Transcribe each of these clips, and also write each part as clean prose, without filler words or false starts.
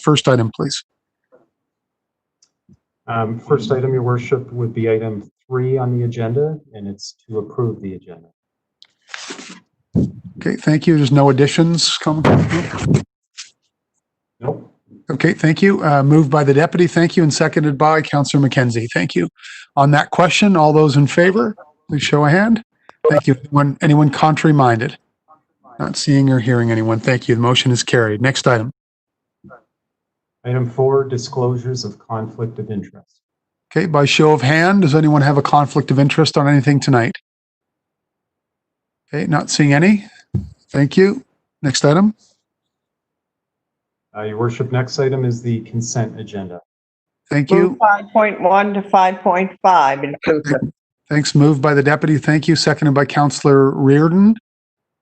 first item, please. First item, Your Worship, would be item 3 on the agenda, and it's to approve the agenda. Okay, thank you. There's no additions coming? Nope. Okay, thank you. Moved by the deputy, thank you, and seconded by Councillor McKenzie. Thank you. On that question, all those in favor, please show a hand. Thank you. Anyone contrary minded? Not seeing or hearing anyone. Thank you. The motion is carried. Next item. Item 4, disclosures of conflict of interest. Okay, by show of hand, does anyone have a conflict of interest on anything tonight? Okay, not seeing any. Thank you. Next item. Your Worship, next item is the consent agenda. Thank you. Move 5.1 to 5.5 inclusive. Thanks. Moved by the deputy. Thank you. Seconded by Councillor Reardon.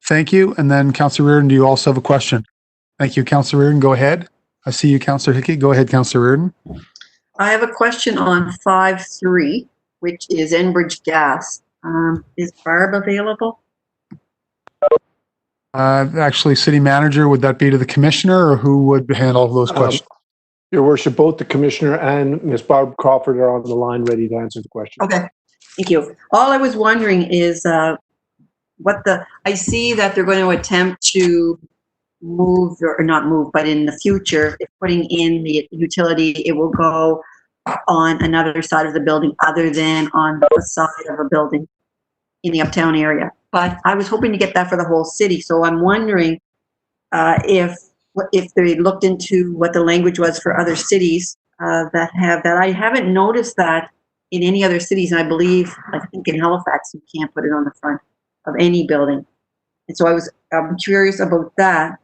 Thank you. And then Councillor Reardon, do you also have a question? Thank you. Councillor Reardon, go ahead. I see you, Councillor Hickey. Go ahead, Councillor Reardon. I have a question on 5.3, which is Enbridge Gas. Is Barb available? Actually, City Manager, would that be to the Commissioner, or who would handle those questions? Your Worship, both the Commissioner and Ms. Barb Crawford are on the line ready to answer the question. Okay, thank you. All I was wondering is I see that they're going to attempt to move, or not move, but in the future, if putting in the utility, it will go on another side of the building other than on the side of a building in the uptown area. But I was hoping to get that for the whole city. So I'm wondering if they looked into what the language was for other cities that have that. I haven't noticed that in any other cities, and I think in Halifax, you can't put it on the front of any building. And so I'm curious about that.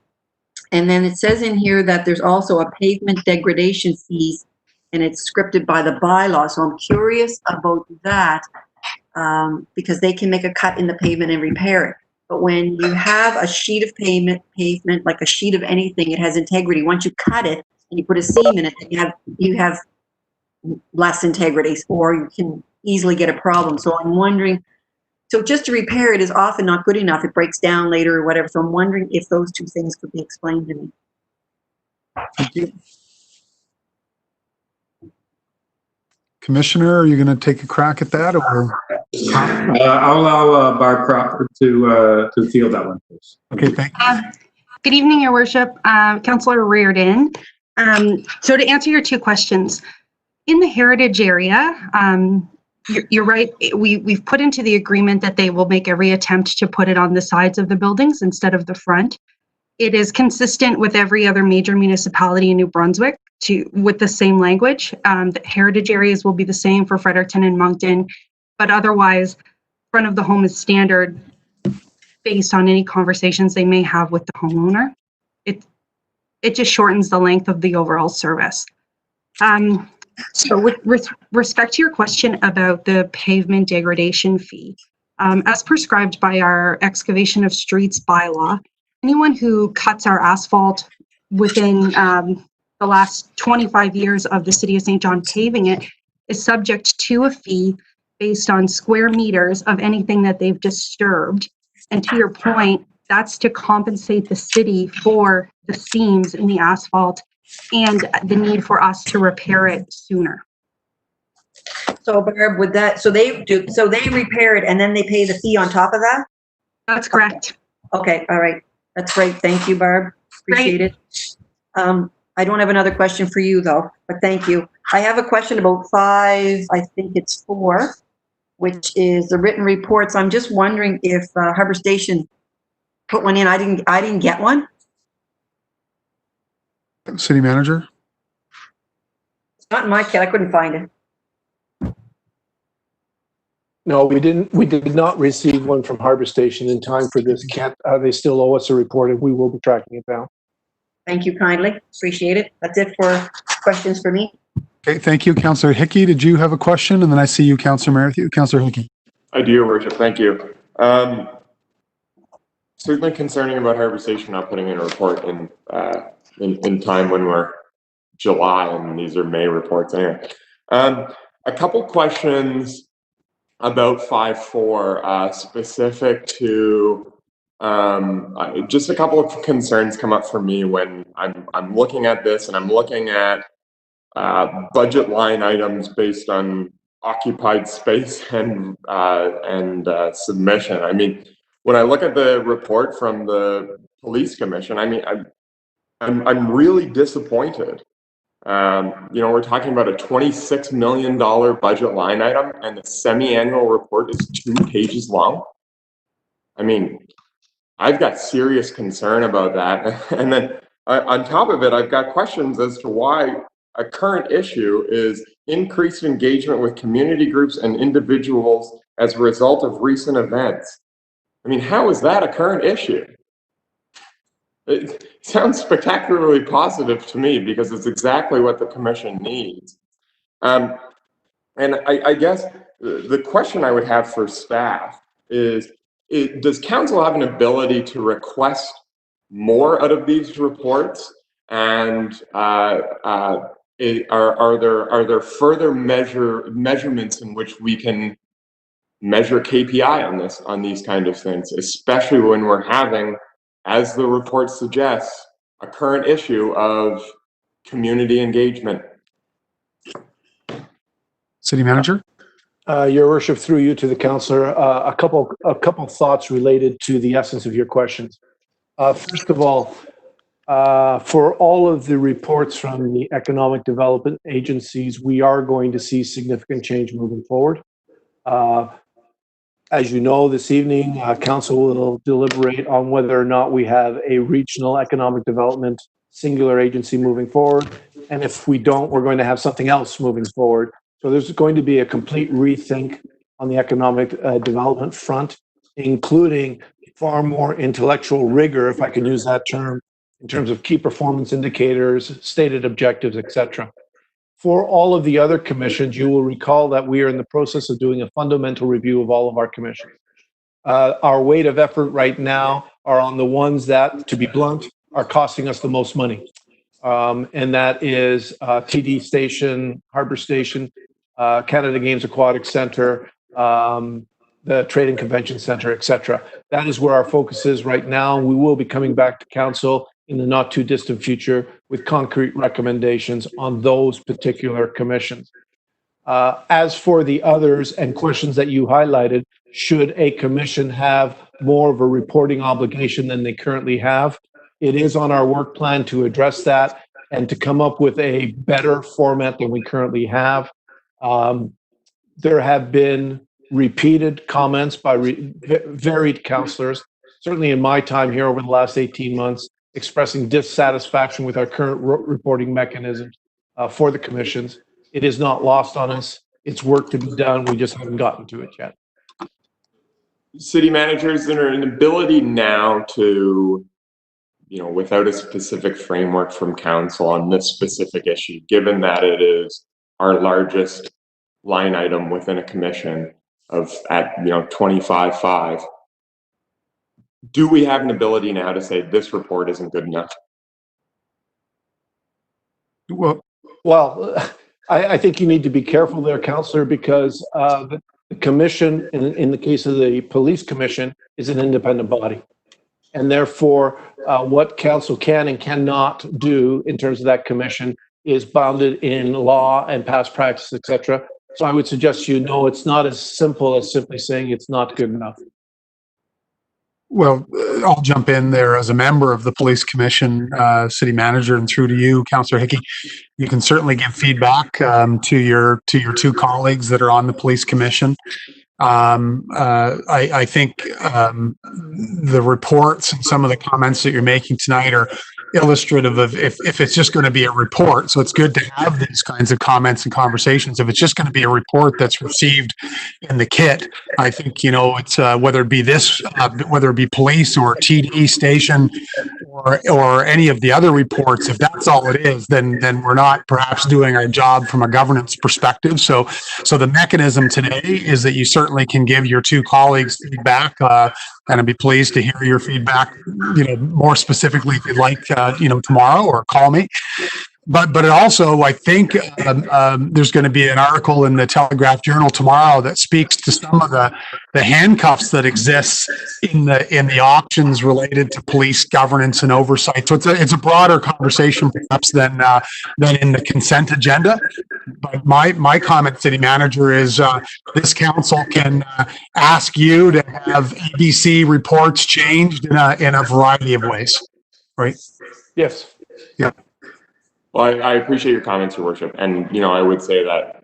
And then it says in here that there's also a pavement degradation fees, and it's scripted by the bylaw. So I'm curious about that because they can make a cut in the pavement and repair it. But when you have a sheet of pavement, like a sheet of anything, it has integrity. Once you cut it and you put a seam in it, you have less integrity, or you can easily get a problem. So I'm wondering, so just to repair it is often not good enough. It breaks down later or whatever. So I'm wondering if those two things could be explained to me. Thank you. Commissioner, are you going to take a crack at that, or? I'll allow Barb Crawford to field that one, please. Okay, thank you. Good evening, Your Worship. Councillor Reardon. So to answer your two questions, in the heritage area, you're right. We've put into the agreement that they will make every attempt to put it on the sides of the buildings instead of the front. It is consistent with every other major municipality in New Brunswick with the same language. The heritage areas will be the same for Fredericton and Moncton, but otherwise, front of the home is standard based on any conversations they may have with the homeowner. It just shortens the length of the overall service. So with respect to your question about the pavement degradation fee, as prescribed by our excavation of streets bylaw, anyone who cuts our asphalt within the last 25 years of the City of St. John paving it is subject to a fee based on square meters of anything that they've disturbed. And to your point, that's to compensate the city for the seams in the asphalt and the need for us to repair it sooner. So Barb, would that, so they repair it and then they pay the fee on top of that? That's correct. Okay, all right. That's great. Thank you, Barb. Appreciate it. I don't have another question for you though, but thank you. I have a question about 5, I think it's 4, which is the written reports. I'm just wondering if Harbour Station put one in. I didn't get one. City Manager. It's not in my kit. I couldn't find it. No, we didn't. We did not receive one from Harbour Station in time for this. They still owe us a report, and we will be tracking it down. Thank you kindly. Appreciate it. That's it for questions for me. Okay, thank you. Councillor Hickey, did you have a question? And then I see you, Councillor Merrithew. Councillor Hickey. I do, Your Worship. Thank you. Certainly concerning about Harbour Station not putting in a report in time when we're July, and these are May reports anyway. A couple questions about 5.4 specific to Just a couple of concerns come up for me when I'm looking at this, and I'm looking at budget line items based on occupied space and submission. I mean, when I look at the report from the police commission, I mean, I'm really disappointed. We're talking about a $26 million budget line item, and the semi-annual report is 2 pages long. I mean, I've got serious concern about that. And then on top of it, I've got questions as to why a current issue is increased engagement with community groups and individuals as a result of recent events. I mean, how is that a current issue? It sounds spectacularly positive to me because it's exactly what the commission needs. And I guess the question I would have for staff is, does council have an ability to request more out of these reports? And are there further measurements in which we can measure KPI on these kind of things, especially when we're having, as the report suggests, a current issue of community engagement? City Manager? Your worship, through you to the councillor, a couple thoughts related to the essence of your questions. First of all, for all of the reports from the economic development agencies, we are going to see significant change moving forward. As you know, this evening, council will deliberate on whether or not we have a regional economic development singular agency moving forward. And if we don't, we're going to have something else moving forward. So there's going to be a complete rethink on the economic development front, including far more intellectual rigor, if I can use that term, in terms of key performance indicators, stated objectives, etc. For all of the other commissions, you will recall that we are in the process of doing a fundamental review of all of our commissions. Our weight of effort right now are on the ones that, to be blunt, are costing us the most money. And that is TD Station, Harbour Station, Canada Games Aquatic Centre, the Trade and Convention Centre, etc. That is where our focus is right now. We will be coming back to council in the not too distant future with concrete recommendations on those particular commissions. As for the others and questions that you highlighted, should a commission have more of a reporting obligation than they currently have? It is on our work plan to address that and to come up with a better format than we currently have. There have been repeated comments by varied councillors, certainly in my time here over the last 18 months, expressing dissatisfaction with our current reporting mechanisms for the commissions. It is not lost on us. It's work to be done. We just haven't gotten to it yet. City managers, there are an ability now to, without a specific framework from council on this specific issue, given that it is our largest line item within a commission at 25.5. Do we have an ability now to say this report isn't good enough? Well, I think you need to be careful there, councillor, because the commission, in the case of the police commission, is an independent body. And therefore, what council can and cannot do in terms of that commission is bounded in law and past practice, etc. So I would suggest no, it's not as simple as simply saying it's not good enough. Well, I'll jump in there as a member of the police commission, city manager, and through to you, Councillor Hickey. You can certainly give feedback to your two colleagues that are on the police commission. I think the reports and some of the comments that you're making tonight are illustrative of if it's just going to be a report. So it's good to have these kinds of comments and conversations. If it's just going to be a report that's received in the kit, I think, it's whether it be whether it be police or TD station or any of the other reports, if that's all it is, then we're not perhaps doing our job from a governance perspective. So the mechanism today is that you certainly can give your two colleagues feedback, and I'd be pleased to hear your feedback, more specifically if you'd like, tomorrow, or call me. But it also, I think there's going to be an article in the Telegraph Journal tomorrow that speaks to some of the handcuffs that exist in the options related to police governance and oversight. So it's a broader conversation perhaps than in the consent agenda. But my comment, City Manager, is this council can ask you to have ABC reports changed in a variety of ways, right? Yes. Yeah. Well, I appreciate your comments, Your Worship, and I would say that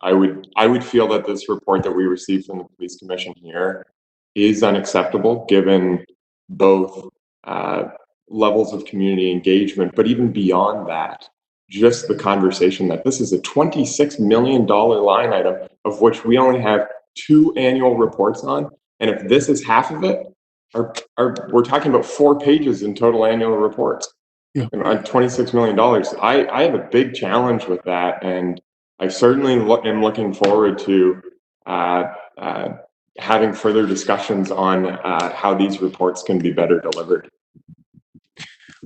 I would feel that this report that we received from the Police Commission here is unacceptable, given both levels of community engagement, but even beyond that, just the conversation that this is a $26 million line item of which we only have 2 annual reports on, and if this is half of it, we're talking about 4 pages in total annual reports. Yeah. On $26 million. I have a big challenge with that, and I certainly am looking forward to having further discussions on how these reports can be better delivered.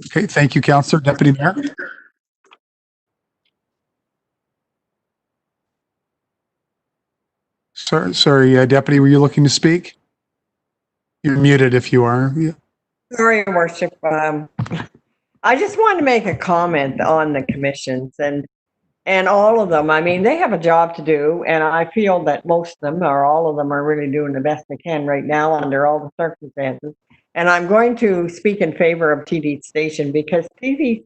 Okay, thank you, Councillor. Deputy Mayor. Sorry, Deputy, were you looking to speak? You're muted if you are. Yeah. Sorry, Your Worship. I just wanted to make a comment on the commissions and all of them. I mean, they have a job to do, and I feel that most of them or all of them are really doing the best they can right now under all the circumstances. And I'm going to speak in favor of TD Station because TD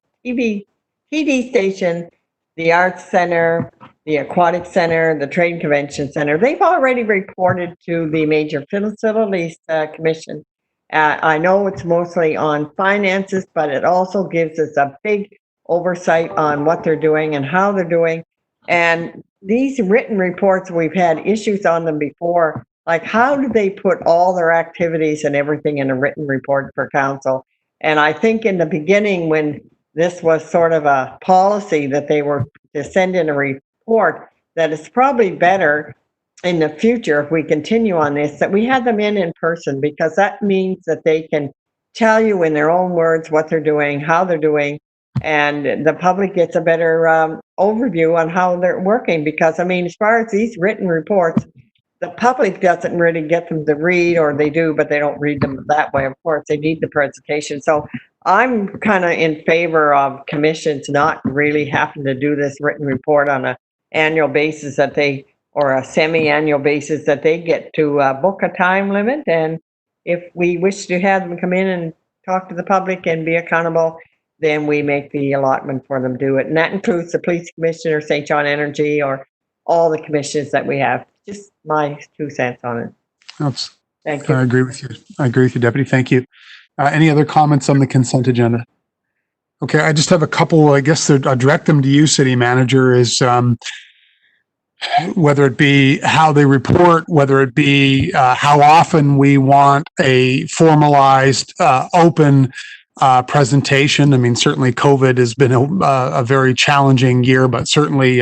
Station, the Arts Center, the Aquatic Center, the Trade Convention Center, they've already reported to the Major Facilities Commission. I know it's mostly on finances, but it also gives us a big oversight on what they're doing and how they're doing. And these written reports, we've had issues on them before. Like, how do they put all their activities and everything in a written report for council? And I think in the beginning, when this was sort of a policy that they were to send in a report, that it's probably better in the future, if we continue on this, that we have them in person, because that means that they can tell you in their own words what they're doing, how they're doing, and the public gets a better overview on how they're working. Because, I mean, as far as these written reports, the public doesn't really get them to read, or they do, but they don't read them that way. Of course, they need the presentation. So I'm kind of in favor of commissions not really having to do this written report on an annual basis or a semi-annual basis, that they get to book a time limit. And if we wish to have them come in and talk to the public and be accountable, then we make the allotment for them to do it. And that includes the Police Commissioner, St. John Energy, or all the commissions that we have. Just my 2 cents on it. Thank you. I agree with you, Deputy. Thank you. Any other comments on the consent agenda? Okay, I just have a couple, I guess I'll direct them to you, City Manager, is whether it be how they report, whether it be how often we want a formalized, open presentation. I mean, certainly COVID has been a very challenging year, but certainly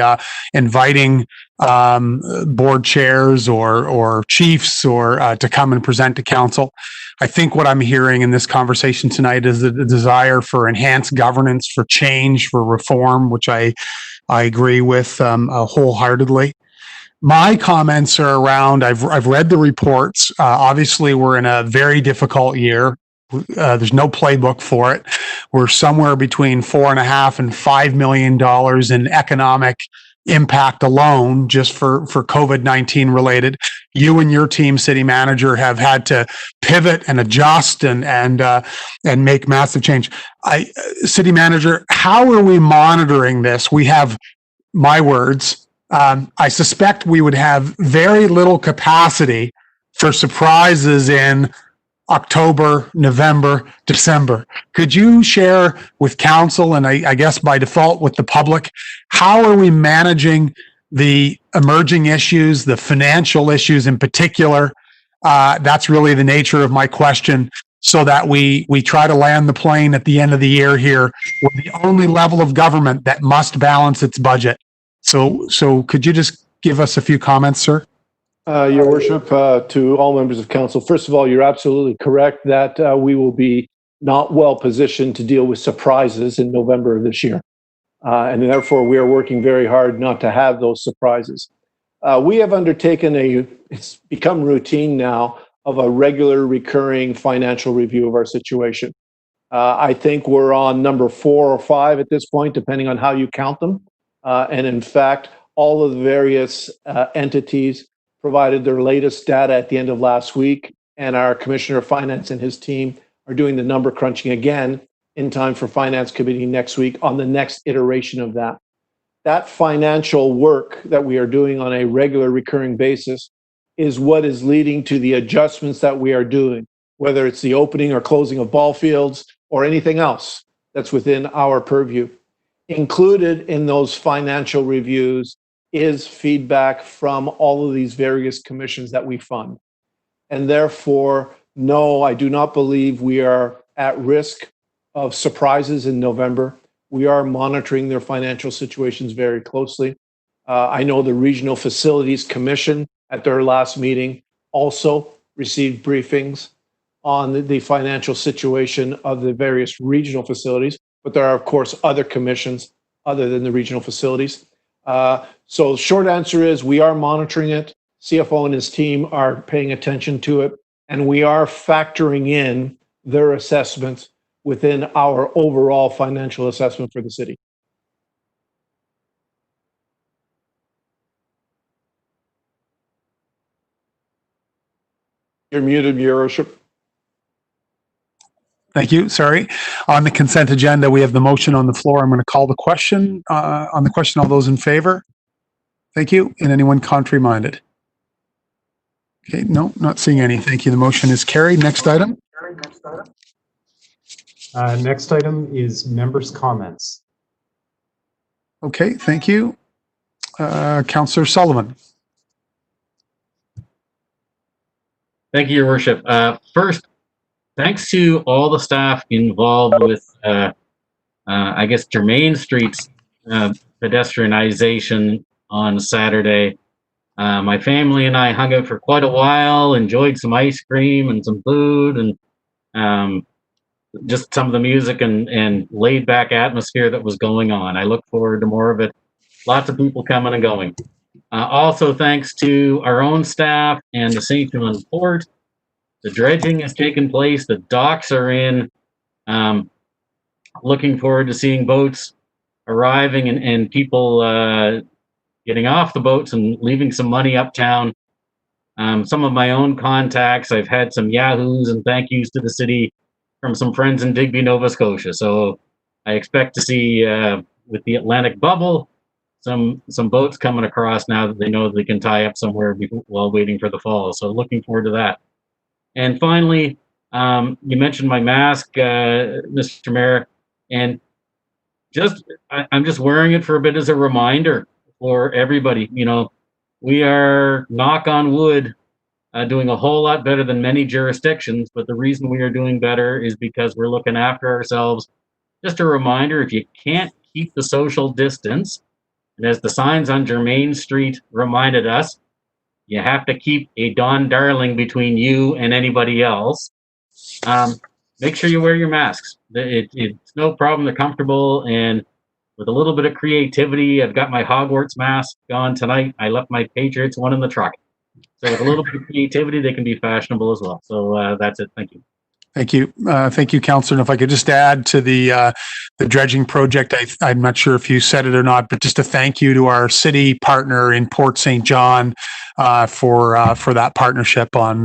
inviting board chairs or chiefs or to come and present to council. I think what I'm hearing in this conversation tonight is the desire for enhanced governance, for change, for reform, which I agree with wholeheartedly. My comments are around, I've read the reports. Obviously, we're in a very difficult year. There's no playbook for it. We're somewhere between $4.5 and $5 million in economic impact alone, just for COVID-19 related. You and your team, City Manager, have had to pivot and adjust and make massive change. City Manager, how are we monitoring this? We have, my words, I suspect we would have very little capacity for surprises in October, November, December. Could you share with council, and I guess by default with the public, how are we managing the emerging issues, the financial issues in particular? That's really the nature of my question, so that we try to land the plane at the end of the year here with the only level of government that must balance its budget. So could you just give us a few comments, sir? Your Worship, to all members of council, first of all, you're absolutely correct that we will be not well positioned to deal with surprises in November of this year. And therefore, we are working very hard not to have those surprises. We have undertaken it's become routine now, of a regular recurring financial review of our situation. I think we're on number 4 or 5 at this point, depending on how you count them. And in fact, all of the various entities provided their latest data at the end of last week, and our Commissioner of Finance and his team are doing the number crunching again in time for Finance Committee next week on the next iteration of that. That financial work that we are doing on a regular recurring basis is what is leading to the adjustments that we are doing, whether it's the opening or closing of ball fields or anything else that's within our purview. Included in those financial reviews is feedback from all of these various commissions that we fund. And therefore, no, I do not believe we are at risk of surprises in November. We are monitoring their financial situations very closely. I know the Regional Facilities Commission at their last meeting also received briefings on the financial situation of the various regional facilities, but there are, of course, other commissions other than the regional facilities. So short answer is we are monitoring it. CFO and his team are paying attention to it, and we are factoring in their assessments within our overall financial assessment for the city. You're muted, Your Worship. Thank you. Sorry. On the consent agenda, we have the motion on the floor. I'm going to call the question. On the question, all those in favor? Thank you. And anyone contrary minded? Okay, no, not seeing any. Thank you. The motion is carried. Next item. Next item is members' comments. Okay, thank you. Councillor Sullivan. Thank you, Your Worship. First, thanks to all the staff involved with, I guess, Germain Street's pedestrianization on Saturday. My family and I hung out for quite a while, enjoyed some ice cream and some food, and just some of the music and laid-back atmosphere that was going on. I look forward to more of it. Lots of people coming and going. Also, thanks to our own staff and the St. John Port, the dredging has taken place. The docks are in. Looking forward to seeing boats arriving and people getting off the boats and leaving some money uptown. Some of my own contacts, I've had some yahoos and thank yous to the city from some friends in Digby, Nova Scotia. So I expect to see, with the Atlantic bubble, some boats coming across now that they know they can tie up somewhere while waiting for the fall. So looking forward to that. And finally, you mentioned my mask, Mr. Mayor, and I'm just wearing it for a bit as a reminder for everybody. You know, we are, knock on wood, doing a whole lot better than many jurisdictions, but the reason we are doing better is because we're looking after ourselves. Just a reminder, if you can't keep the social distance, and as the signs on Germain Street reminded us, you have to keep a Don Darling between you and anybody else. Make sure you wear your masks. It's no problem. They're comfortable, and with a little bit of creativity, I've got my Hogwarts mask on tonight. I left my Patriots one in the truck. So with a little bit of creativity, they can be fashionable as well. So that's it. Thank you. Thank you. Thank you, Councillor. And if I could just add to the dredging project, I'm not sure if you said it or not, but just a thank you to our city partner in Port St. John for that partnership on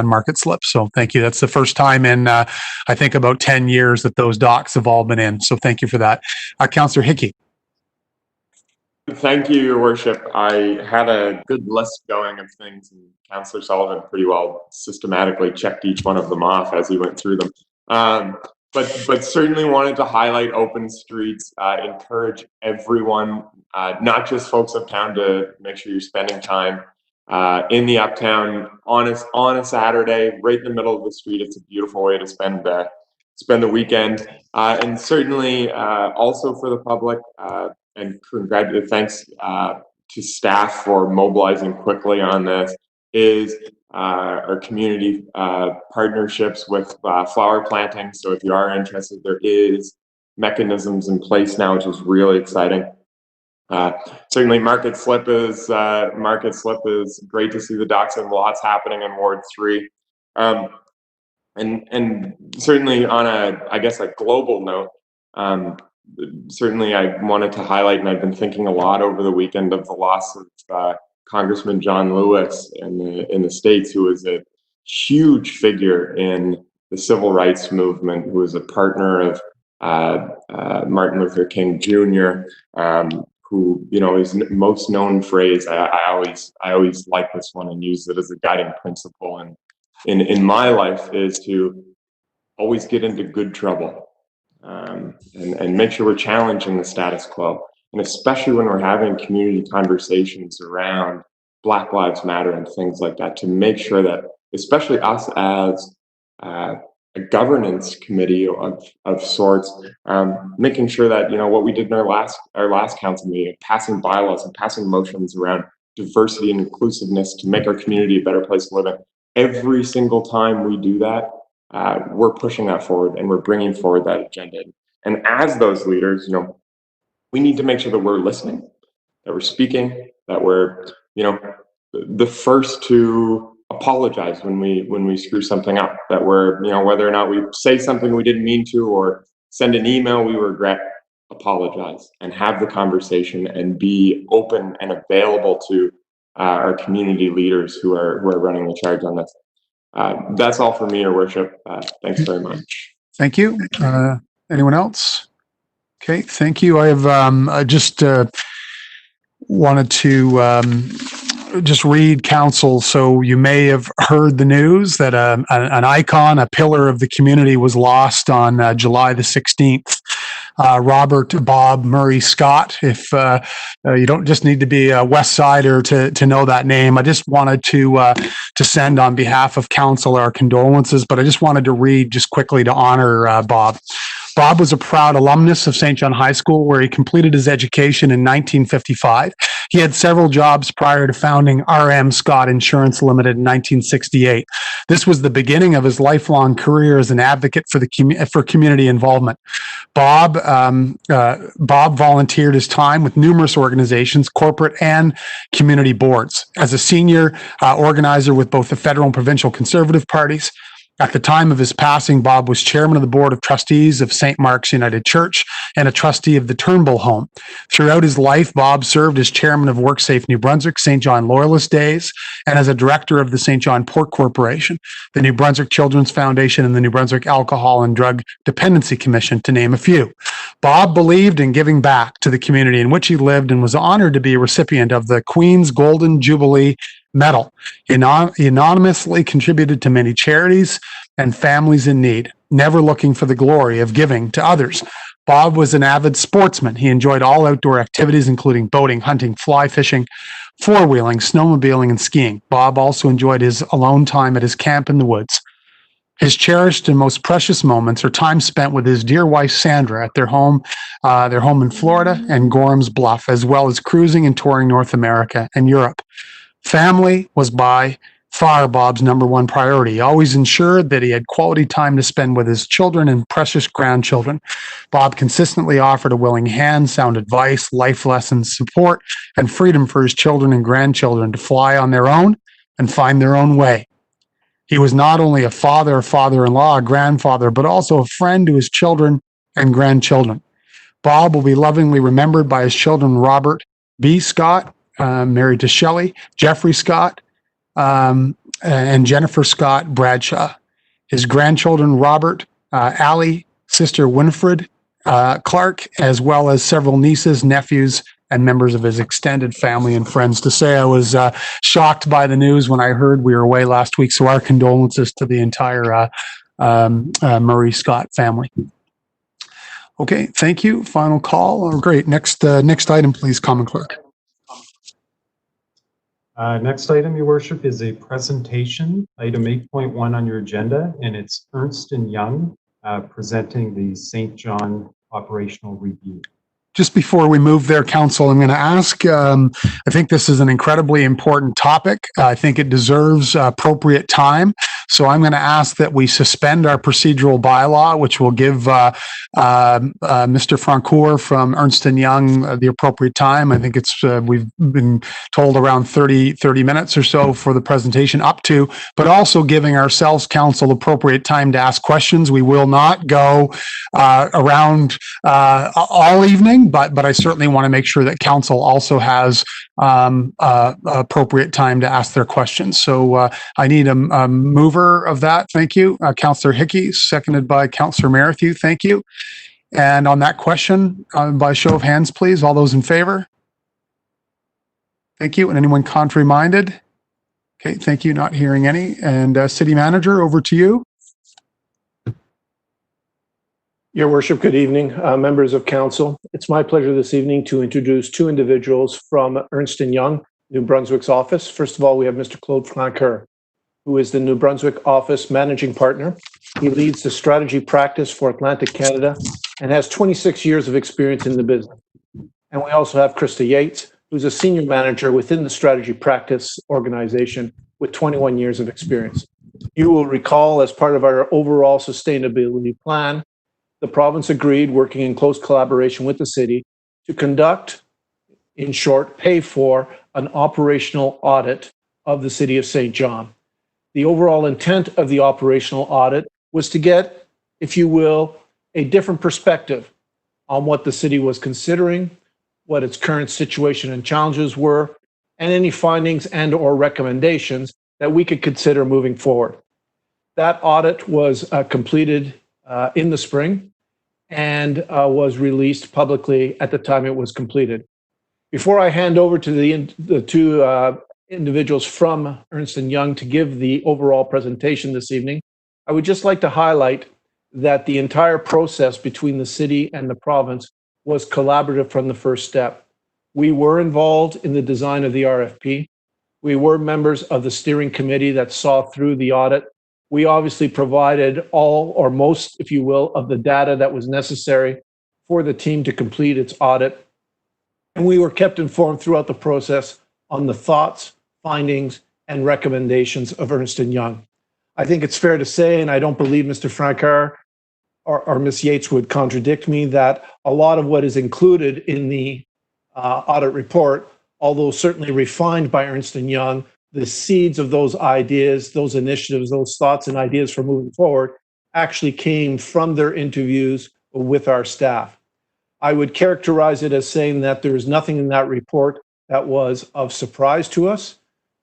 Market Slip. So thank you. That's the first time in, I think, about 10 years that those docks have all been in. So thank you for that. Councillor Hickey. Thank you, Your Worship. I had a good list going of things, and Councillor Sullivan pretty well systematically checked each one of them off as he went through them. But certainly wanted to highlight open streets, encourage everyone, not just folks uptown, to make sure you're spending time in the uptown on a Saturday, right in the middle of the street. It's a beautiful way to spend the weekend, and certainly also for the public. And thanks to staff for mobilizing quickly on this, is our community partnerships with flower planting. So if you are interested, there is mechanisms in place now, which is really exciting. Certainly, market slip is great to see the docs and lots happening in Ward 3. And certainly on a global note, certainly I wanted to highlight, and I've been thinking a lot over the weekend, of the loss of Congressman John Lewis in the States, who was a huge figure in the civil rights movement, who was a partner of Martin Luther King Jr., who, his most known phrase, I always like this one and use it as a guiding principle and in my life, is to always get into good trouble, and make sure we're challenging the status quo. And especially when we're having community conversations around Black Lives Matter and things like that, to make sure that, especially us as a governance committee of sorts, making sure that, what we did in our last council meeting, passing bylaws and passing motions around diversity and inclusiveness to make our community a better place to live in. Every single time we do that, we're pushing that forward and we're bringing forward that agenda. And as those leaders, we need to make sure that we're listening, that we're speaking, that we're, the first to apologize when we screw something up, that we're, whether or not we say something we didn't mean to or send an email we regret, apologize and have the conversation and be open and available to our community leaders who are running the charge on this. That's all for me, Your Worship. Thanks very much. Thank you. Anyone else? Okay, thank you. I have just wanted to just read council. So you may have heard the news that an icon, a pillar of the community, was lost on July the 16th. Robert Bob Murray Scott. If you don't just need to be a West Sider to know that name, I just wanted to send on behalf of council our condolences, but I just wanted to read just quickly to honor Bob. Bob was a proud alumnus of St. John High School, where he completed his education in 1955. He had several jobs prior to founding RM Scott Insurance Limited in 1968. This was the beginning of his lifelong career as an advocate for community involvement. Bob volunteered his time with numerous organizations, corporate and community boards. As a senior organizer with both the federal and provincial Conservative parties, at the time of his passing, Bob was chairman of the board of trustees of St. Mark's United Church and a trustee of the Turnbull Home. Throughout his life, Bob served as chairman of WorkSafe New Brunswick, St. John Loyalist Days, and as a director of the St. John Port Corporation, the New Brunswick Children's Foundation, and the New Brunswick Alcohol and Drug Dependency Commission, to name a few. Bob believed in giving back to the community in which he lived and was honored to be a recipient of the Queen's Golden Jubilee Medal. He anonymously contributed to many charities and families in need, never looking for the glory of giving to others. Bob was an avid sportsman. He enjoyed all outdoor activities, including boating, hunting, fly fishing, four-wheeling, snowmobiling, and skiing. Bob also enjoyed his alone time at his camp in the woods. His cherished and most precious moments are time spent with his dear wife, Sandra, at their home in Florida and Gorham's Bluff, as well as cruising and touring North America and Europe. Family was by far Bob's number one priority. He always ensured that he had quality time to spend with his children and precious grandchildren. Bob consistently offered a willing hand, sound advice, life lessons, support, and freedom for his children and grandchildren to fly on their own and find their own way. He was not only a father, a father-in-law, a grandfather, but also a friend to his children and grandchildren. Bob will be lovingly remembered by his children, Robert B. Scott, married to Shelley, Jeffrey Scott, and Jennifer Scott Bradshaw. His grandchildren, Robert, Allie, sister Winifred Clark, as well as several nieces, nephews, and members of his extended family and friends. To say I was shocked by the news when I heard we were away last week, so our condolences to the entire Murray Scott family. Okay, thank you. Final call. Oh, great. Next item, please, Common Clerk. Next item, Your Worship, is a presentation, item 8.1 on your agenda, and it's Ernst & Young presenting the St. John Operational Review. Just before we move there, Council, I'm going to ask, I think this is an incredibly important topic. I think it deserves appropriate time. So I'm going to ask that we suspend our procedural bylaw, which will give Mr. Francoeur from Ernst & Young the appropriate time. I think it's we've been told around 30 minutes or so for the presentation up to, but also giving ourselves, council, appropriate time to ask questions. We will not go around all evening, but I certainly want to make sure that council also has appropriate time to ask their questions. So I need a mover of that. Thank you. Councillor Hickey, seconded by Councillor Merrithew. Thank you. And on that question, by show of hands, please, all those in favor? Thank you. And anyone contrary minded? Okay, thank you. Not hearing any. And City Manager, over to you. Your Worship, good evening, members of council. It's my pleasure this evening to introduce two individuals from Ernst & Young, New Brunswick's office. First of all, we have Mr. Claude Francoeur, who is the New Brunswick office managing partner. He leads the strategy practice for Atlantic Canada and has 26 years of experience in the business. And we also have Krista Yates, who's a senior manager within the strategy practice organization with 21 years of experience. You will recall, as part of our overall sustainability plan, the province agreed, working in close collaboration with the city, to conduct, in short, pay for an operational audit of the city of St. John. The overall intent of the operational audit was to get, if you will, a different perspective on what the city was considering, what its current situation and challenges were, and any findings and or recommendations that we could consider moving forward. That audit was completed in the spring and was released publicly at the time it was completed. Before I hand over to the two individuals from Ernst & Young to give the overall presentation this evening, I would just like to highlight that the entire process between the city and the province was collaborative from the first step. We were involved in the design of the RFP. We were members of the steering committee that saw through the audit. We obviously provided all or most, if you will, of the data that was necessary for the team to complete its audit. And we were kept informed throughout the process on the thoughts, findings, and recommendations of Ernst & Young. I think it's fair to say, and I don't believe Mr. Francoeur or Ms. Yates would contradict me, that a lot of what is included in the audit report, although certainly refined by Ernst & Young, the seeds of those ideas, those initiatives, those thoughts and ideas for moving forward actually came from their interviews with our staff. I would characterize it as saying that there is nothing in that report that was of surprise to us.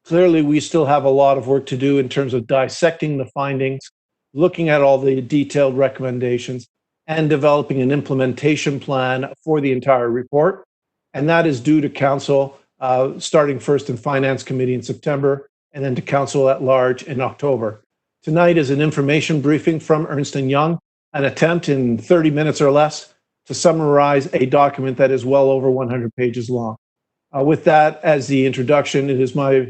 Clearly, we still have a lot of work to do in terms of dissecting the findings, looking at all the detailed recommendations, and developing an implementation plan for the entire report. And that is due to council starting first in Finance Committee in September, and then to council at large in October. Tonight is an information briefing from Ernst & Young, an attempt in 30 minutes or less to summarize a document that is well over 100 pages long. With that as the introduction, it is my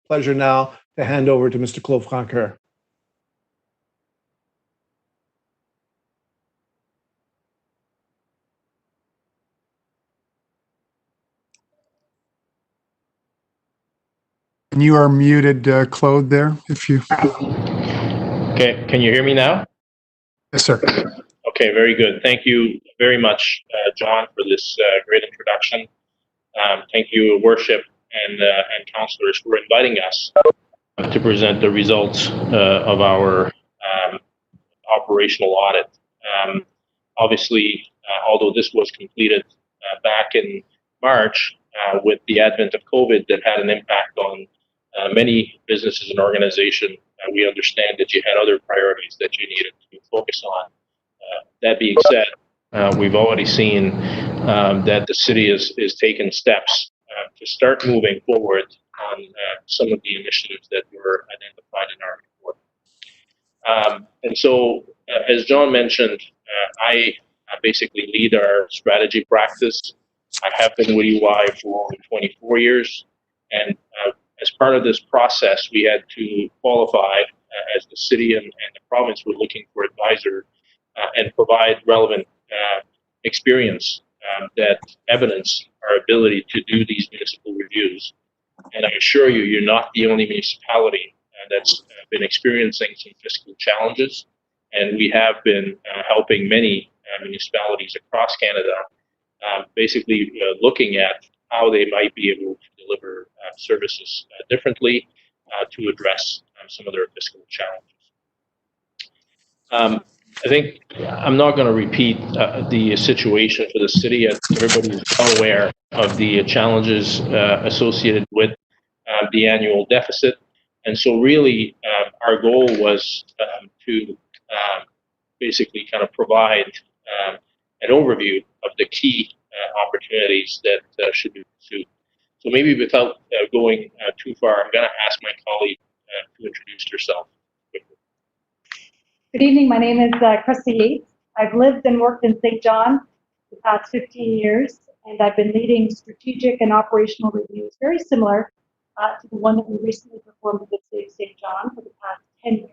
pleasure now to hand over to Mr. Claude Francoeur. And you are muted, Claude, there, if you... Okay, can you hear me now? Yes, sir. Okay, very good. Thank you very much, John, for this great introduction. Thank you, Worship and councillors, for inviting us to present the results of our operational audit. Obviously, although this was completed back in March, with the advent of COVID that had an impact on many businesses and organizations, we understand that you had other priorities that you needed to focus on. That being said, we've already seen that the city is taking steps to start moving forward on some of the initiatives that were identified in our report. And so, as John mentioned, I basically lead our strategy practice. I have been with UI for over 24 years, and as part of this process, we had to qualify as the city and the province were looking for advisor and provide relevant experience that evidence our ability to do these municipal reviews. And I assure you, you're not the only municipality that's been experiencing some fiscal challenges, and we have been helping many municipalities across Canada, basically looking at how they might be able to deliver services differently to address some of their fiscal challenges. I think I'm not going to repeat the situation for the city, as everybody is well aware of the challenges associated with the annual deficit. And so really our goal was to basically kind of provide an overview of the key opportunities that should be pursued. So maybe without going too far, I'm going to ask my colleague to introduce herself. Good evening. My name is Krista Yates. I've lived and worked in St. John the past 15 years, and I've been leading strategic and operational reviews, very similar to the one that we recently performed with the City of St. John for the past 10 years.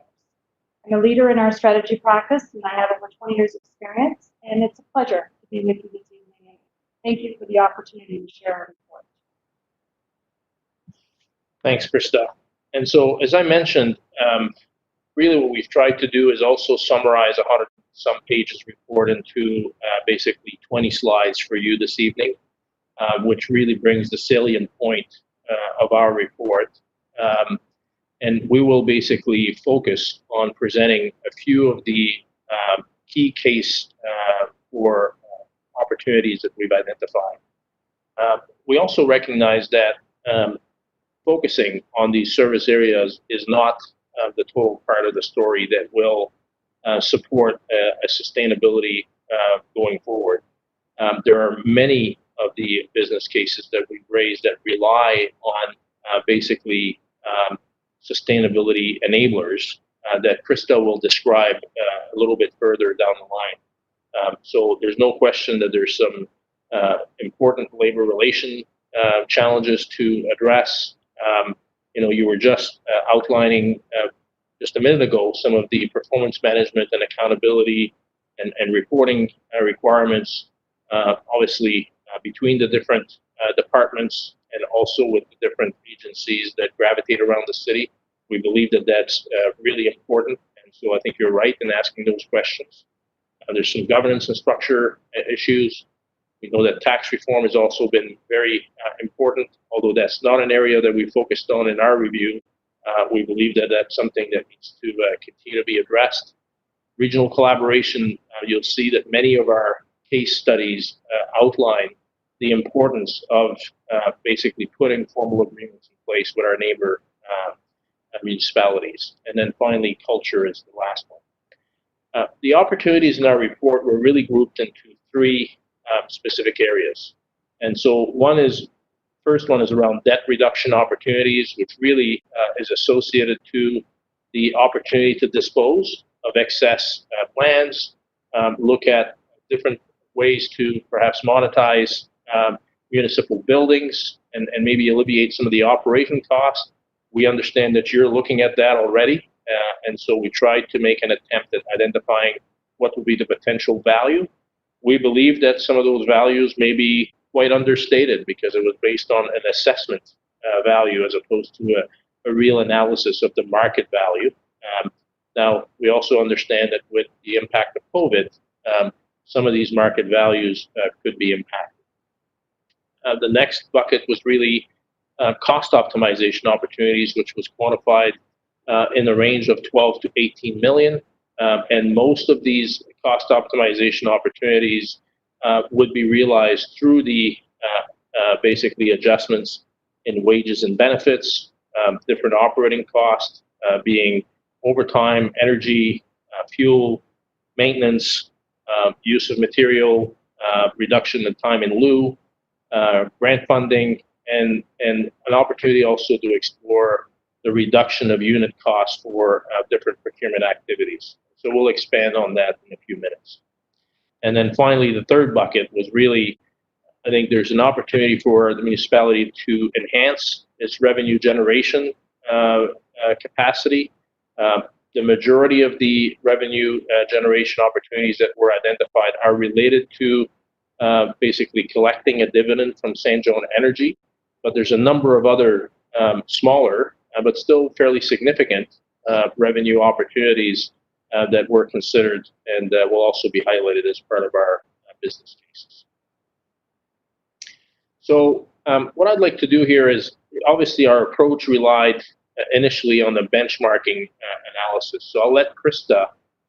I'm a leader in our strategy practice, and I have over 20 years experience, and it's a pleasure to be with you this evening. Thank you for the opportunity to share our report. Thanks, Krista. And so, as I mentioned, really what we've tried to do is also summarize 100-some pages report into basically 20 slides for you this evening, which really brings the salient point of our report. And we will basically focus on presenting a few of the key case for opportunities that we've identified. We also recognize that focusing on these service areas is not the total part of the story that will support a sustainability going forward. There are many of the business cases that we've raised that rely on basically sustainability enablers that Krista will describe a little bit further down the line. So there's no question that there's some important labor relation challenges to address. You were just outlining just a minute ago some of the performance management and accountability and reporting requirements, obviously between the different departments and also with the different agencies that gravitate around the city. We believe that that's really important, and so I think you're right in asking those questions. There's some governance and structure issues. We know that tax reform has also been very important, although that's not an area that we focused on in our review. We believe that that's something that needs to continue to be addressed. Regional collaboration, you'll see that many of our case studies outline the importance of basically putting formal agreements in place with our neighbor municipalities. And then finally, culture is the last one. The opportunities in our report were really grouped into three specific areas. And so first one is around debt reduction opportunities, which really is associated to the opportunity to dispose of excess plans, look at different ways to perhaps monetize municipal buildings and maybe alleviate some of the operation costs. We understand that you're looking at that already, and so we tried to make an attempt at identifying what would be the potential value. We believe that some of those values may be quite understated because it was based on an assessment value as opposed to a real analysis of the market value. Now, we also understand that with the impact of COVID, some of these market values could be impacted. The next bucket was really cost optimization opportunities, which was quantified in the range of 12 to 18 million. And most of these cost optimization opportunities would be realized through the basically adjustments in wages and benefits, different operating costs being overtime, energy, fuel, maintenance, use of material, reduction in time in lieu, grant funding, and an opportunity also to explore the reduction of unit costs for different procurement activities. So we'll expand on that in a few minutes. And then finally, the third bucket was really, I think there's an opportunity for the municipality to enhance its revenue generation capacity. The majority of the revenue generation opportunities that were identified are related to basically collecting a dividend from St. John Energy, but there's a number of other smaller but still fairly significant revenue opportunities that were considered and will also be highlighted as part of our business cases. So what I'd like to do here is, obviously our approach relied initially on the benchmarking analysis. So I'll let Krista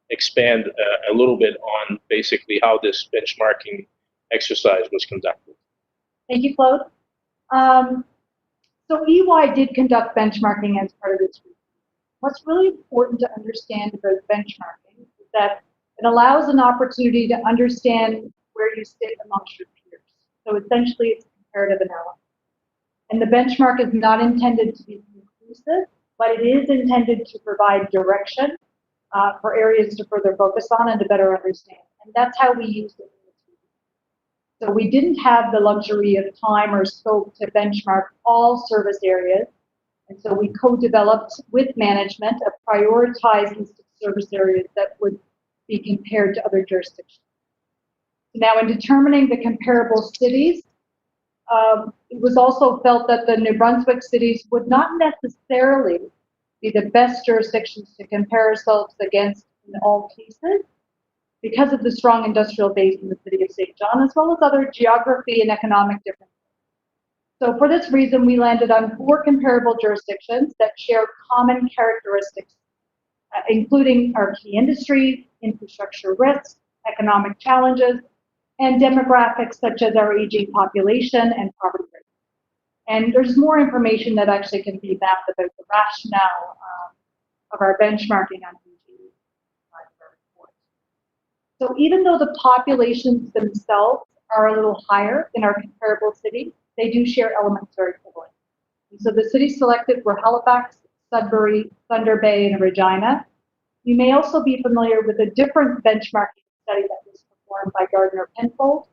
expand a little bit on basically how this benchmarking exercise was conducted. Thank you, Claude. So EY did conduct benchmarking as part of this review. What's really important to understand about benchmarking is that it allows an opportunity to understand where you sit amongst your peers. So essentially, it's a comparative analysis. And the benchmark is not intended to be conclusive, but it is intended to provide direction for areas to further focus on and to better understand. And that's how we used it. So we didn't have the luxury of time or scope to benchmark all service areas. And so we co-developed with management a prioritized list of service areas that would be compared to other jurisdictions. Now, in determining the comparable cities, it was also felt that the New Brunswick cities would not necessarily be the best jurisdictions to compare ourselves against in all cases, because of the strong industrial base in the city of St. John, as well as other geography and economic differences. So for this reason, we landed on 4 comparable jurisdictions that share common characteristics, including our key industries, infrastructure risks, economic challenges, and demographics such as our aging population and poverty rate. And there's more information that actually can be mapped about the rationale of our benchmarking on So even though the populations themselves are a little higher in our comparable cities, they do share elements that are equivalent. And so the cities selected were Halifax, Sudbury, Thunder Bay, and Regina. You may also be familiar with a different benchmarking study that was performed by Gardner Penfold,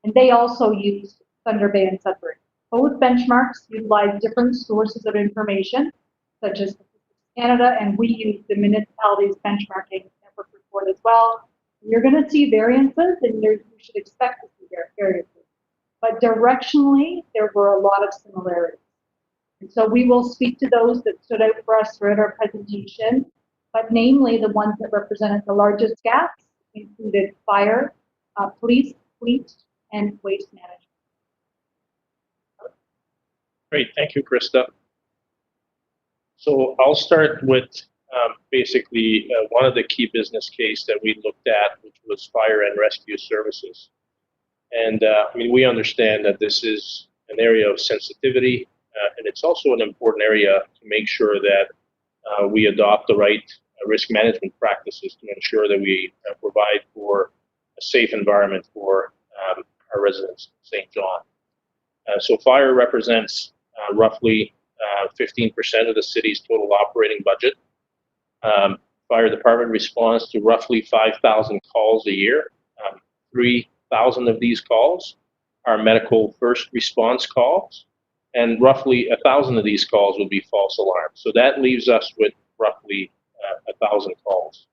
and they also used Thunder Bay and Sudbury. Both benchmarks utilize different sources of information, such as Canada, and we use the municipalities benchmarking network report as well. You're going to see variances, and you should expect to see variances. But directionally, there were a lot of similarities. And so we will speak to those that stood out for us throughout our presentation, but namely the ones that represented the largest gaps included fire, police, fleet, and waste management. Great, thank you, Krista. So I'll start with basically one of the key business case that we looked at, which was fire and rescue services. And I mean, we understand that this is an area of sensitivity, and it's also an important area to make sure that we adopt the right risk management practices to ensure that we provide for a safe environment for our residents in St. John. So fire represents roughly 15% of the city's total operating budget. Fire department responds to roughly 5,000 calls a year. 3,000 of these calls are medical first response calls, and roughly 1,000 of these calls will be false alarms. So that leaves us with roughly 1,000 calls.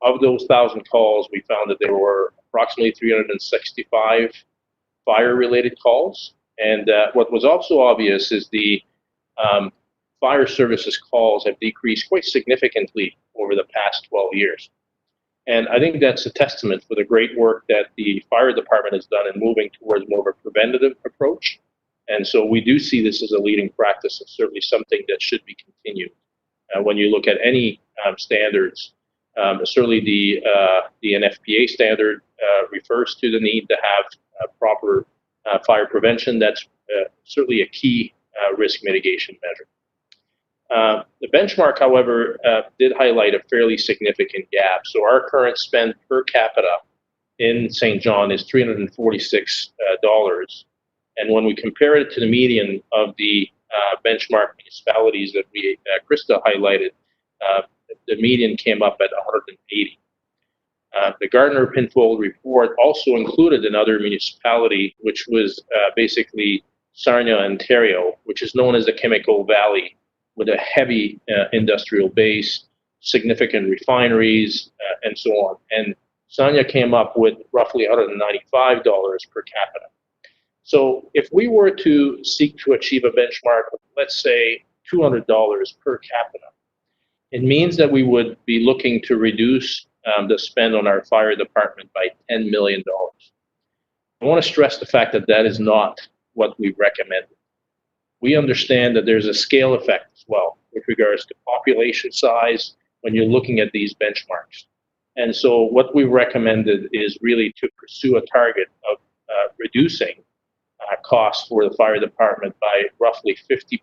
Of those 1,000 calls, we found that there were approximately 365 fire-related calls. And what was also obvious is the fire services calls have decreased quite significantly over the past 12 years. And I think that's a testament for the great work that the fire department has done in moving towards more of a preventative approach. And so we do see this as a leading practice and certainly something that should be continued. When you look at any standards, certainly the NFPA standard refers to the need to have proper fire prevention. That's certainly a key risk mitigation measure. The benchmark, however, did highlight a fairly significant gap. So our current spend per capita in St. John is $346. And when we compare it to the median of the benchmark municipalities that Krista highlighted, the median came up at 180. The Gardner Penfold report also included another municipality, which was basically Sarnia, Ontario, which is known as the Chemical Valley, with a heavy industrial base, significant refineries, and so on. And Sarnia came up with roughly $195 per capita. So if we were to seek to achieve a benchmark of, let's say, $200 per capita. It means that we would be looking to reduce the spend on our fire department by $10 million. I want to stress the fact that that is not what we recommended. We understand that there's a scale effect as well with regards to population size when you're looking at these benchmarks. And so what we recommended is really to pursue a target of reducing costs for the fire department by roughly 50%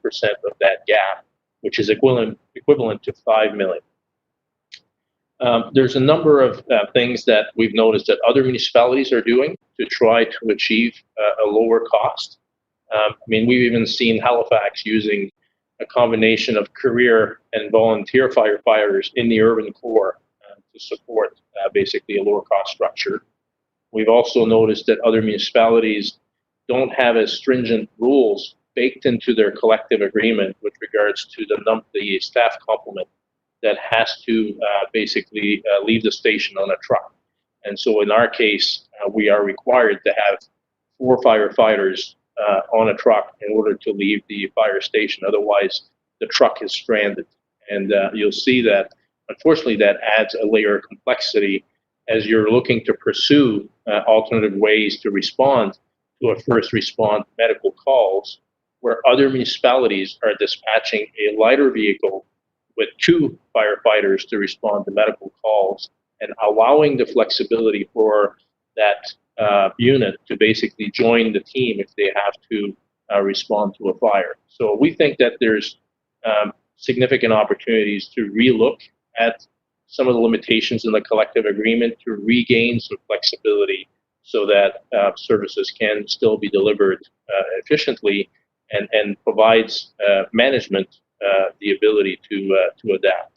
of that gap, which is equivalent to $5 million. There's a number of things that we've noticed that other municipalities are doing to try to achieve a lower cost. I mean, we've even seen Halifax using a combination of career and volunteer firefighters in the urban core to support basically a lower cost structure. We've also noticed that other municipalities don't have as stringent rules baked into their collective agreement with regards to the staff complement that has to basically leave the station on a truck. And so in our case, we are required to have 4 firefighters on a truck in order to leave the fire station. Otherwise, the truck is stranded. And you'll see that, unfortunately, that adds a layer of complexity as you're looking to pursue alternative ways to respond to a first response medical calls, where other municipalities are dispatching a lighter vehicle with 2 firefighters to respond to medical calls and allowing the flexibility for that unit to basically join the team if they have to respond to a fire. So we think that there's significant opportunities to relook at some of the limitations in the collective agreement to regain some flexibility so that services can still be delivered efficiently and provides management the ability to adapt.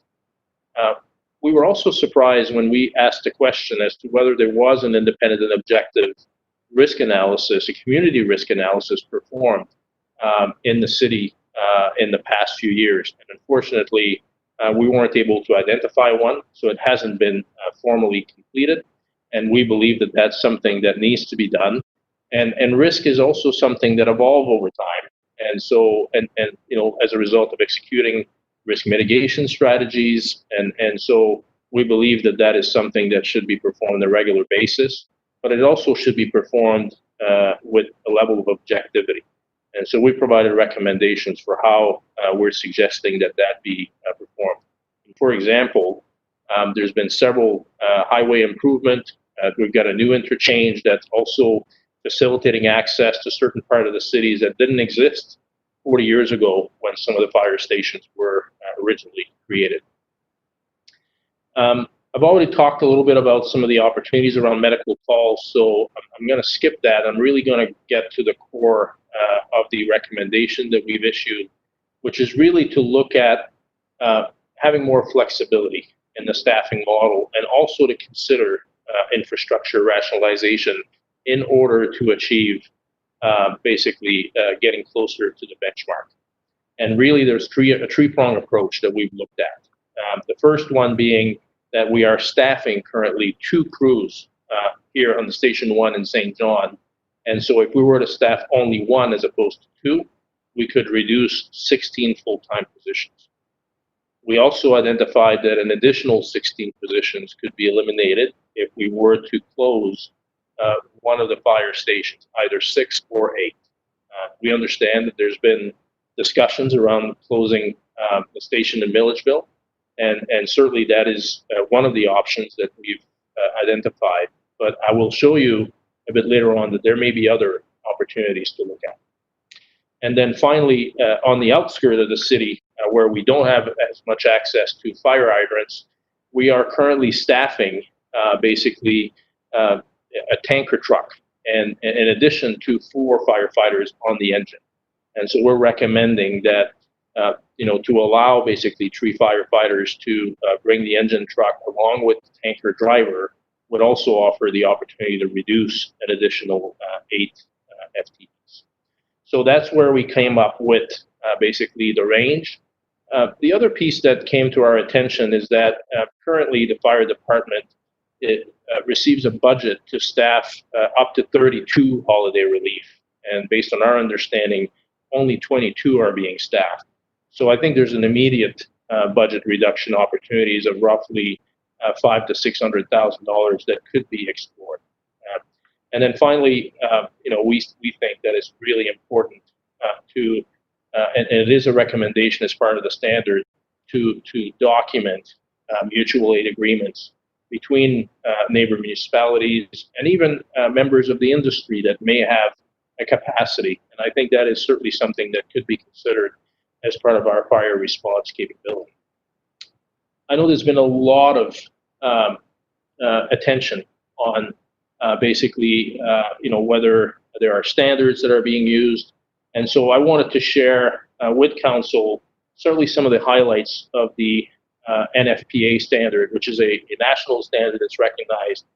We were also surprised when we asked the question as to whether there was an independent and objective risk analysis, a community risk analysis performed in the city in the past few years. And unfortunately, we weren't able to identify one, so it hasn't been formally completed. And we believe that that's something that needs to be done. And risk is also something that evolves over time. And so, and you know, as a result of executing risk mitigation strategies, and so we believe that that is something that should be performed on a regular basis, but it also should be performed with a level of objectivity. And so we provided recommendations for how we're suggesting that that be performed. For example, there's been several highway improvement. We've got a new interchange that's also facilitating access to certain part of the cities that didn't exist 40 years ago when some of the fire stations were originally created. I've already talked a little bit about some of the opportunities around medical calls, so I'm going to skip that. I'm really going to get to the core of the recommendation that we've issued, which is really to look at having more flexibility in the staffing model and also to consider infrastructure rationalization in order to achieve basically getting closer to the benchmark. And really there's a three-pronged approach that we've looked at. The first one being that we are staffing currently 2 crews here on the Station 1 in St. John. And so if we were to staff only 1 as opposed to 2, we could reduce 16 full-time positions. We also identified that an additional 16 positions could be eliminated if we were to close one of the fire stations, either 6 or 8. We understand that there's been discussions around closing the station in Milledgeville, and certainly that is one of the options that we've identified. But I will show you a bit later on that there may be other opportunities to look at. And then finally, on the outskirts of the city, where we don't have as much access to fire hydrants, we are currently staffing basically a tanker truck, and in addition to 4 firefighters on the engine. And so we're recommending that, to allow basically 3 firefighters to bring the engine truck along with the tanker driver would also offer the opportunity to reduce an additional 8 FTEs. So that's where we came up with basically the range. The other piece that came to our attention is that currently the fire department receives a budget to staff up to 32 holiday relief. And based on our understanding, only 22 are being staffed. So I think there's an immediate budget reduction opportunities of roughly $500,000 to $600,000 that could be explored. And then finally, we think that it's really important and it is a recommendation as part of the standard to document mutual aid agreements between neighbor municipalities and even members of the industry that may have a capacity. And I think that is certainly something that could be considered as part of our fire response capability. I know there's been a lot of attention on basically, whether there are standards that are being used. And so I wanted to share with Council certainly some of the highlights of the NFPA standard, which is a national standard that's recognized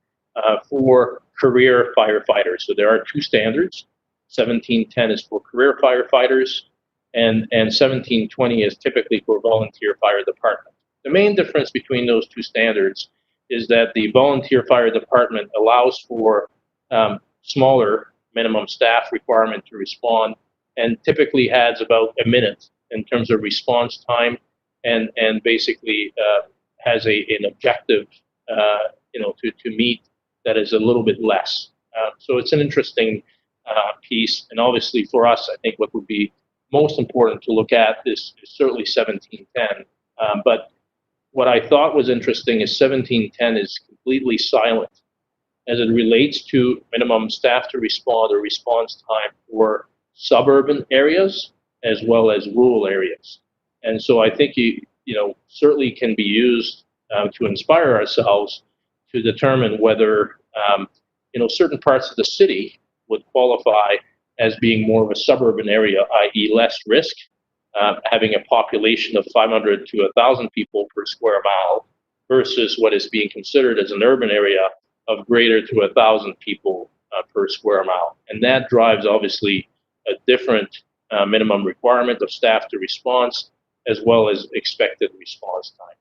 for career firefighters. So there are two standards. 1710 is for career firefighters, and 1720 is typically for volunteer fire department. The main difference between those two standards is that the volunteer fire department allows for smaller minimum staff requirement to respond, and typically adds about a minute in terms of response time, and basically has an objective to meet that is a little bit less. So it's an interesting piece, and obviously for us, I think what would be most important to look at is certainly 1710. But what I thought was interesting is 1710 is completely silent as it relates to minimum staff to respond or response time for suburban areas as well as rural areas. And so I think certainly can be used to inspire ourselves to determine whether certain parts of the city would qualify as being more of a suburban area, i.e. less risk, having a population of 500 to 1,000 people per square mile, versus what is being considered as an urban area of greater to 1,000 people per square mile. And that drives obviously a different minimum requirement of staff to response, as well as expected response time.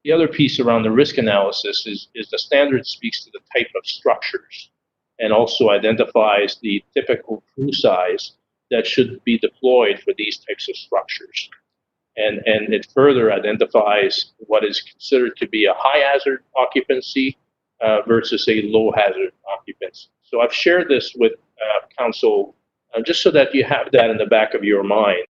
The other piece around the risk analysis is the standard speaks to the type of structures and also identifies the typical crew size that should be deployed for these types of structures. And it further identifies what is considered to be a high hazard occupancy versus a low hazard occupancy. So I've shared this with Council just so that you have that in the back of your mind.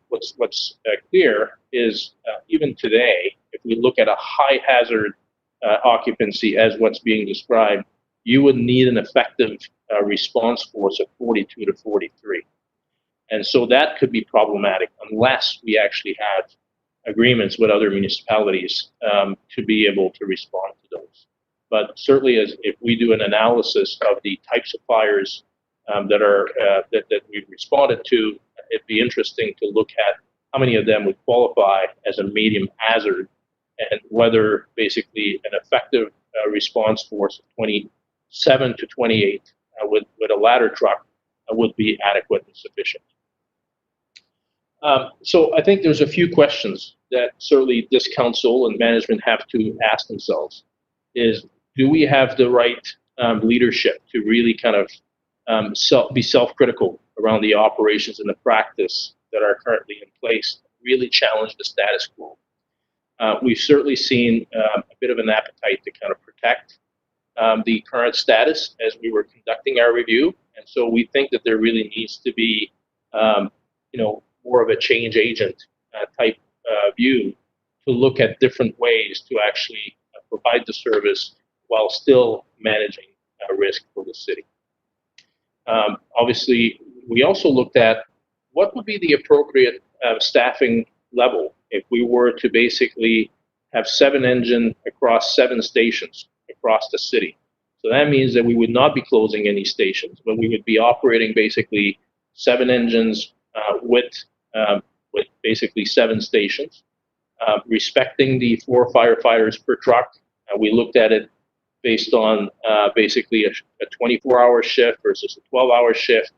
What's clear is even today, if we look at a high hazard occupancy as what's being described, you would need an effective response force of 42 to 43. And so that could be problematic unless we actually have agreements with other municipalities to be able to respond to those. But certainly, if we do an analysis of the types of fires that we've responded to, it'd be interesting to look at how many of them would qualify as a medium hazard, and whether basically an effective response force of 27 to 28 with a ladder truck would be adequate and sufficient. So I think there's a few questions that certainly this council and management have to ask themselves. Is, do we have the right leadership to really kind of be self-critical around the operations and the practice that are currently in place, really challenge the status quo? We've certainly seen a bit of an appetite to kind of protect the current status as we were conducting our review. And so we think that there really needs to be, more of a change agent type view to look at different ways to actually provide the service while still managing risk for the city. Obviously, we also looked at what would be the appropriate staffing level if we were to basically have 7 engines across 7 stations across the city. So that means that we would not be closing any stations, but we would be operating basically 7 engines with basically 7 stations, respecting the 4 firefighters per truck. We looked at it based on basically a 24-hour shift versus a 12-hour shift,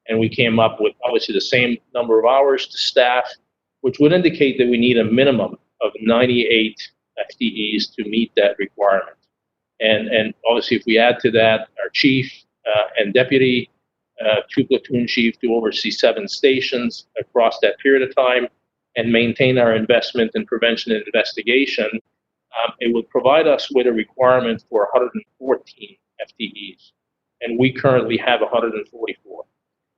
and we came up with obviously the same number of hours to staff, which would indicate that we need a minimum of 98 FTEs to meet that requirement. And obviously, if we add to that our chief and deputy 2 platoon chiefs to oversee 7 stations across that period of time and maintain our investment in prevention and investigation, it would provide us with a requirement for 114 FTEs, and we currently have 144.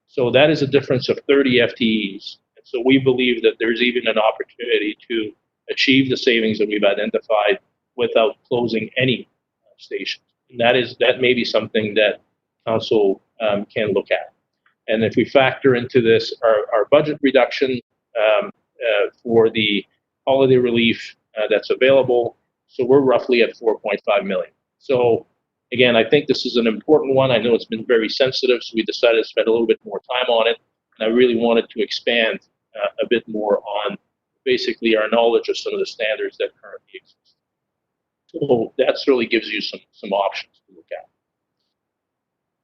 So that is a difference of 30 FTEs. And so we believe that there's even an opportunity to achieve the savings that we've identified without closing any stations. And that may be something that council can look at. And if we factor into this our budget reduction for the holiday relief that's available, so we're roughly at 4.5 million. So again, I think this is an important one. I know it's been very sensitive, so we decided to spend a little bit more time on it. And I really wanted to expand a bit more on basically our knowledge of some of the standards that currently exist. So that really gives you some options to look at.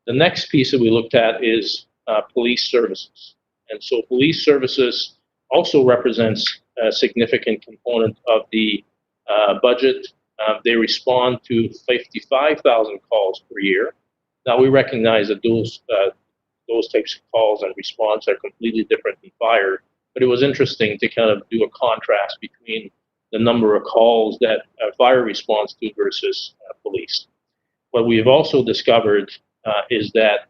The next piece that we looked at is police services. And so police services also represents a significant component of the budget. They respond to 55,000 calls per year. Now we recognize that those types of calls and response are completely different than fire, but it was interesting to kind of do a contrast between the number of calls that fire responds to versus police. What we have also discovered is that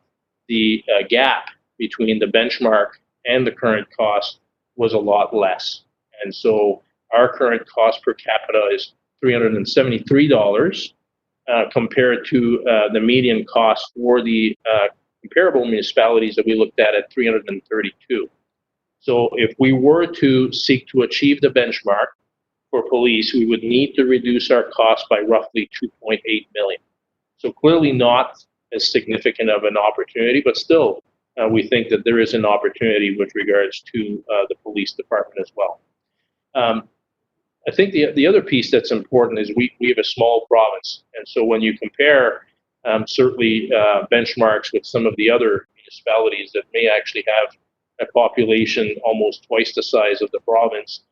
the gap between the benchmark and the current cost was a lot less. And so our current cost per capita is $373 compared to the median cost for the comparable municipalities that we looked at $332. So if we were to seek to achieve the benchmark for police, we would need to reduce our cost by roughly 2.8 million. So clearly not as significant of an opportunity, but still we think that there is an opportunity with regards to the police department as well. I think the other piece that's important is we have a small province. And so when you compare certainly benchmarks with some of the other municipalities that may actually have a population almost twice the size of the province,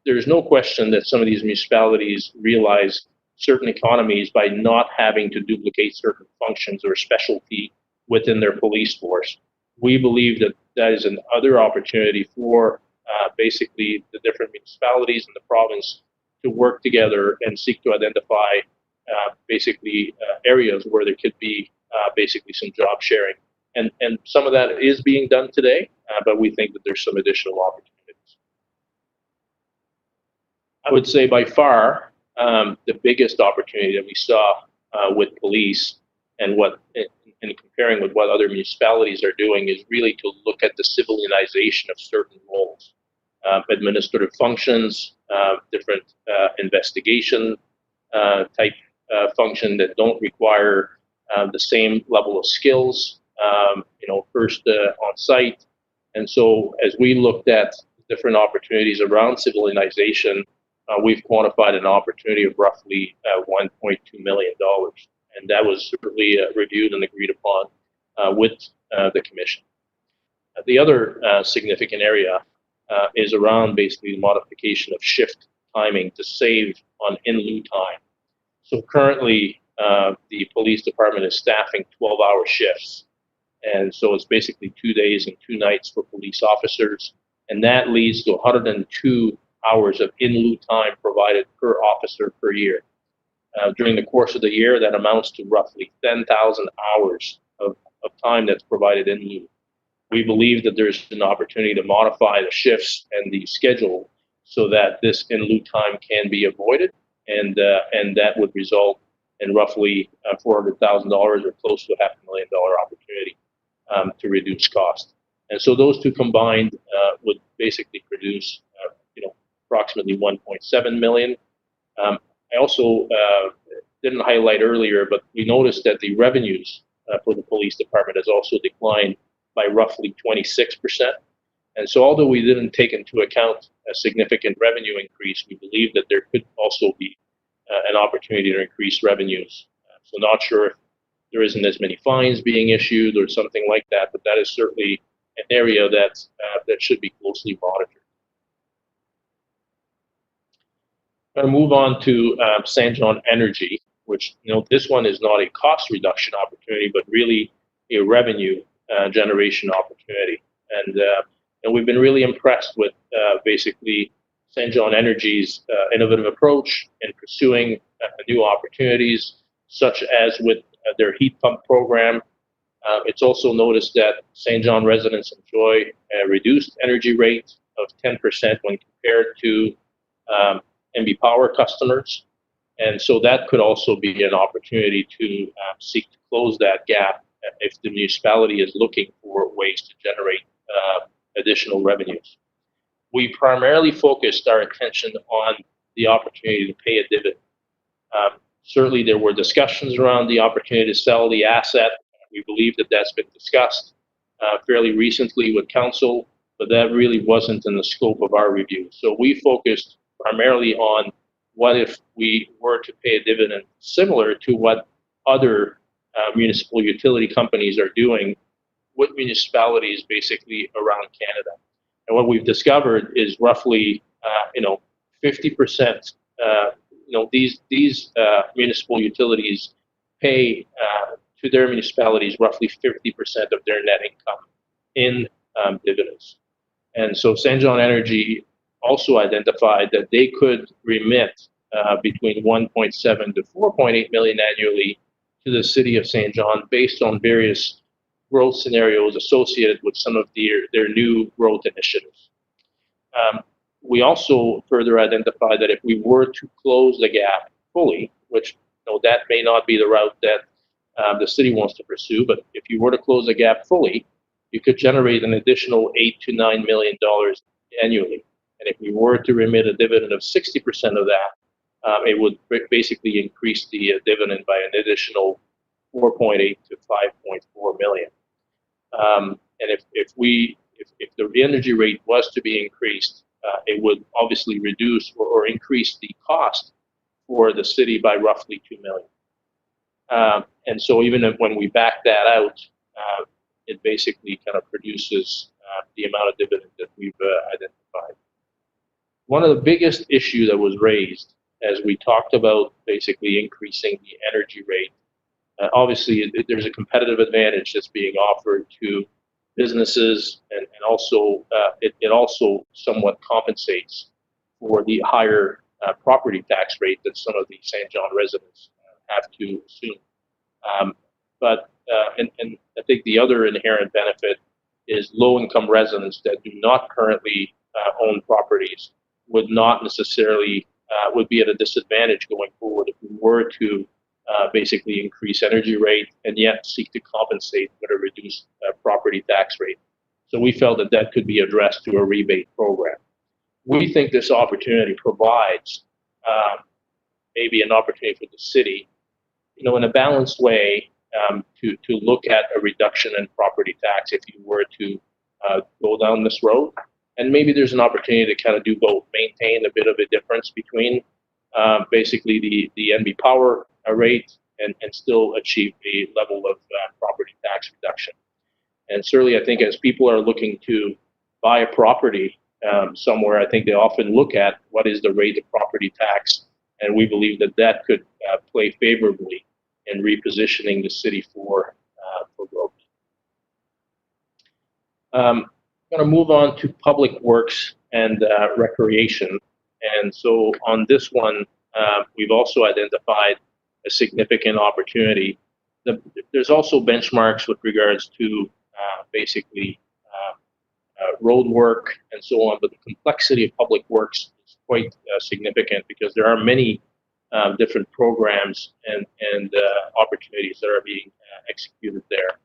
there's no question that some of these municipalities realize certain economies by not having to duplicate certain functions or specialty within their police force. We believe that that is another opportunity for basically the different municipalities in the province to work together and seek to identify basically areas where there could be basically some job sharing. And some of that is being done today, but we think that there's some additional opportunities. I would say by far the biggest opportunity that we saw with police and comparing with what other municipalities are doing is really to look at the civilization of certain roles, administrative functions, different investigation type function that don't require the same level of skills, first on site. And so as we looked at different opportunities around civilization, we've quantified an opportunity of roughly $1.2 million. And that was certainly reviewed and agreed upon with the commission. The other significant area is around basically the modification of shift timing to save on in-lieu time. So currently, the police department is staffing 12-hour shifts. And so it's basically 2 days and 2 nights for police officers. And that leads to 102 hours of in-lieu time provided per officer per year. During the course of the year, that amounts to roughly 10,000 hours of time that's provided in lieu. We believe that there's an opportunity to modify the shifts and the schedule so that this in lieu time can be avoided, and that would result in roughly $400,000 or close to $500,000 opportunity to reduce cost. And so those two combined would basically produce approximately 1.7 million. I also didn't highlight earlier, but we noticed that the revenues for the police department has also declined by roughly 26%. And so although we didn't take into account a significant revenue increase, we believe that there could also be an opportunity to increase revenues. So not sure if there isn't as many fines being issued or something like that, but that is certainly an area that should be closely monitored. I'm going to move on to St. John Energy, which this one is not a cost reduction opportunity, but really a revenue generation opportunity. And we've been really impressed with basically St. John Energy's innovative approach in pursuing new opportunities, such as with their heat pump program. It's also noticed that St. John residents enjoy a reduced energy rate of 10% when compared to MB Power customers. And so that could also be an opportunity to seek to close that gap if the municipality is looking for ways to generate additional revenues. We primarily focused our attention on the opportunity to pay a dividend. Certainly there were discussions around the opportunity to sell the asset. We believe that that's been discussed fairly recently with council, but that really wasn't in the scope of our review. So we focused primarily on what if we were to pay a dividend similar to what other municipal utility companies are doing with municipalities basically around Canada. And what we've discovered is roughly, 50%, these municipal utilities pay to their municipalities roughly 50% of their net income in dividends. And so St. John Energy also identified that they could remit between 1.7 to 4.8 million annually to the city of St. John based on various growth scenarios associated with some of their new growth initiatives. We also further identified that if we were to close the gap fully, which that may not be the route that the city wants to pursue, but if you were to close the gap fully, you could generate an additional $8 to $9 million annually. And if we were to remit a dividend of 60% of that, it would basically increase the dividend by an additional 4.8 to 5.4 million. And if the energy rate was to be increased, it would obviously reduce or increase the cost for the city by roughly 2 million. And so even when we back that out, it basically kind of produces the amount of dividend that we've identified. One of the biggest issue that was raised as we talked about basically increasing the energy rate, obviously there's a competitive advantage that's being offered to businesses, and also it also somewhat compensates for the higher property tax rate that some of the St. John residents have to assume. And I think the other inherent benefit is low-income residents that do not currently own properties would not necessarily would be at a disadvantage going forward if we were to basically increase energy rate and yet seek to compensate with a reduced property tax rate. So we felt that that could be addressed through a rebate program. We think this opportunity provides maybe an opportunity for the city, in a balanced way, to look at a reduction in property tax if you were to go down this road. And maybe there's an opportunity to kind of do both, maintain a bit of a difference between basically the NB Power rate and still achieve the level of property tax reduction. And certainly I think as people are looking to buy a property somewhere, I think they often look at what is the rate of property tax, and we believe that that could play favorably in repositioning the city for growth. I'm going to move on to public works and recreation. And so on this one, we've also identified a significant opportunity. There's also benchmarks with regards to basically road work and so on, but the complexity of public works is quite significant because there are many different programs and opportunities that are being executed there.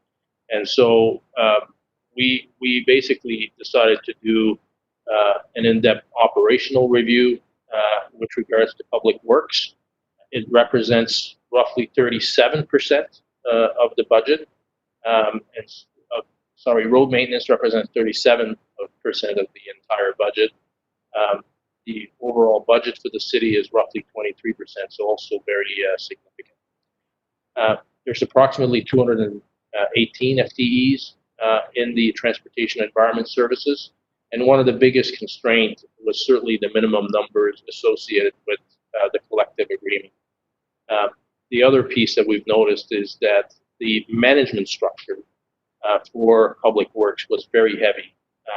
And so we basically decided to do an in-depth operational review with regards to public works. It represents roughly 37% of the budget. Road maintenance represents 37% of the entire budget. The overall budget for the city is roughly 23%, so also very significant. There's approximately 218 FTEs in the transportation environment services, and one of the biggest constraints was certainly the minimum numbers associated with the collective agreement. The other piece that we've noticed is that the management structure for Public Works was very heavy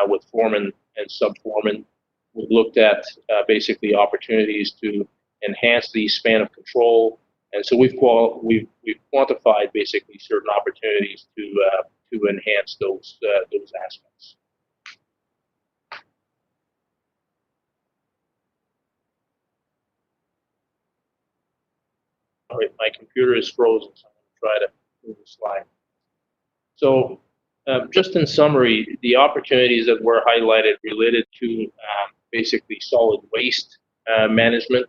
with foremen and sub-foremen. We looked at basically opportunities to enhance the span of control, and so we've quantified basically certain opportunities to enhance those aspects. All right, my computer is frozen, so I'm going to try to move the slide. So just in summary, the opportunities that were highlighted related to basically solid waste management.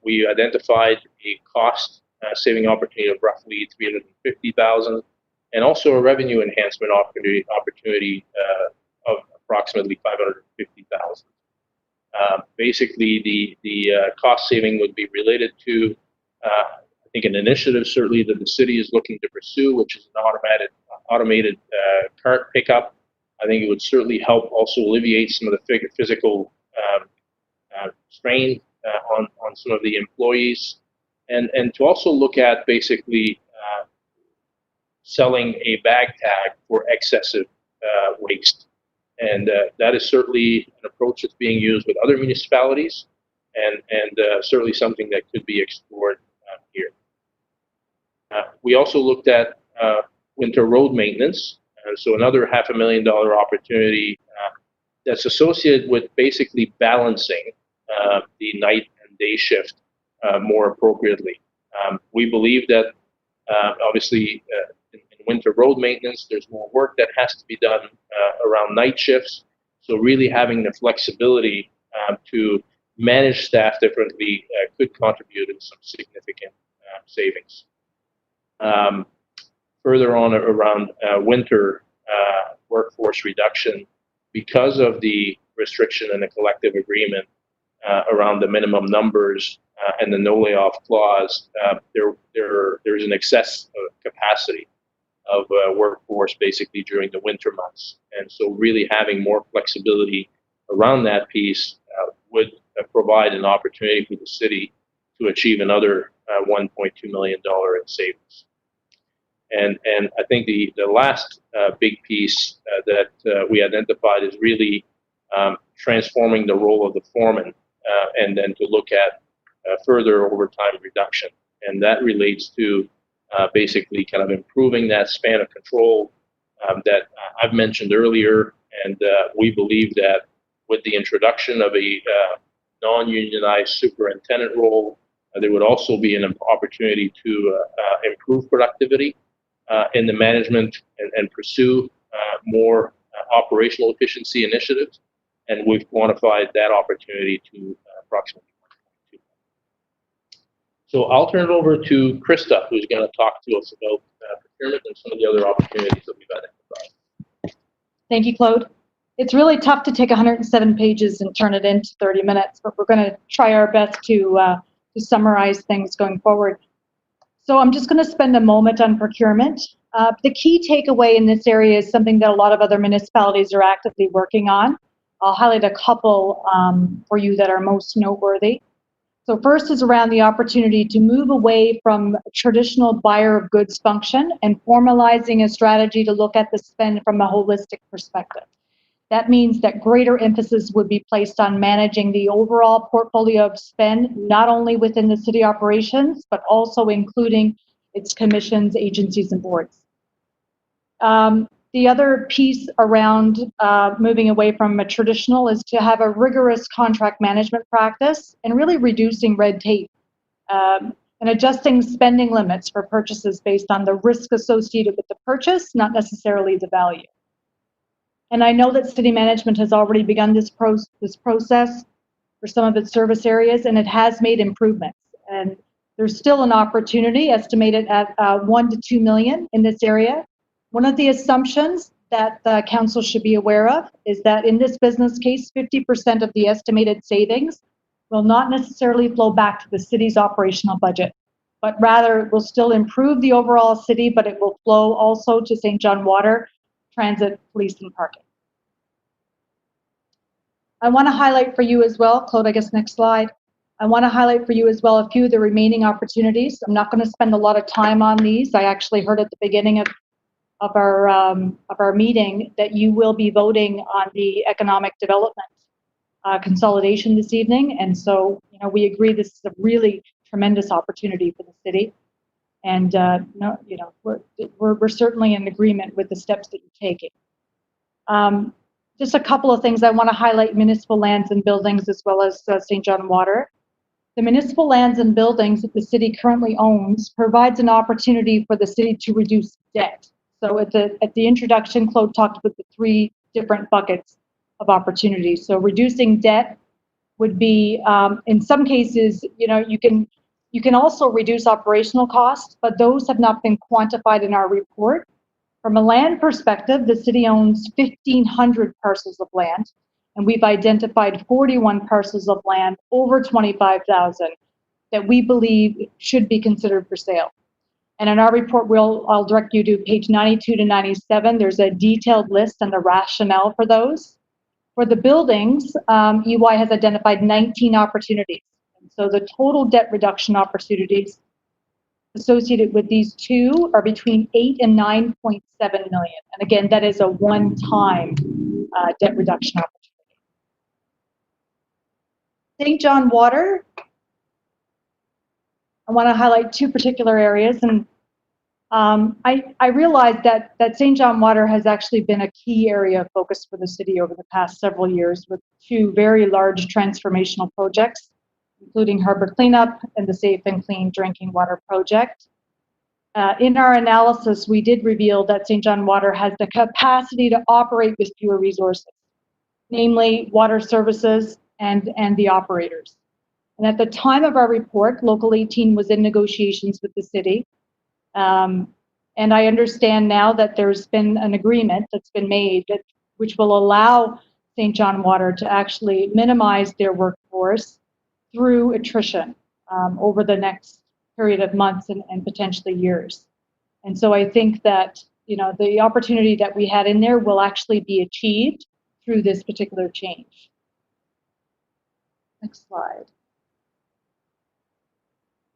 We identified a cost saving opportunity of roughly $350,000, and also a revenue enhancement opportunity of approximately $550,000. Basically, the cost saving would be related to I think an initiative certainly that the city is looking to pursue, which is an automated cart pickup. I think it would certainly help also alleviate some of the physical strain on some of the employees, and to also look at basically selling a bag tag for excessive waste. And that is certainly an approach that's being used with other municipalities, and certainly something that could be explored here. We also looked at winter road maintenance, and so another $500,000 opportunity that's associated with basically balancing the night and day shift more appropriately. We believe that obviously in winter road maintenance, there's more work that has to be done around night shifts. So really having the flexibility to manage staff differently could contribute to some significant savings. Further on around winter workforce reduction, because of the restriction in the collective agreement around the minimum numbers and the no layoff clause, there's an excess of capacity of workforce basically during the winter months. And so really having more flexibility around that piece would provide an opportunity for the city to achieve another $1.2 million in savings. And I think the last big piece that we identified is really transforming the role of the foreman and then to look at further overtime reduction. And that relates to basically kind of improving that span of control that I've mentioned earlier. And we believe that with the introduction of a non-unionized superintendent role, there would also be an opportunity to improve productivity in the management and pursue more operational efficiency initiatives. And we've quantified that opportunity to approximately 1.2. So I'll turn it over to Krista, who's going to talk to us about procurement and some of the other opportunities that we've identified. Thank you, Claude. It's really tough to take 107 pages and turn it into 30 minutes, but we're going to try our best to summarize things going forward. So I'm just going to spend a moment on procurement. The key takeaway in this area is something that a lot of other municipalities are actively working on. I'll highlight a couple for you that are most noteworthy. So first is around the opportunity to move away from a traditional buyer of goods function and formalizing a strategy to look at the spend from a holistic perspective. That means that greater emphasis would be placed on managing the overall portfolio of spend, not only within the city operations, but also including its commissions, agencies, and boards. The other piece around moving away from a traditional is to have a rigorous contract management practice and really reducing red tape and adjusting spending limits for purchases based on the risk associated with the purchase, not necessarily the value. And I know that city management has already begun this process for some of its service areas, and it has made improvements. And there's still an opportunity estimated at 1 to 2 million in this area. One of the assumptions that the council should be aware of is that in this business case, 50% of the estimated savings will not necessarily flow back to the city's operational budget, but rather it will still improve the overall city, but it will flow also to St. John Water, Transit, Police, and Parking. I want to highlight for you as well, Claude, I guess next slide. I want to highlight for you as well a few of the remaining opportunities. I'm not going to spend a lot of time on these. I actually heard at the beginning of of our meeting that you will be voting on the economic development consolidation this evening. And so, we agree this is a really tremendous opportunity for the city. And we're certainly in agreement with the steps that you're taking. Just a couple of things I want to highlight: municipal lands and buildings, as well as St. John Water. The municipal lands and buildings that the city currently owns provides an opportunity for the city to reduce debt. So at the introduction, Claude talked about the 3 different buckets of opportunities. So reducing debt would be, in some cases, you can also reduce operational costs, but those have not been quantified in our report. From a land perspective, the city owns 1,500 parcels of land, and we've identified 41 parcels of land over 25,000 that we believe should be considered for sale. And in our report, I'll direct you to page 92 to 97. There's a detailed list and the rationale for those. For the buildings, EY has identified 19 opportunities. And so the total debt reduction opportunities associated with these 2 are between 8 and 9.7 million. And again, that is a one-time debt reduction opportunity. St. John Water, I want to highlight 2 particular areas. And I realize that St. John Water has actually been a key area of focus for the city over the past several years, with 2 very large transformational projects, including harbor cleanup and the Safe and Clean Drinking Water Project. In our analysis, we did reveal that St. John Water has the capacity to operate with fewer resources, namely water services and the operators. And at the time of our report, Local 18 was in negotiations with the city. And I understand now that there's been an agreement that's been made which will allow St. John Water to actually minimize their workforce through attrition over the next period of months and potentially years. And so I think that the opportunity that we had in there will actually be achieved through this particular change. Next slide.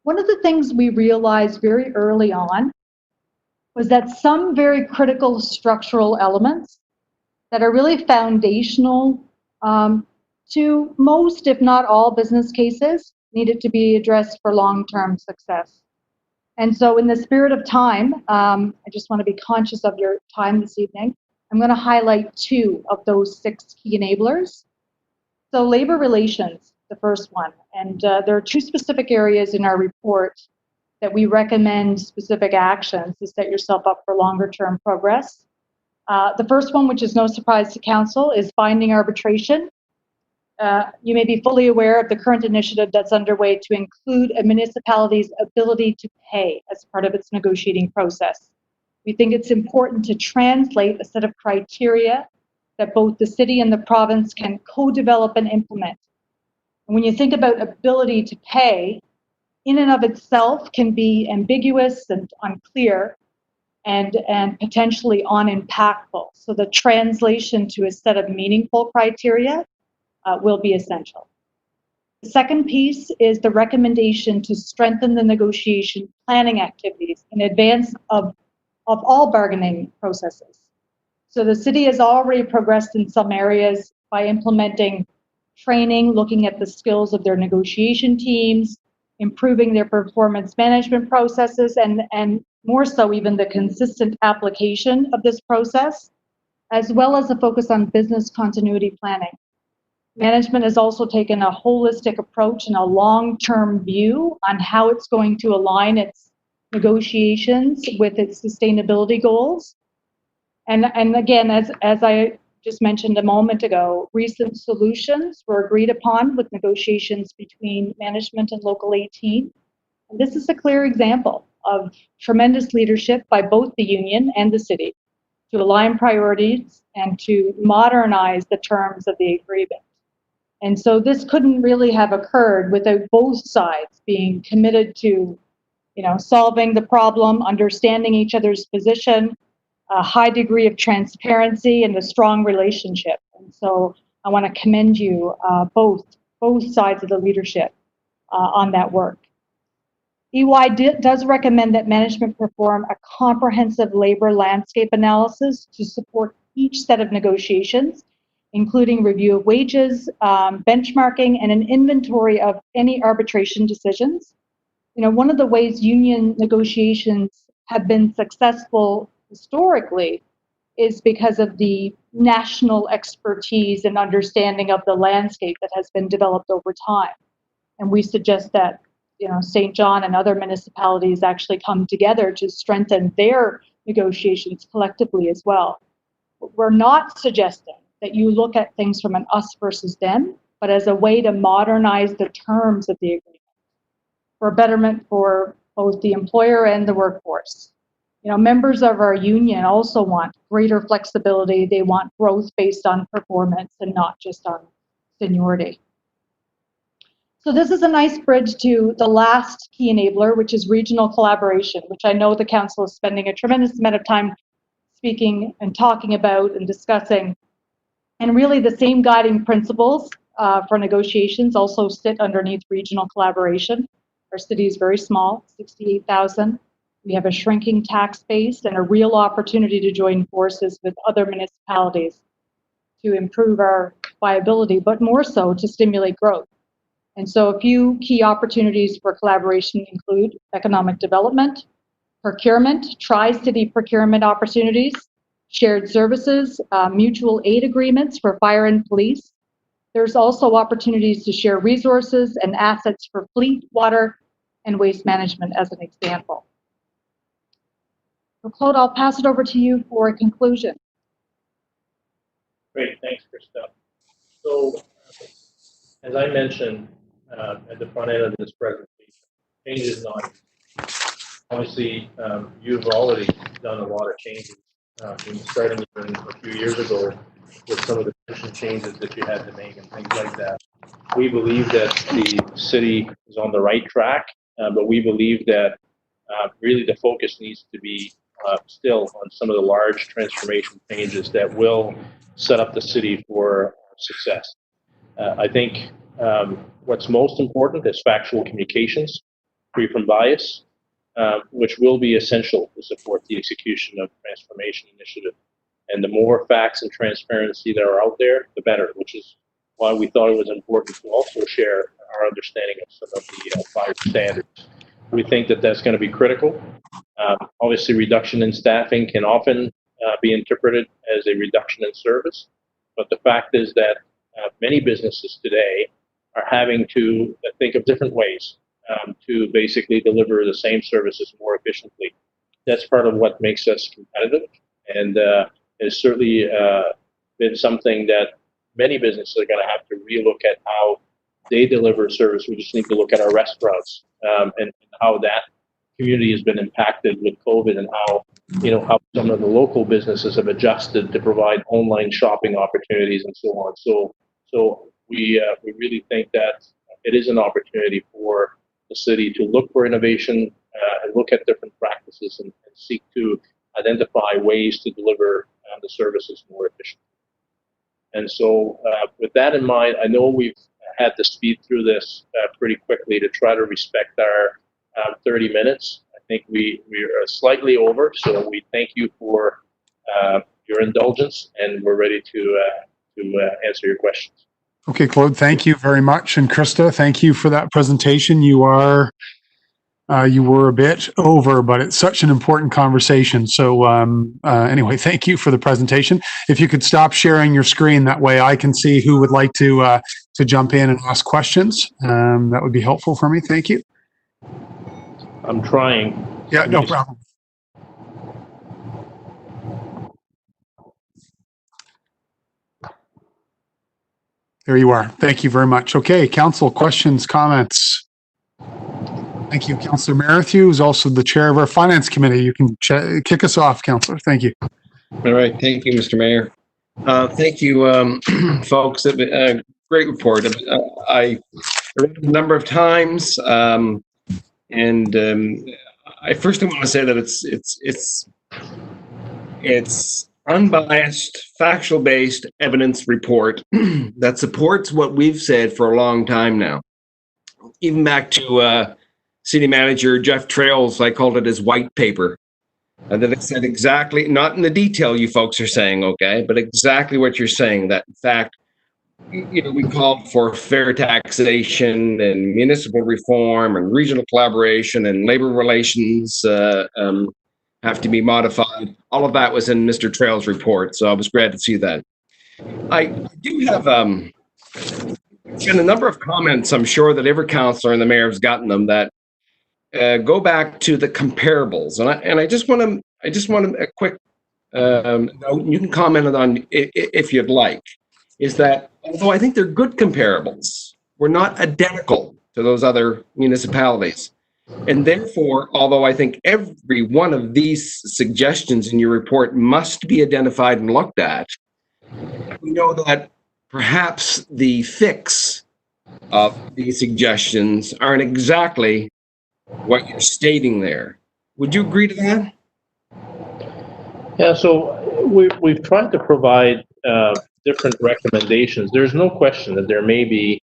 One of the things we realized very early on was that some very critical structural elements that are really foundational to most, if not all, business cases needed to be addressed for long-term success. And so in the spirit of time, I just want to be conscious of your time this evening. I'm going to highlight 2 of those 6 key enablers. So labor relations, the first one. And there are 2 specific areas in our report that we recommend specific actions to set yourself up for longer-term progress. The first one, which is no surprise to council, is binding arbitration. You may be fully aware of the current initiative that's underway to include a municipality's ability to pay as part of its negotiating process. We think it's important to translate a set of criteria that both the city and the province can co-develop and implement. And when you think about ability to pay, in and of itself can be ambiguous and unclear and potentially unimpactful. So the translation to a set of meaningful criteria will be essential. The second piece is the recommendation to strengthen the negotiation planning activities in advance of all bargaining processes. So the city has already progressed in some areas by implementing training, looking at the skills of their negotiation teams, improving their performance management processes, and more so even the consistent application of this process, as well as a focus on business continuity planning. Management has also taken a holistic approach and a long-term view on how it's going to align its negotiations with its sustainability goals. And again, as I just mentioned a moment ago, recent solutions were agreed upon with negotiations between management and Local 18. And this is a clear example of tremendous leadership by both the union and the city to align priorities and to modernize the terms of the agreement. And so this couldn't really have occurred without both sides being committed to, solving the problem, understanding each other's position, a high degree of transparency, and a strong relationship. And so I want to commend you, both sides of the leadership on that work. does recommend that management perform a comprehensive labor landscape analysis to support each set of negotiations, including review of wages, benchmarking, and an inventory of any arbitration decisions. You know, one of the ways union negotiations have been successful historically is because of the national expertise and understanding of the landscape that has been developed over time. And we suggest that, you know, St. John and other municipalities actually come together to strengthen their negotiations collectively as well. We're not suggesting that you look at things from an us versus them, but as a way to modernize the terms of the agreement for betterment for both the employer and the workforce. You know, members of our union also want greater flexibility. They want growth based on performance and not just on seniority. So this is a nice bridge to the last key enabler, which is regional collaboration, which I know the council is spending a tremendous amount of time speaking and talking about and discussing. And really the same guiding principles for negotiations also sit underneath regional collaboration. Our city is very small, 68,000. We have a shrinking tax base and a real opportunity to join forces with other municipalities to improve our viability, but more so to stimulate growth. And so a few key opportunities for collaboration include economic development, procurement, tri-city procurement opportunities, shared services, mutual aid agreements for fire and police. There's also opportunities to share resources and assets for fleet, water, and waste management as an example. So Claude, I'll pass it over to you for a conclusion. Great, thanks, Krista. So, as I mentioned at the front end of this presentation, change is not. Obviously, you've already done a lot of changes, starting even a few years ago with some of the pension changes that you had to make and things like that. We believe that the city is on the right track, but we believe that really the focus needs to be still on some of the large transformation changes that will set up the city for success. I think what's most important is factual communications, free from bias, which will be essential to support the execution of transformation initiative. And the more facts and transparency that are out there, the better, which is why we thought it was important to also share our understanding of some of the 5 standards. We think that that's going to be critical. Obviously, reduction in staffing can often be interpreted as a reduction in service, but the fact is that many businesses today are having to think of different ways to basically deliver the same services more efficiently. That's part of what makes us competitive, and it's certainly been something that many businesses are going to have to relook at how they deliver service. We just need to look at our restaurants and how that community has been impacted with COVID, and how how some of the local businesses have adjusted to provide online shopping opportunities and so on. So we really think that it is an opportunity for the city to look for innovation and look at different practices and seek to identify ways to deliver the services more efficiently. And so with that in mind, I know we've had to speed through this pretty quickly to try to respect our 30 minutes. I think we are slightly over, so we thank you for your indulgence, and we're ready to answer your questions. Okay, Claude, thank you very much. And Krista, thank you for that presentation. You were a bit over, but it's such an important conversation. So anyway, thank you for the presentation. If you could stop sharing your screen, that way I can see who would like to jump in and ask questions. That would be helpful for me. Thank you. I'm trying. Yeah, no problem. There you are. Thank you very much. Okay, council, questions, comments? Thank you. Councillor Merrithew is also the chair of our finance committee. You can kick us off, Councillor. Thank you. All right. Thank you, Mr. Mayor. Thank you, folks. Great report. I read it a number of times, and I first want to say that it's unbiased, factual-based evidence report that supports what we've said for a long time now, even back to city manager Jeff Trails, I called it his white paper. And that it said exactly, not in the detail you folks are saying, okay, but exactly what you're saying, that in fact, we called for fair taxation and municipal reform and regional collaboration and labor relations have to be modified. All of that was in Mr. Trails' report, so I was glad to see that. I do have been a number of comments, I'm sure that every councillor and the mayor has gotten them, that go back to the comparables, and I just want a quick note. You can comment on if you'd like. Is that although I think they're good comparables, we're not identical to those other municipalities, and therefore, although I think every one of these suggestions in your report must be identified and looked at, we know that perhaps the fix of these suggestions aren't exactly what you're stating there. Would you agree to that? Yeah, so we've tried to provide different recommendations. There's no question that there may be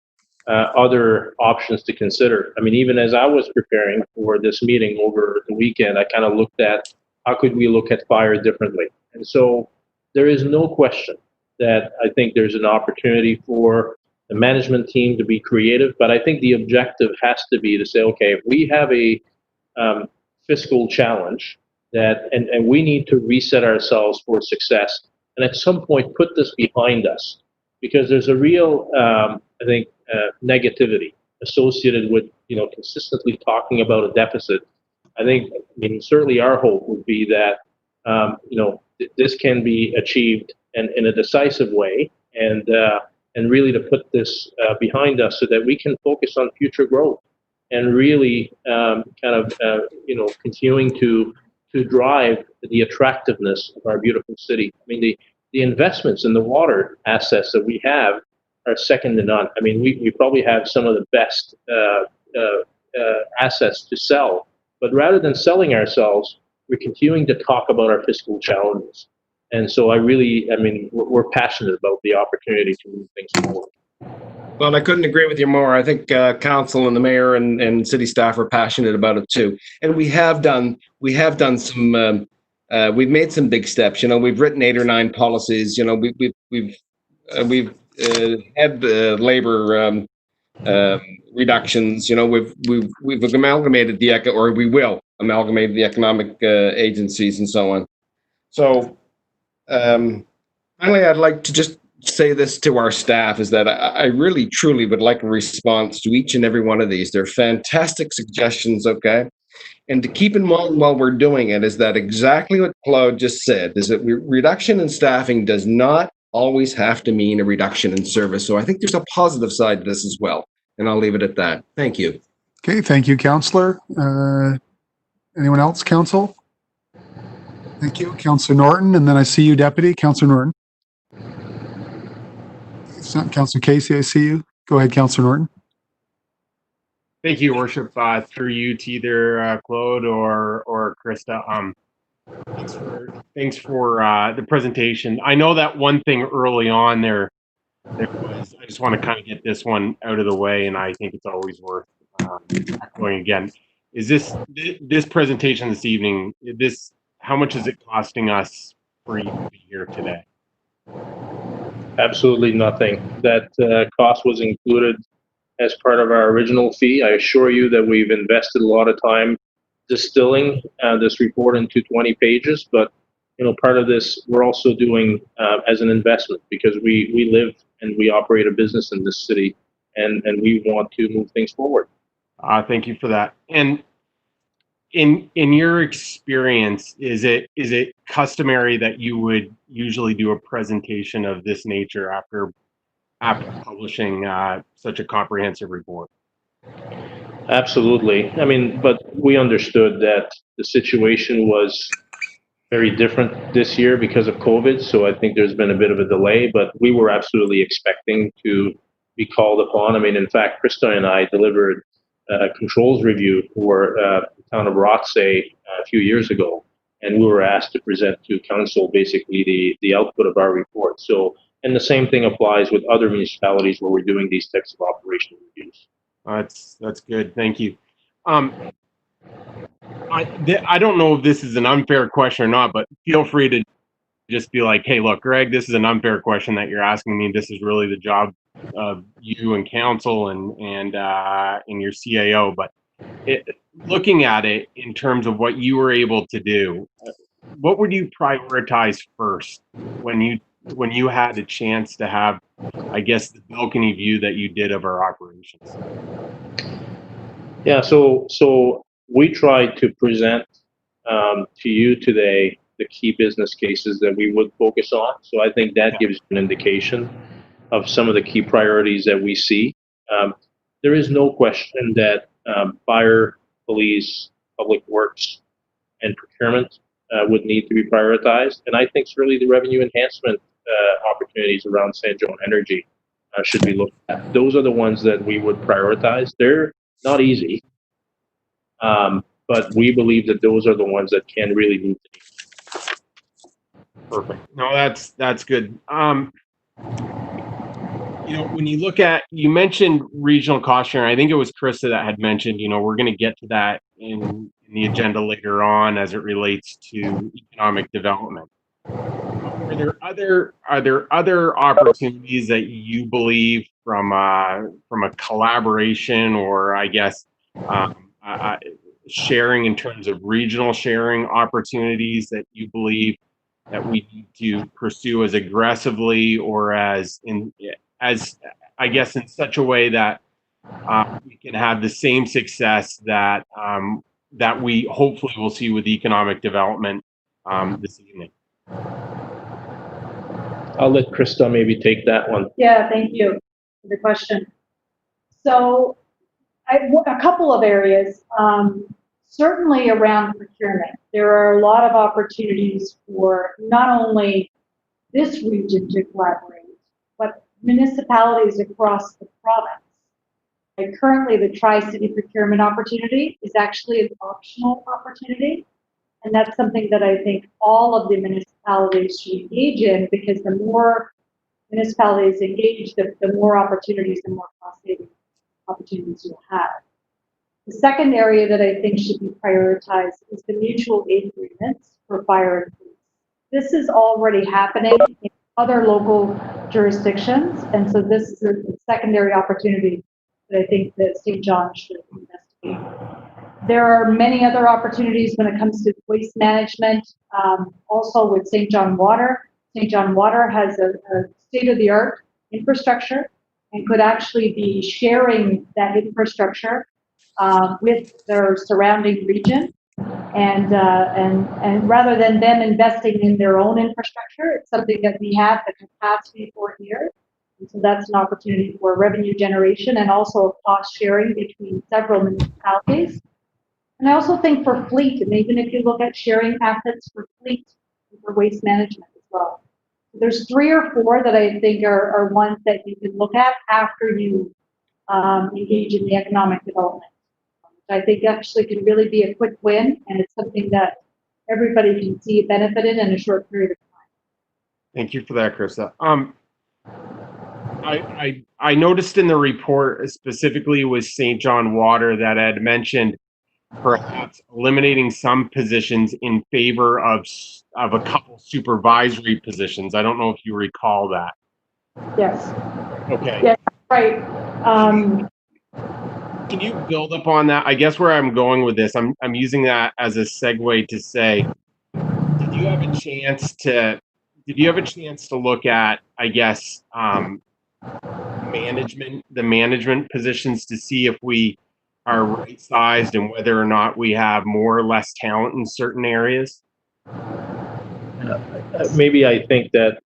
other options to consider. I mean, even as I was preparing for this meeting over the weekend, I kind of looked at how could we look at fire differently. And so there is no question that I think there's an opportunity for the management team to be creative, but I think the objective has to be to say, okay, if we have a fiscal challenge that, and we need to reset ourselves for success, and at some point put this behind us, because there's a real, I think, negativity associated with, consistently talking about a deficit. I mean, certainly our hope would be that, this can be achieved in a decisive way, and really to put this behind us so that we can focus on future growth and really continuing to drive the attractiveness of our beautiful city. I mean, the investments in the water assets that we have are second to none. I mean, we probably have some of the best assets to sell, but rather than selling ourselves, we're continuing to talk about our fiscal challenges. And so we're passionate about the opportunity to move things forward. Well, I couldn't agree with you more. I think council and the mayor and city staff are passionate about it too. And we have done some, we've made some big steps. We've written 8 or 9 policies. We've had labor reductions. We've amalgamated we will amalgamate the economic agencies and so on. So finally, I'd like to just say this to our staff, is that I really, truly would like a response to each and every one of these. They're fantastic suggestions, okay? And to keep in mind while we're doing it is that exactly what Claude just said, is that reduction in staffing does not always have to mean a reduction in service. So I think there's a positive side to this as well. And I'll leave it at that. Thank you. Okay, thank you, Councillor. Anyone else, Council? Thank you, Councillor Norton, and then I see you, Deputy. Councillor Norton. It's not Councillor Casey, I see you. Go ahead, Councillor Norton. Thank you, Worship. Through you to either Claude or Krista. Thanks for the presentation. I know that one thing early on there was, I just want to kind of get this one out of the way, and I think it's always worth going again. Is this presentation this evening, how much is it costing us for you to be here today? Absolutely nothing. That cost was included as part of our original fee. I assure you that we've invested a lot of time distilling this report into 20 pages, but part of this we're also doing as an investment, because we live and we operate a business in this city, and we want to move things forward. Thank you for that. And in your experience, is it customary that you would usually do a presentation of this nature after publishing such a comprehensive report? Absolutely. I mean, but we understood that the situation was very different this year because of COVID. So I think there's been a bit of a delay, but we were absolutely expecting to be called upon. I mean, in fact, Krista and I delivered a controls review for the town of Rothsay a few years ago, and we were asked to present to council basically the output of our report. So, and the same thing applies with other municipalities where we're doing these types of operational reviews. That's good. Thank you. I don't know if this is an unfair question or not, but feel free to just be like, hey, look, Greg, this is an unfair question that you're asking me. This is really the job of you and council and your CAO. But looking at it in terms of what you were able to do, what would you prioritize first when you had a chance to have, I guess, the balcony view that you did of our operations? Yeah, so we tried to present to you today the key business cases that we would focus on. So I think that gives you an indication of some of the key priorities that we see. There is no question that fire, police, public works, and procurement would need to be prioritized. And I think certainly the revenue enhancement opportunities around St. John Energy should be looked at. Those are the ones that we would prioritize. They're not easy, but we believe that those are the ones that can really move the needle. Perfect. No, that's good. When you look at, you mentioned regional cost sharing. I think it was Krista that had mentioned, we're going to get to that in the agenda later on as it relates to economic development. Are there other opportunities that you believe from a collaboration, or I guess sharing in terms of regional sharing opportunities that you believe that we need to pursue as aggressively, or as I guess in such a way that we can have the same success that that we hopefully will see with economic development this evening? I'll let Krista maybe take that one. Yeah, thank you for the question. So a couple of areas, certainly around procurement. There are a lot of opportunities for not only this region to collaborate, but municipalities across the province. Like currently, the Tri-City procurement opportunity is actually an optional opportunity. And that's something that I think all of the municipalities should engage in, because the more municipalities engage, the more opportunities and more cost-saving opportunities you'll have. The second area that I think should be prioritized is the mutual aid agreements for fire and police. This is already happening in other local jurisdictions, and so this is a secondary opportunity that I think that St. John should investigate. There are many other opportunities when it comes to waste management, also with St. John Water. St. John Water has a state-of-the-art infrastructure and could actually be sharing that infrastructure with their surrounding region. And rather than them investing in their own infrastructure, it's something that we have the capacity for here. And so that's an opportunity for revenue generation and also cost sharing between several municipalities. And I also think for fleet, and even if you look at sharing assets for fleet and for waste management as well. There's 3 or 4 that I think are ones that you can look at after you engage in the economic development. I think actually can really be a quick win, and it's something that everybody can see benefited in a short period of time. Thank you for that, Krista. I noticed in the report, specifically with St. John Water, that had mentioned perhaps eliminating some positions in favor of a couple supervisory positions. I don't know if you recall that. Yes. Okay. Yes, right. Can you build upon that? I guess where I'm going with this, I'm using that as a segue to say, did you have a chance to look at, I guess, the management positions to see if we are right sized and whether or not we have more or less talent in certain areas? Maybe I think that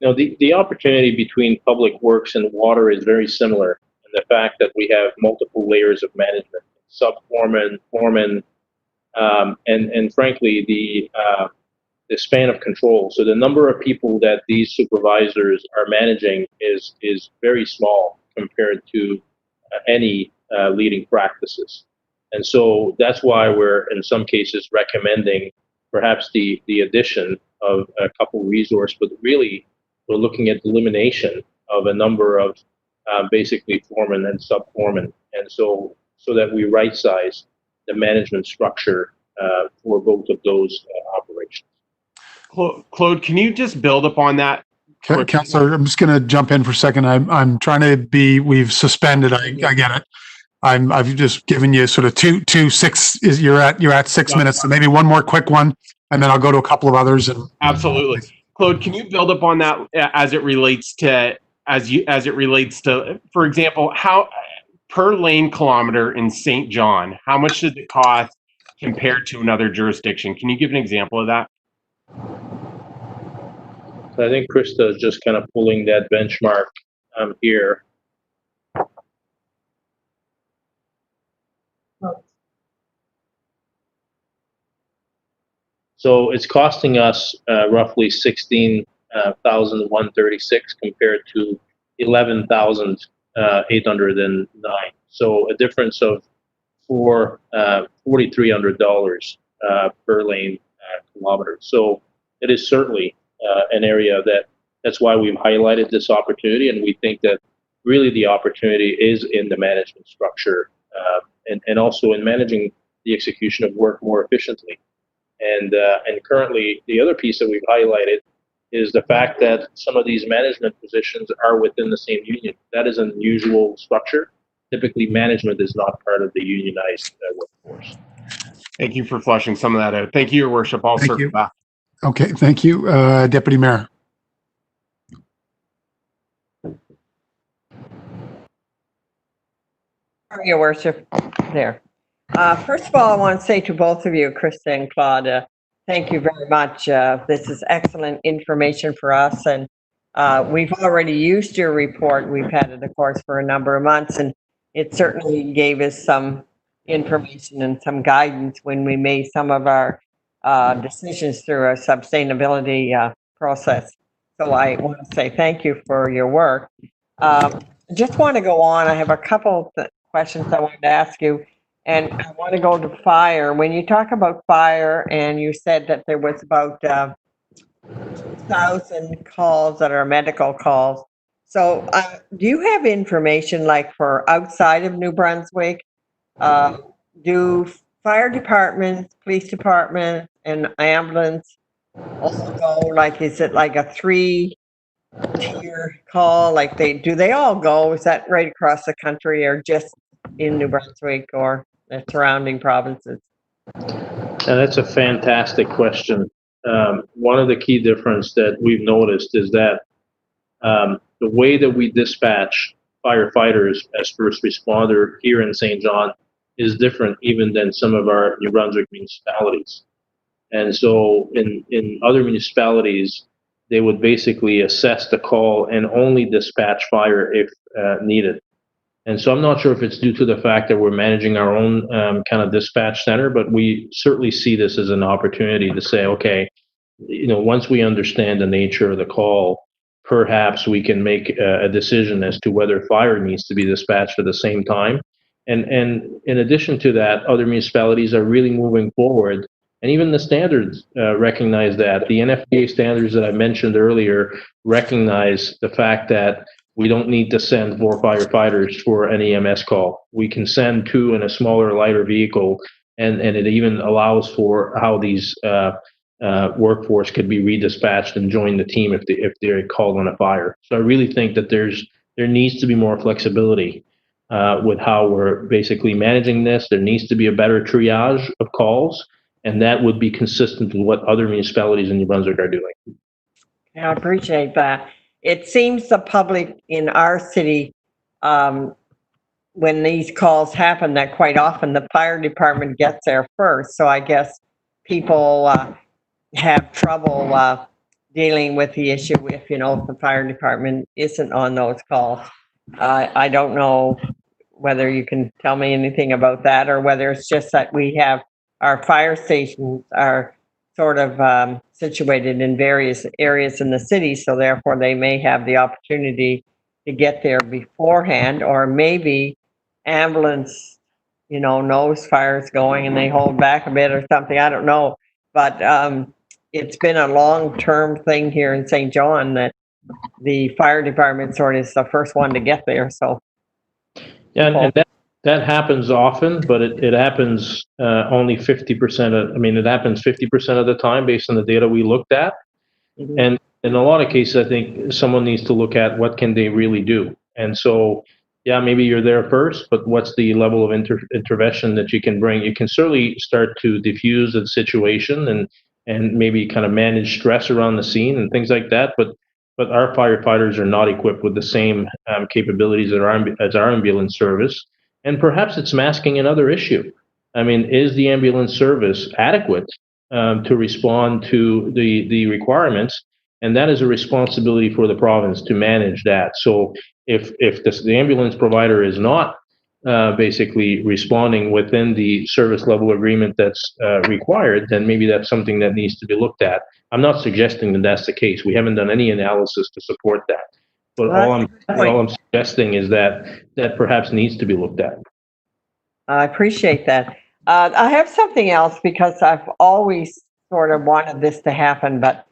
the opportunity between public works and water is very similar in the fact that we have multiple layers of management, sub-foreman, foreman, and frankly the span of control. So the number of people that these supervisors are managing is very small compared to any leading practices. And so that's why we're in some cases recommending perhaps the addition of a couple resources, but really we're looking at elimination of a number of basically foremen and sub-foremen. And so so that we right-size the management structure for both of those operations. Claude, can you just build upon that? Councillor, I'm just going to jump in for a second. I'm trying to be, we've suspended, I get it. I've just given you sort of two, 6, you're at 6 minutes. So maybe one more quick one, and then I'll go to a couple of others. And absolutely. Claude, can you build upon that as it relates to, for example, how per lane kilometer in St. John, how much does it cost compared to another jurisdiction? Can you give an example of that? So I think Krista is just kind of pulling that benchmark here. So it's costing us roughly 16,136 compared to 11,809. So a difference of $4,300 per lane kilometer. So it is certainly an area that's why we've highlighted this opportunity, and we think that really the opportunity is in the management structure and also in managing the execution of work more efficiently. And currently, the other piece that we've highlighted is the fact that some of these management positions are within the same union. That is an unusual structure. Typically, management is not part of the unionized workforce. Thank you for flushing some of that out. Thank you, Your Worship. I'll circle back. Okay, thank you. Deputy Mayor. Your Worship, there. First of all, I want to say to both of you, Krista and Claude, thank you very much. This is excellent information for us, and we've already used your report. We've had it, of course, for a number of months, and it certainly gave us some information and some guidance when we made some of our decisions through a sustainability process. So I want to say thank you for your work. Just want to go on. I have a couple of questions I wanted to ask you. And I want to go to fire. When you talk about fire, and you said that there was about 2,000 calls that are medical calls. So do you have information like for outside of New Brunswick? Do fire departments, police departments, and ambulance also go, like, is it like a 3-tier call? Like do they all go? Is that right across the country or just in New Brunswick or the surrounding provinces? That's a fantastic question. One of the key difference that we've noticed is that the way that we dispatch firefighters as first responder here in St. John is different even than some of our New Brunswick municipalities. And so in other municipalities, they would basically assess the call and only dispatch fire if needed. And so I'm not sure if it's due to the fact that we're managing our own kind of dispatch center, but we certainly see this as an opportunity to say, okay, once we understand the nature of the call, perhaps we can make a decision as to whether fire needs to be dispatched at the same time. And in addition to that, other municipalities are really moving forward. And even the standards recognize that. The NFPA standards that I mentioned earlier recognize the fact that we don't need to send 4 firefighters for an EMS call. We can send 2 in a smaller, lighter vehicle, and it even allows for how these workforce could be redispatched and join the team if they're called on a fire. So I really think that there needs to be more flexibility with how we're basically managing this. There needs to be a better triage of calls, and that would be consistent with what other municipalities in New Brunswick are doing. I appreciate that. It seems the public in our city, when these calls happen, that quite often the fire department gets there first. So I guess people have trouble dealing with the issue if the fire department isn't on those calls. I don't know whether you can tell me anything about that, or whether it's just that we have our fire stations are sort of situated in various areas in the city, so therefore they may have the opportunity to get there beforehand, or maybe ambulance, knows fire's going and they hold back a bit or something. I don't know, but it's been a long-term thing here in St. John that the fire department sort of is the first one to get there. So yeah, and That happens often, but it happens only 50% of, I mean, it happens 50% of the time based on the data we looked at. Mhm. And in a lot of cases, I think someone needs to look at what can they really do. And so, yeah, maybe you're there first, but what's the level of intervention that you can bring? You can certainly start to diffuse the situation and maybe kind of manage stress around the scene and things like that. But our firefighters are not equipped with the same capabilities as our ambulance service. And perhaps it's masking another issue. I mean, is the ambulance service adequate to respond to the requirements? And that is a responsibility for the province to manage that. So if the ambulance provider is not basically responding within the service level agreement that's required, then maybe that's something that needs to be looked at. I'm not suggesting that that's the case. We haven't done any analysis to support that. But all I'm suggesting is that perhaps needs to be looked at. I appreciate that. I have something else because I've always sort of wanted this to happen, but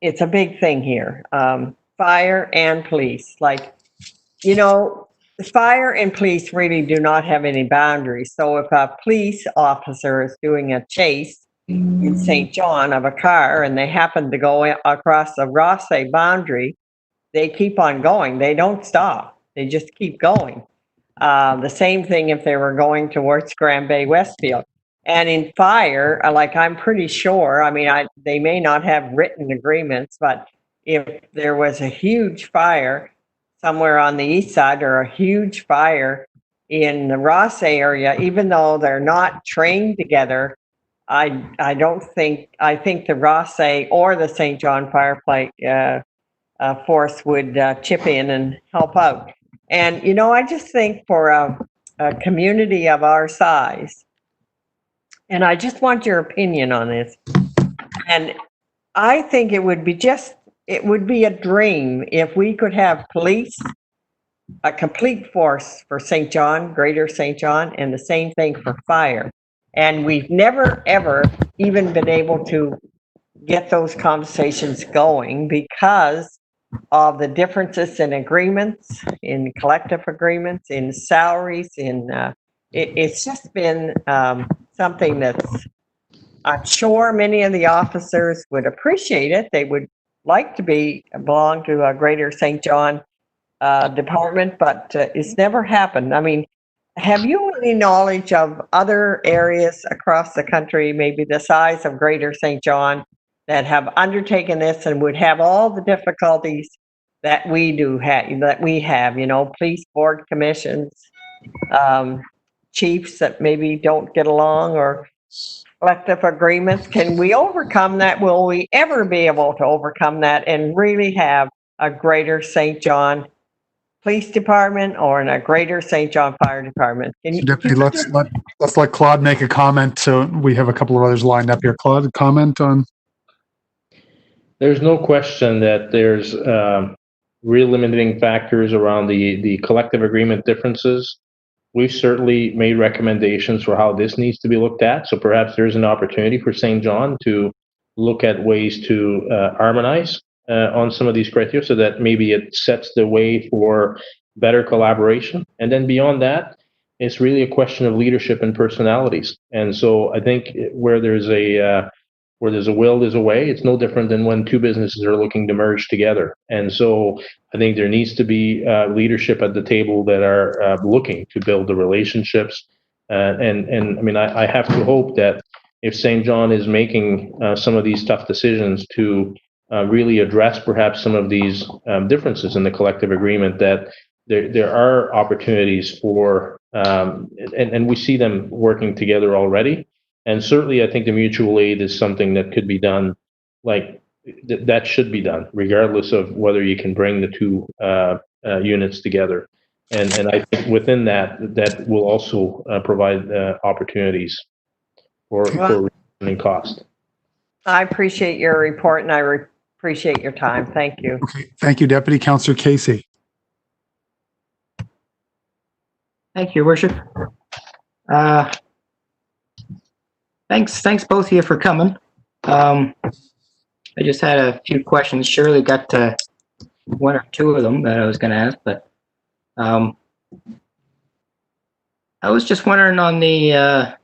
it's a big thing here. Fire and police, like, you know, fire and police really do not have any boundaries. So if a police officer is doing a chase in St. John of a car and they happen to go across the Rothsay boundary, they keep on going. They don't stop. They just keep going. The same thing if they were going towards Grand Bay Westfield. And in fire, like, I'm pretty sure, I mean, they may not have written agreements, but if there was a huge fire somewhere on the east side or a huge fire in the Rothsay area, even though they're not trained together, I think the Rothsay or the St. John Firefight force would chip in and help out. And, you know, I just think for a community of our size, and I just want your opinion on this, and I think it would be a dream if we could have police, a complete force for St. John, Greater St. John, and the same thing for fire. And we've never, ever even been able to get those conversations going because of the differences in agreements, in collective agreements, in salaries, it's just been something that's, I'm sure many of the officers would appreciate it. They would like to belong to a Greater St. John department, but it's never happened. I mean, have you any knowledge of other areas across the country, maybe the size of Greater St. John, that have undertaken this and would have all the difficulties that we have, you know, police board commissions, chiefs that maybe don't get along, or collective agreements? Can we overcome that? Will we ever be able to overcome that and really have a Greater St. John Police Department or a Greater St. John Fire Department? Deputy, let's let Claude make a comment. So we have a couple of others lined up here. Claude, comment on? There's no question that there's real limiting factors around the collective agreement differences. We've certainly made recommendations for how this needs to be looked at. So perhaps there's an opportunity for St. John to look at ways to harmonize on some of these criteria so that maybe it sets the way for better collaboration. And then beyond that, it's really a question of leadership and personalities. And so I think where there's a will, there's a way. It's no different than when two businesses are looking to merge together. And so I think there needs to be leadership at the table that are looking to build the relationships. And I mean, I have to hope that if St. John is making some of these tough decisions to really address perhaps some of these differences in the collective agreement, that there are opportunities for, and we see them working together already. And certainly, I think the mutual aid is something that could be done, like that should be done, regardless of whether you can bring the two units together. And I think within that will also provide opportunities for reducing cost. I appreciate your report and I appreciate your time. Thank you. Okay, thank you, Deputy. Councillor Casey. Thank you, Worship. Thanks both of you for coming. I just had a few questions. Shirley got to one or two of them that I was going to ask, but I was just wondering on the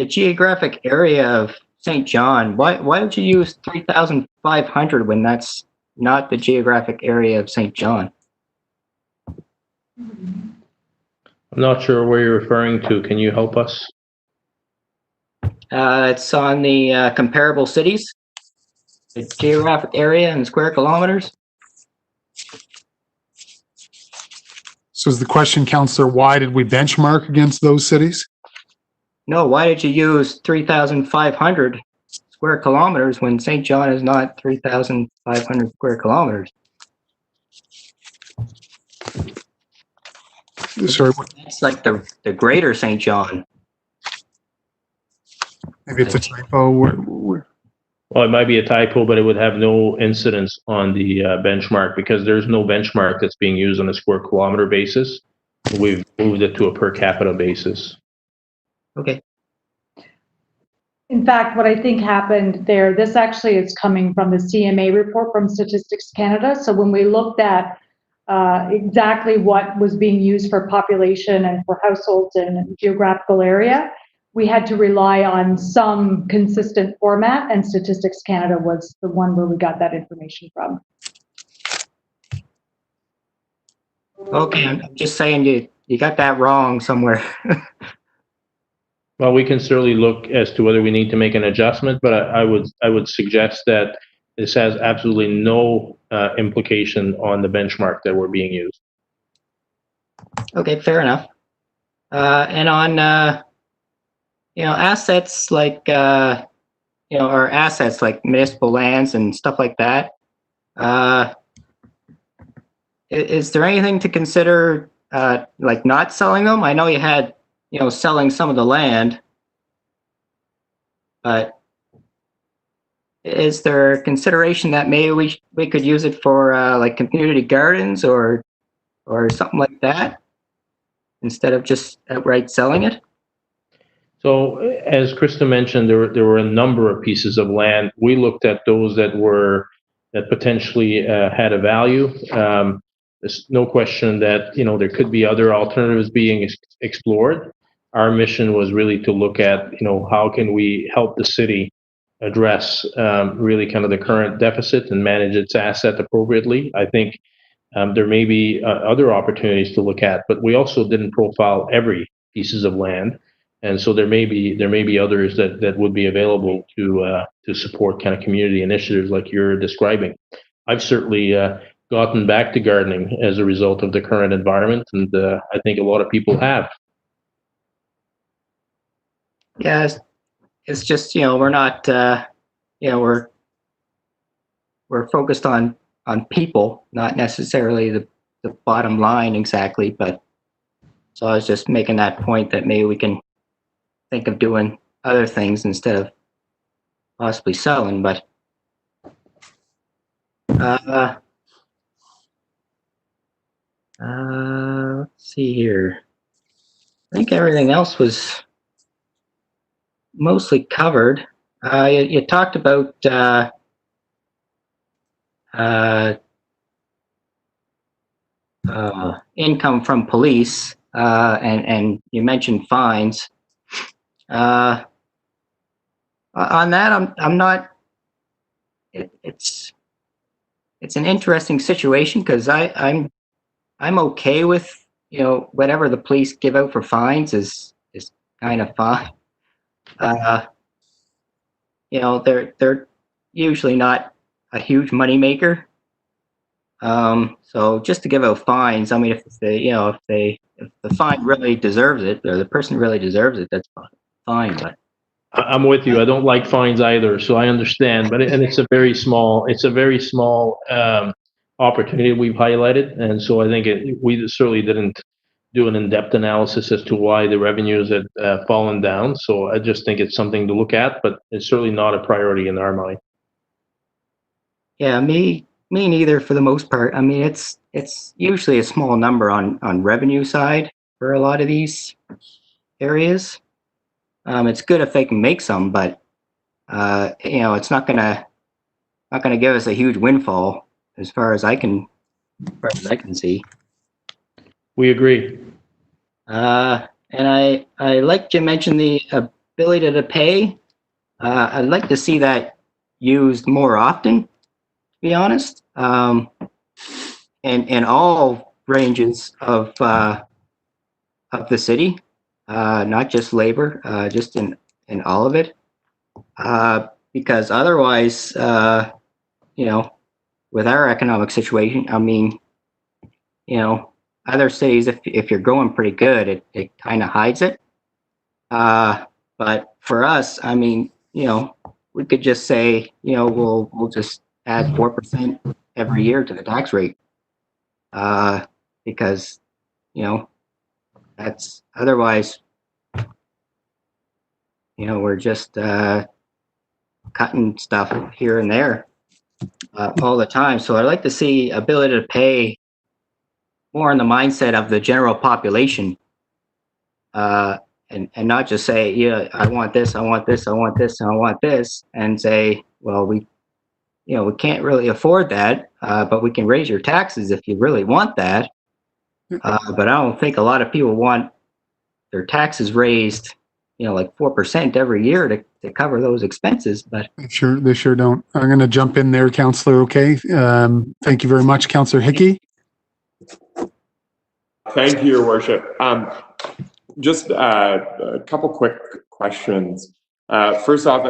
geographic area of St. John, why would you use 3,500 when that's not the geographic area of St. John? I'm not sure where you're referring to. Can you help us? It's on the comparable cities, the geographic area in square kilometers. So is the question, Councillor, why did we benchmark against those cities? No, why did you use 3,500 square kilometers when St. John is not 3,500 square kilometers? Sorry, It's like the greater St. John. maybe it's a typo. Well, it might be a typo, but it would have no incidence on the benchmark because there's no benchmark that's being used on a square kilometer basis. We've moved it to a per capita basis. Okay. In fact, what I think happened there, this actually is coming from the CMA report from Statistics Canada. So when we looked at exactly what was being used for population and for households in geographical area, we had to rely on some consistent format, and Statistics Canada was the one where we got that information from. Okay, I'm just saying you got that wrong somewhere. Well, we can certainly look as to whether we need to make an adjustment, but I would suggest that this has absolutely no implication on the benchmark that we're being used. Okay, fair enough. And on assets like or assets like municipal lands and stuff like that. Is there anything to consider like not selling them? I know you had selling some of the land, but is there consideration that maybe we could use it for like community gardens or something like that instead of just outright selling it? So as Krista mentioned, there were a number of pieces of land. We looked at those that potentially had a value. There's no question that there could be other alternatives being explored. Our mission was really to look at how can we help the city address really kind of the current deficit and manage its asset appropriately. I think there may be other opportunities to look at, but we also didn't profile every pieces of land. And so there may be others that would be available to support kind of community initiatives like you're describing. I've certainly gotten back to gardening as a result of the current environment, and I think a lot of people have. Yeah, it's just we're not we're focused on people, not necessarily the bottom line exactly. But so I was just making that point that maybe we can think of doing other things instead of possibly selling, but let's see here. I think everything else was mostly covered. You talked about income from police, and you mentioned fines. On that, I'm not. It's an interesting situation because I'm okay with whatever the police give out for fines is kind of fine. They're usually not a huge moneymaker. So just to give out fines, I mean, if the fine really deserves it, or the person really deserves it, that's fine. But I'm with you. I don't like fines either, so I understand. But it's a very small opportunity we've highlighted, and so I think we certainly didn't do an in-depth analysis as to why the revenues had fallen down. So I just think it's something to look at, but it's certainly not a priority in our mind. Yeah, me neither for the most part. I mean, it's usually a small number on revenue side for a lot of these areas. It's good if they can make some, but it's not gonna give us a huge windfall as far as I can see. We agree. And I like to mention the ability to pay. I'd like to see that used more often, to be honest, in all ranges of the city, not just labor, just in all of it. Because otherwise, you know, with our economic situation, I mean, you know, other cities, if you're going pretty good, it kind of hides it. But for us, I mean, you know, we could just say, you know, we'll just add 4% every year to the tax rate. Because, you know, that's otherwise, you know, we're just cutting stuff here and there all the time. So I'd like to see ability to pay more in the mindset of the general population, and not just say, yeah, I want this, I want this, I want this, and I want this, and say, well, we can't really afford that, but we can raise your taxes if you really want that. But I don't think a lot of people want their taxes raised, you know, like 4% every year to cover those expenses. But They sure don't. I'm going to jump in there, Councillor. Okay. Thank you very much, Councillor Hickey. Thank you, Your Worship. Just a couple quick questions. First off,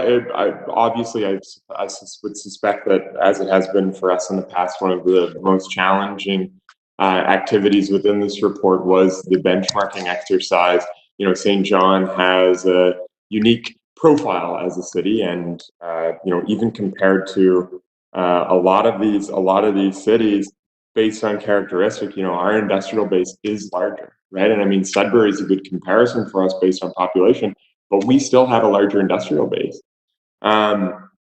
obviously I would suspect that, as it has been for us in the past, one of the most challenging activities within this report was the benchmarking exercise. You know, St. John has a unique profile as a city, and you know, even compared to a lot of these cities, based on characteristic, you know, our industrial base is larger, right? And I mean, Sudbury is a good comparison for us based on population, but we still have a larger industrial base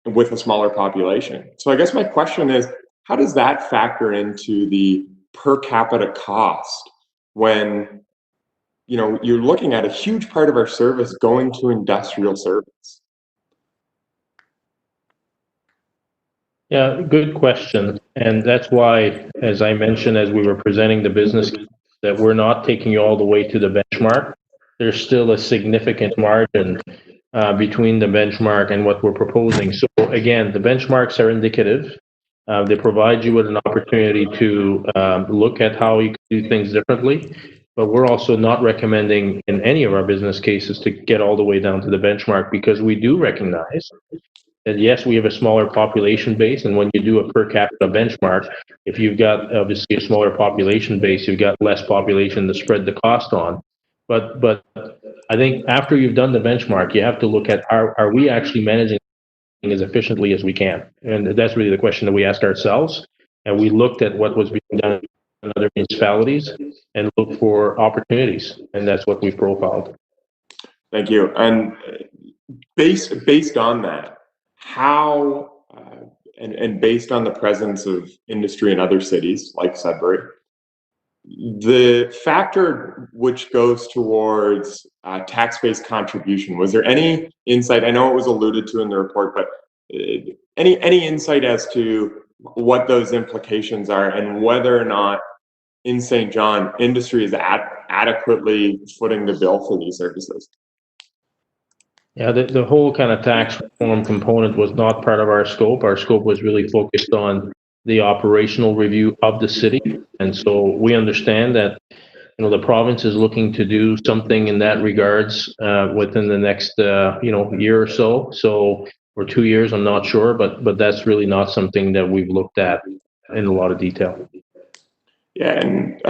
with a smaller population. So I guess my question is, how does that factor into the per capita cost when, you know, you're looking at a huge part of our service going to industrial service? Yeah, good question. And that's why, as I mentioned, as we were presenting the business, that we're not taking you all the way to the benchmark. There's still a significant margin between the benchmark and what we're proposing. So again, the benchmarks are indicative. They provide you with an opportunity to look at how you can do things differently. But we're also not recommending in any of our business cases to get all the way down to the benchmark, because we do recognize that, yes, we have a smaller population base, and when you do a per capita benchmark, if you've got obviously a smaller population base, you've got less population to spread the cost on. But I think after you've done the benchmark, you have to look at, are we actually managing as efficiently as we can? And that's really the question that we asked ourselves. And we looked at what was being done in other municipalities and looked for opportunities, and that's what we've profiled. Thank you. And based on that, how and based on the presence of industry in other cities like Sudbury, the factor which goes towards tax-based contribution, was there any insight? I know it was alluded to in the report, but any insight as to what those implications are, and whether or not in St. John industry is adequately footing the bill for these services? Yeah, the whole kind of tax reform component was not part of our scope. Our scope was really focused on the operational review of the city. And so we understand that, you know, the province is looking to do something in that regards within the next, you know, year or so. Or 2 years, I'm not sure, but that's really not something that we've looked at in a lot of detail. Yeah, and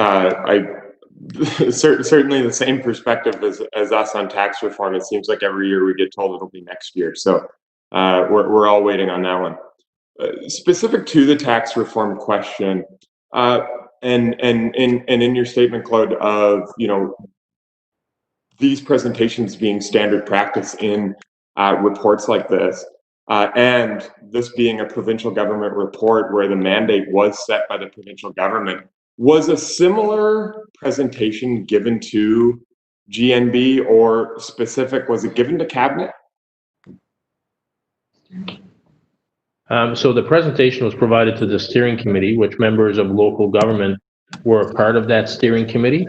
certainly the same perspective as us on tax reform. It seems like every year we get told it'll be next year. So we're all waiting on that one. Specific to the tax reform question, and in your statement, Claude, of, you know, these presentations being standard practice in reports like this, and this being a provincial government report where the mandate was set by the provincial government, was a similar presentation given to GNB, or specific, was it given to Cabinet? So the presentation was provided to the steering committee, which members of local government were a part of that steering committee.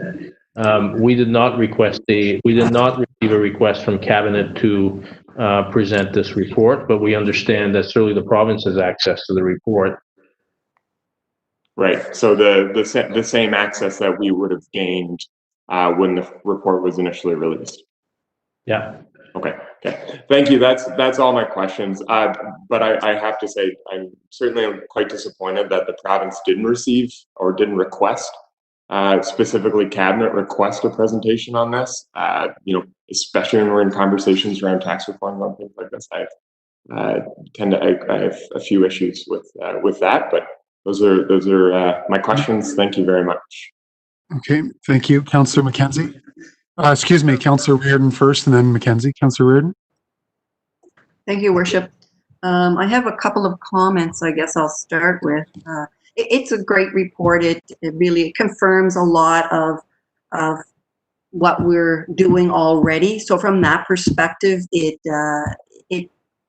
We did not receive a request from cabinet to present this report, but we understand that certainly the province has access to the report. Right. So the same access that we would have gained when the report was initially released. Yeah. Okay. Okay. Thank you. That's all my questions. But I have to say, I'm certainly quite disappointed that the province didn't receive or didn't request, specifically cabinet request a presentation on this. Especially when we're in conversations around tax reform and things like this. I have a few issues with that, but those are my questions. Thank you very much. Okay, thank you, Councillor McKenzie. Excuse me, Councillor Reardon first, and then McKenzie. Councillor Reardon. Thank you, Worship. I have a couple of comments. I guess I'll start with. It's a great report. It really confirms a lot of what we're doing already. So from that perspective, it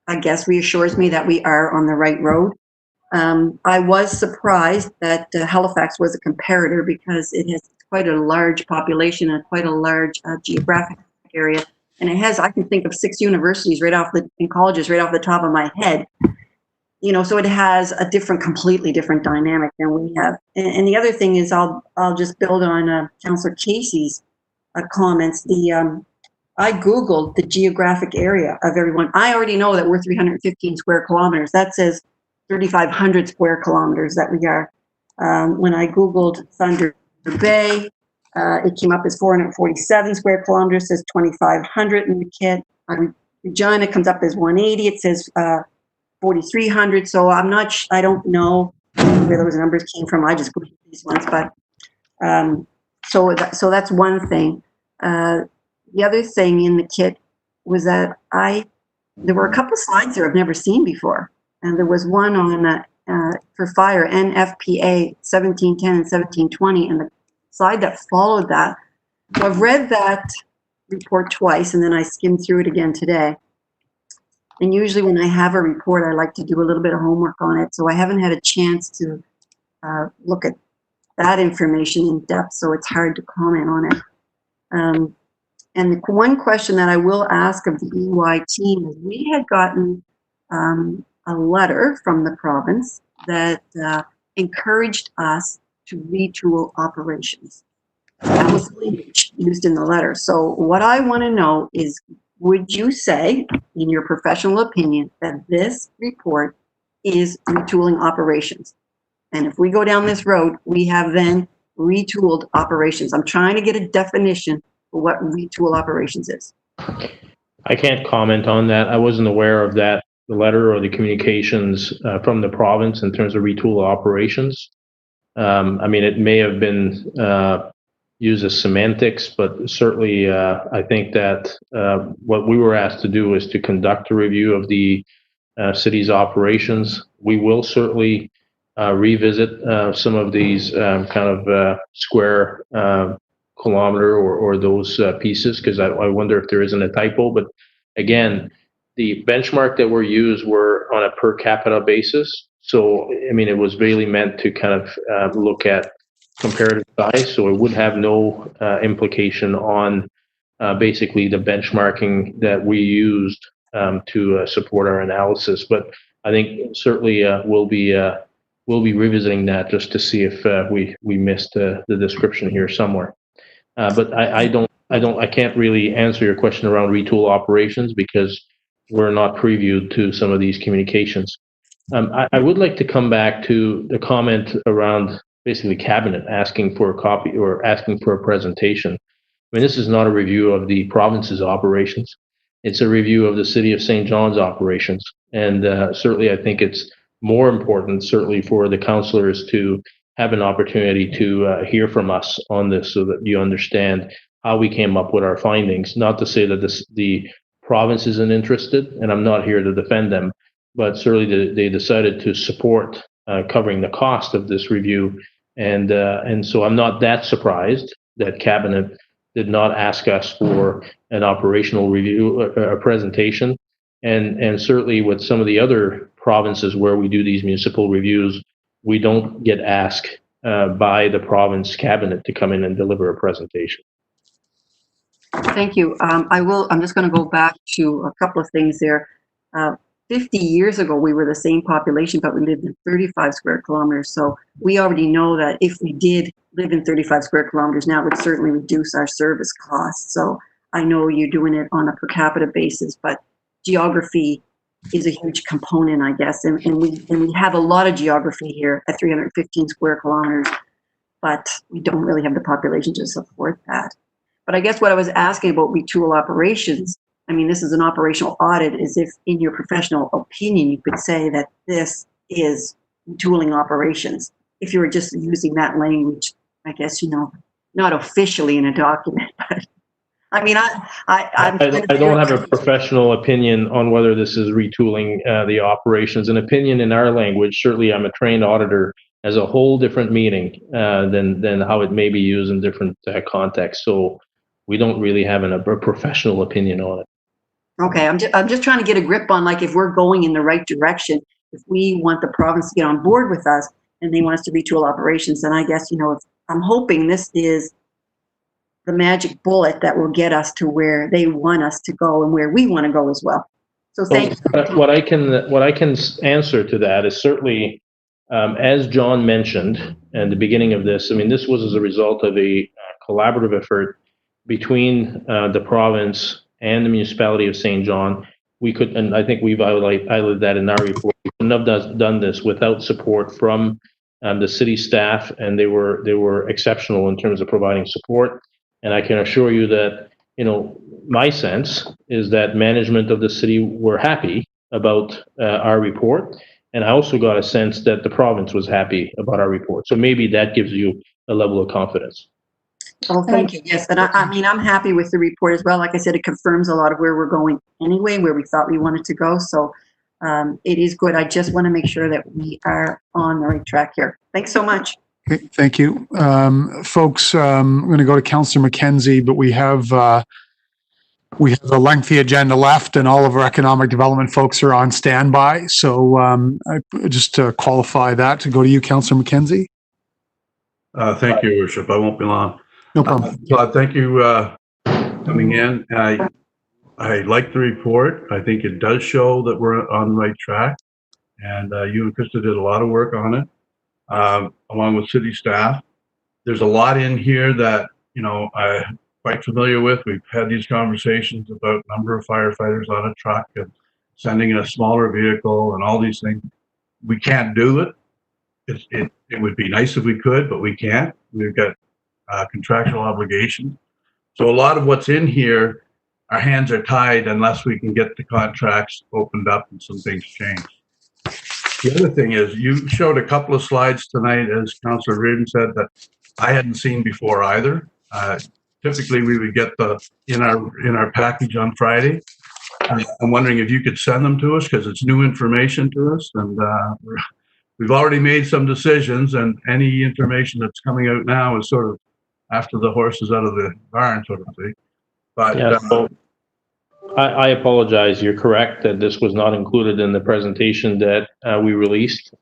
I guess reassures me that we are on the right road. I was surprised that Halifax was a comparator because it has quite a large population and quite a large geographic area. And it has, I can think of 6 universities and colleges right off the top of my head. So it has a completely different dynamic than we have. And the other thing is I'll just build on Councillor Casey's comments. I Googled the geographic area of everyone. I already know that we're 315 square kilometers. That says 3,500 square kilometers that we are. When I Googled Thunder Bay, it came up as 447 square kilometers, says 2,500 in the kit. Regina comes up as 180, it says 4,300. So I don't know where those numbers came from. I just Googled these ones, but so that's one thing. The other thing in the kit was that there were a couple of slides there I've never seen before. And there was one on for fire, NFPA 1710 and 1720, and the slide that followed that. So I've read that report twice, and then I skimmed through it again today. And usually when I have a report, I like to do a little bit of homework on it. So I haven't had a chance to look at that information in depth, so it's hard to comment on it. And the one question that I will ask of the EY team is we had gotten a letter from the province that encouraged us to retool operations. That was used in the letter. So what I want to know is, would you say, in your professional opinion, that this report is retooling operations? And if we go down this road, we have then retooled operations. I'm trying to get a definition for what retool operations is. I can't comment on that. I wasn't aware of that, the letter or the communications from the province in terms of retool operations. It may have been used as semantics, but certainly I think that what we were asked to do is to conduct a review of the city's operations. We will certainly revisit some of these square kilometer or those pieces, because I wonder if there isn't a typo. But again, the benchmark that were on a per capita basis. So, it was really meant to kind of look at comparative size. So it would have no implication on basically the benchmarking that we used to support our analysis. But I think certainly we'll be revisiting that just to see if we missed the description here somewhere. But I can't really answer your question around retool operations because we're not previewed to some of these communications. I would like to come back to the comment around basically cabinet asking for a copy or asking for a presentation. This is not a review of the province's operations. It's a review of the City of St. John's operations. And certainly I think it's more important, certainly for the councillors to have an opportunity to hear from us on this so that you understand how we came up with our findings. Not to say that the province isn't interested, and I'm not here to defend them, but certainly they decided to support covering the cost of this review. And so I'm not that surprised that cabinet did not ask us for an operational review, a presentation. And certainly with some of the other provinces where we do these municipal reviews, we don't get asked by the province cabinet to come in and deliver a presentation. Thank you. I'm just going to go back to a couple of things there. 50 years ago, we were the same population, but we lived in 35 square kilometers. So we already know that if we did live in 35 square kilometers now, it would certainly reduce our service costs. So I know you're doing it on a per capita basis, but geography is a huge component, I guess. And we have a lot of geography here at 315 square kilometers, but we don't really have the population to support that. But I guess what I was asking about retool operations, I mean, this is an operational audit, is if in your professional opinion, you could say that this is retooling operations. If you were just using that language, I guess, you know, not officially in a document, but I mean, I don't have a professional opinion on whether this is retooling the operations. An opinion in our language, certainly I'm a trained auditor, has a whole different meaning than how it may be used in different contexts. So we don't really have a professional opinion on it. Okay, I'm just trying to get a grip on, like, if we're going in the right direction, if we want the province to get on board with us and they want us to retool operations, then I guess, you know, I'm hoping this is the magic bullet that will get us to where they want us to go and where we want to go as well. So thank you. What I can answer to that is certainly, as John mentioned at the beginning of this, I mean, this was as a result of a collaborative effort between the province and the municipality of St. John. We could, and I think we've highlighted that in our report, we couldn't have done this without support from the city staff, and they were exceptional in terms of providing support. And I can assure you that, you know, my sense is that management of the city were happy about our report. And I also got a sense that the province was happy about our report. So maybe that gives you a level of confidence. Oh, thank you. Yes, and I mean, I'm happy with the report as well. Like I said, it confirms a lot of where we're going anyway, where we thought we wanted to go. So it is good. I just want to make sure that we are on the right track here. Thanks so much. Okay, thank you. Folks, I'm going to go to Councillor McKenzie, but we have a lengthy agenda left and all of our economic development folks are on standby. So just to qualify that, to go to you, Councillor McKenzie. Thank you, Your Worship. I won't be long. No problem. Thank you coming in. I like the report. I think it does show that we're on the right track. And you and Krista did a lot of work on it, along with city staff. There's a lot in here that, you know, I'm quite familiar with. We've had these conversations about number of firefighters on a truck and sending in a smaller vehicle and all these things. We can't do it. It would be nice if we could, but we can't. We've got contractual obligations. So a lot of what's in here, our hands are tied unless we can get the contracts opened up and some things changed. The other thing is, you showed a couple of slides tonight, as Councillor Reardon said, that I hadn't seen before either. Typically, we would get in our package on Friday. I'm wondering if you could send them to us, because it's new information to us, and we've already made some decisions, and any information that's coming out now is sort of after the horse is out of the barn, sort of thing. But yeah, so I apologize. You're correct that this was not included in the presentation that we released.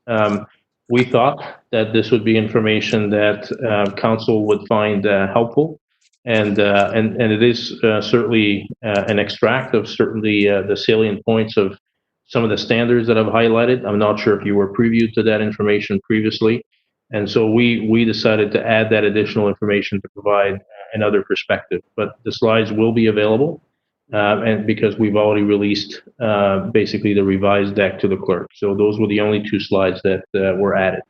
We thought that this would be information that council would find helpful, and it is certainly an extract of certainly the salient points of some of the standards that I've highlighted. I'm not sure if you were previewed to that information previously. And so we decided to add that additional information to provide another perspective. But the slides will be available, and because we've already released basically the revised deck to the clerk. So those were the only two slides that were added.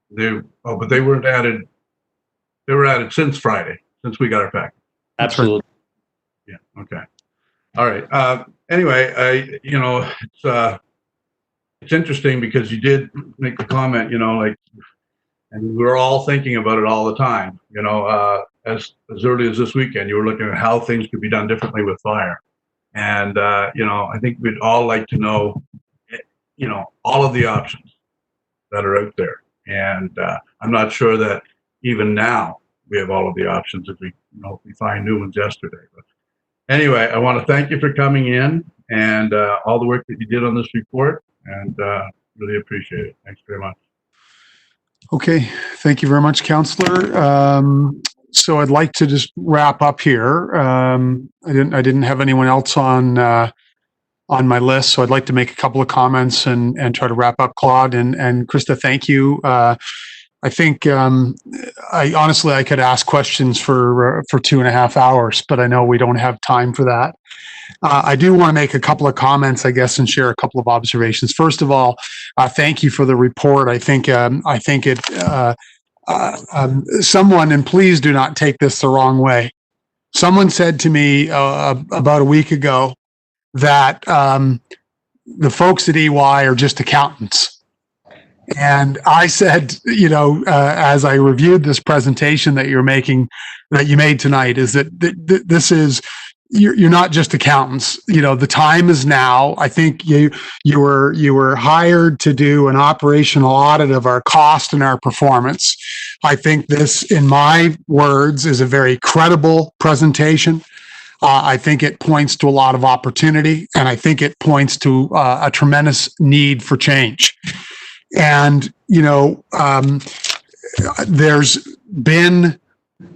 But they weren't added. They were added since Friday, since we got our package. Absolutely. Yeah. Okay. All right. Anyway, you know, it's interesting because you did make the comment, you know, like, and we're all thinking about it all the time. You know, as early as this weekend, you were looking at how things could be done differently with fire, and you know, I think we'd all like to know, you know, all of the options that are out there. And I'm not sure that even now we have all of the options if we, you know, if we find new ones yesterday. But anyway, I want to thank you for coming in and all the work that you did on this report, and really appreciate it. Thanks very much. Okay, thank you very much, Councillor. So I'd like to just wrap up here. I didn't have anyone else on my list, so I'd like to make a couple of comments and try to wrap up. Claude and Krista, thank you. I think I honestly I could ask questions for 2.5 hours, but I know we don't have time for that. I do want to make a couple of comments, I guess, and share a couple of observations. First of all, thank you for the report. I think it. Someone, and please do not take this the wrong way. Someone said to me about a week ago that the folks at EY are just accountants. And I said, as I reviewed this presentation that you made tonight, is that this is, you're not just accountants. The time is now. I think you were hired to do an operational audit of our cost and our performance. I think this, in my words, is a very credible presentation. I think it points to a lot of opportunity, and I think it points to a tremendous need for change. And, there's been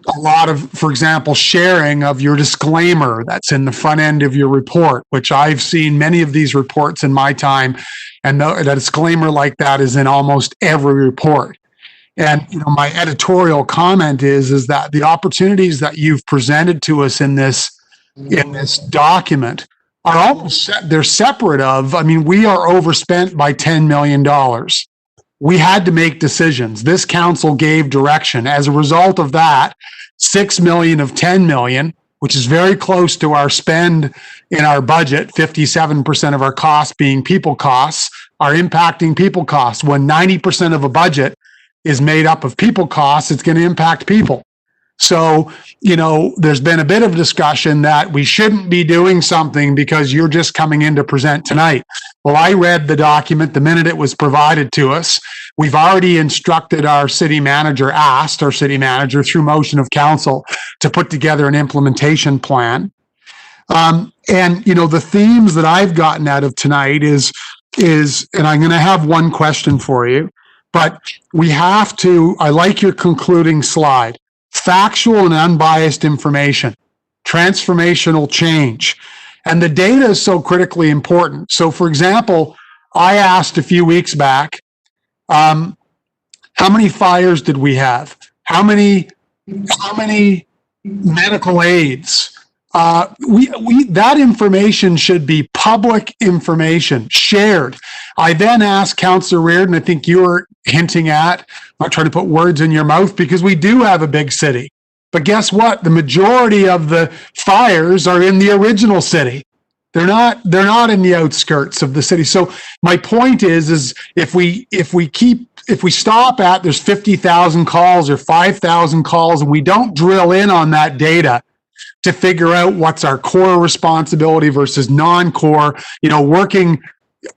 a lot of, for example, sharing of your disclaimer that's in the front end of your report, which I've seen many of these reports in my time, and the disclaimer like that is in almost every report. And my editorial comment is that the opportunities that you've presented to us in this document are almost they're separate of. I mean, we are overspent by $10 million. We had to make decisions. This council gave direction. As a result of that, 6 million of 10 million, which is very close to our spend in our budget, 57% of our costs being people costs, are impacting people costs. When 90% of a budget is made up of people costs, it's going to impact people. So, there's been a bit of discussion that we shouldn't be doing something because you're just coming in to present tonight. Well, I read the document the minute it was provided to us. We've already instructed our city manager, asked our city manager through motion of council to put together an implementation plan. And, the themes that I've gotten out of tonight is, and I'm going to have one question for you, but we have to, I like your concluding slide. Factual and unbiased information, transformational change. And the data is so critically important. So, for example, I asked a few weeks back, how many fires did we have? How many medical aids? That information should be public information, shared. I then asked Councillor Reardon, I think you were hinting at, I'm not trying to put words in your mouth, because we do have a big city. But guess what? The majority of the fires are in the original city. They're not in the outskirts of the city. So my point is if we stop at there's 50,000 calls or 5,000 calls and we don't drill in on that data to figure out what's our core responsibility versus non-core, working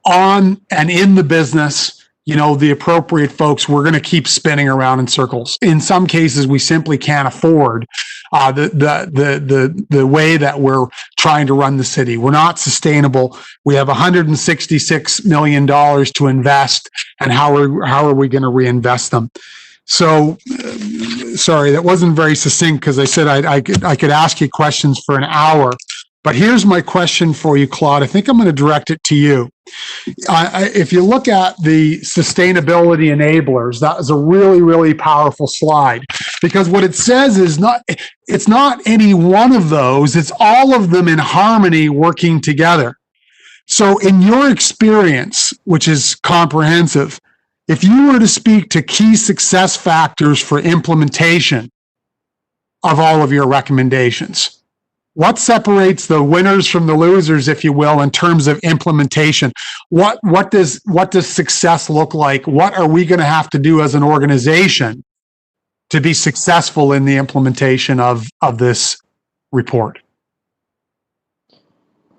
on and in the business, the appropriate folks, we're going to keep spinning around in circles. In some cases, we simply can't afford the way that we're trying to run the city. We're not sustainable. We have $166 million to invest, and how are we going to reinvest them? So, sorry, that wasn't very succinct because I said I could ask you questions for an hour. But here's my question for you, Claude. I think I'm going to direct it to you. If you look at the sustainability enablers, that is a really, really powerful slide, because what it says is it's not any one of those, it's all of them in harmony working together. So in your experience, which is comprehensive, if you were to speak to key success factors for implementation of all of your recommendations, what separates the winners from the losers, if you will, in terms of implementation? What does success look like? What are we going to have to do as an organization to be successful in the implementation of this report?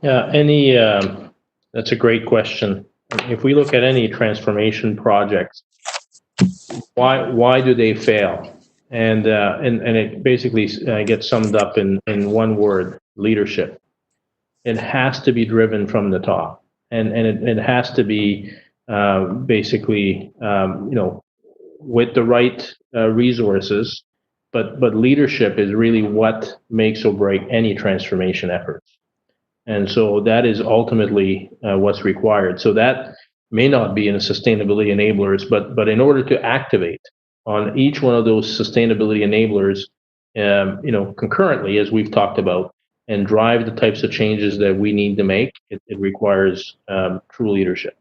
Yeah, that's a great question. If we look at any transformation projects, why do they fail? And it basically gets summed up in one word: leadership. It has to be driven from the top, and it has to be basically with the right resources but leadership is really what makes or break any transformation efforts. And so that is ultimately what's required. So that may not be in the sustainability enablers, but in order to activate on each one of those sustainability enablers, concurrently, as we've talked about, and drive the types of changes that we need to make, it requires true leadership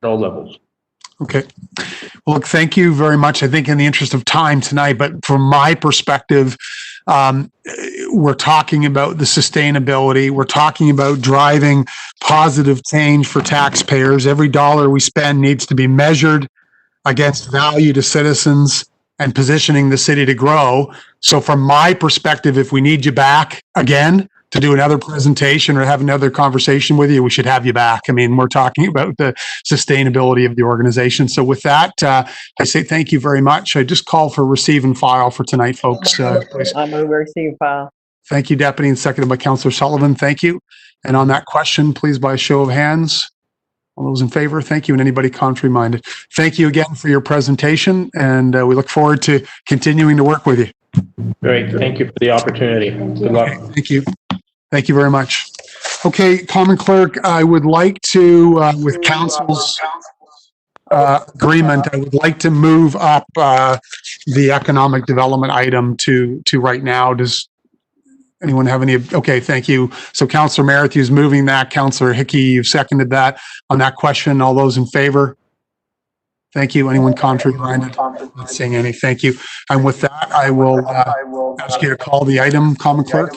at all levels. Okay. Well, look, thank you very much. I think in the interest of time tonight, but from my perspective, we're talking about the sustainability. We're talking about driving positive change for taxpayers. Every dollar we spend needs to be measured against value to citizens and positioning the city to grow. So from my perspective, if we need you back again to do another presentation or have another conversation with you, we should have you back. I mean, we're talking about the sustainability of the organization. So with that, I say thank you very much. I just call for receive and file for tonight, folks. Please. I'm going to receive file. Thank you, Deputy, and seconded by Councillor Sullivan. Thank you. And on that question, please by a show of hands. All those in favor, thank you. And anybody contrary minded. Thank you again for your presentation. And we look forward to continuing to work with you. Great. Thank you for the opportunity. Good luck. Thank you. Thank you very much. Okay, Common Clerk, I would like to, with Council's agreement, I would like to move up the economic development item to right now. Does anyone have any? Okay, thank you. So Councillor Matthews is moving that. Councillor Hickey, you've seconded that. On that question, all those in favor? Thank you. Anyone contrary minded? Not saying any. Thank you. And with that, I will ask you to call the item, Common Clerk.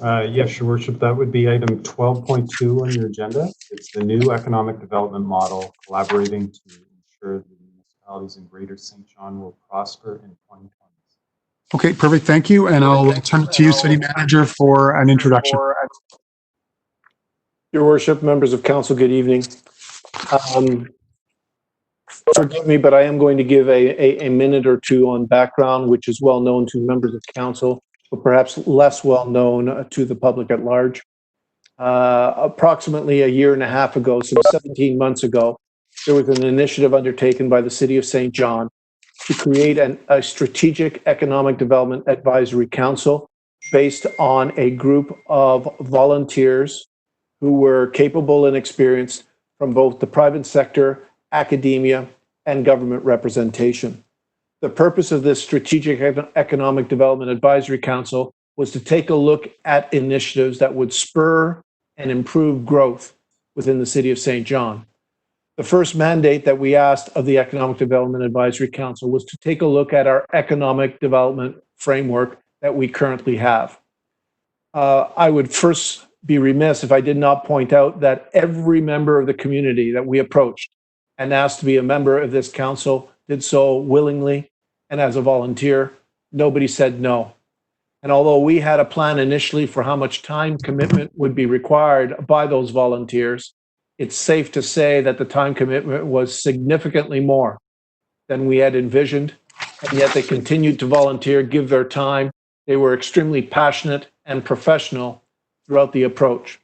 Yes, Your Worship, that would be item 12.2 on your agenda. It's the new economic development model, collaborating to ensure the municipalities in Greater St. John will prosper in 2020. Okay, perfect. Thank you. And I'll turn it to you, City Manager, for an introduction. Your Worship, members of council, good evening. Forgive me, but I am going to give a minute or two on background, which is well known to members of council, but perhaps less well known to the public at large. Approximately a year and a half ago, some 17 months ago, there was an initiative undertaken by the City of St. John to create a strategic economic development advisory council based on a group of volunteers who were capable and experienced from both the private sector, academia, and government representation. The purpose of this strategic economic development advisory council was to take a look at initiatives that would spur and improve growth within the City of St. John. The first mandate that we asked of the Economic Development Advisory Council was to take a look at our economic development framework that we currently have. I would first be remiss if I did not point out that every member of the community that we approached and asked to be a member of this council did so willingly and as a volunteer. Nobody said no. And although we had a plan initially for how much time commitment would be required by those volunteers, it's safe to say that the time commitment was significantly more than we had envisioned, and yet they continued to volunteer, give their time. They were extremely passionate and professional throughout the approach.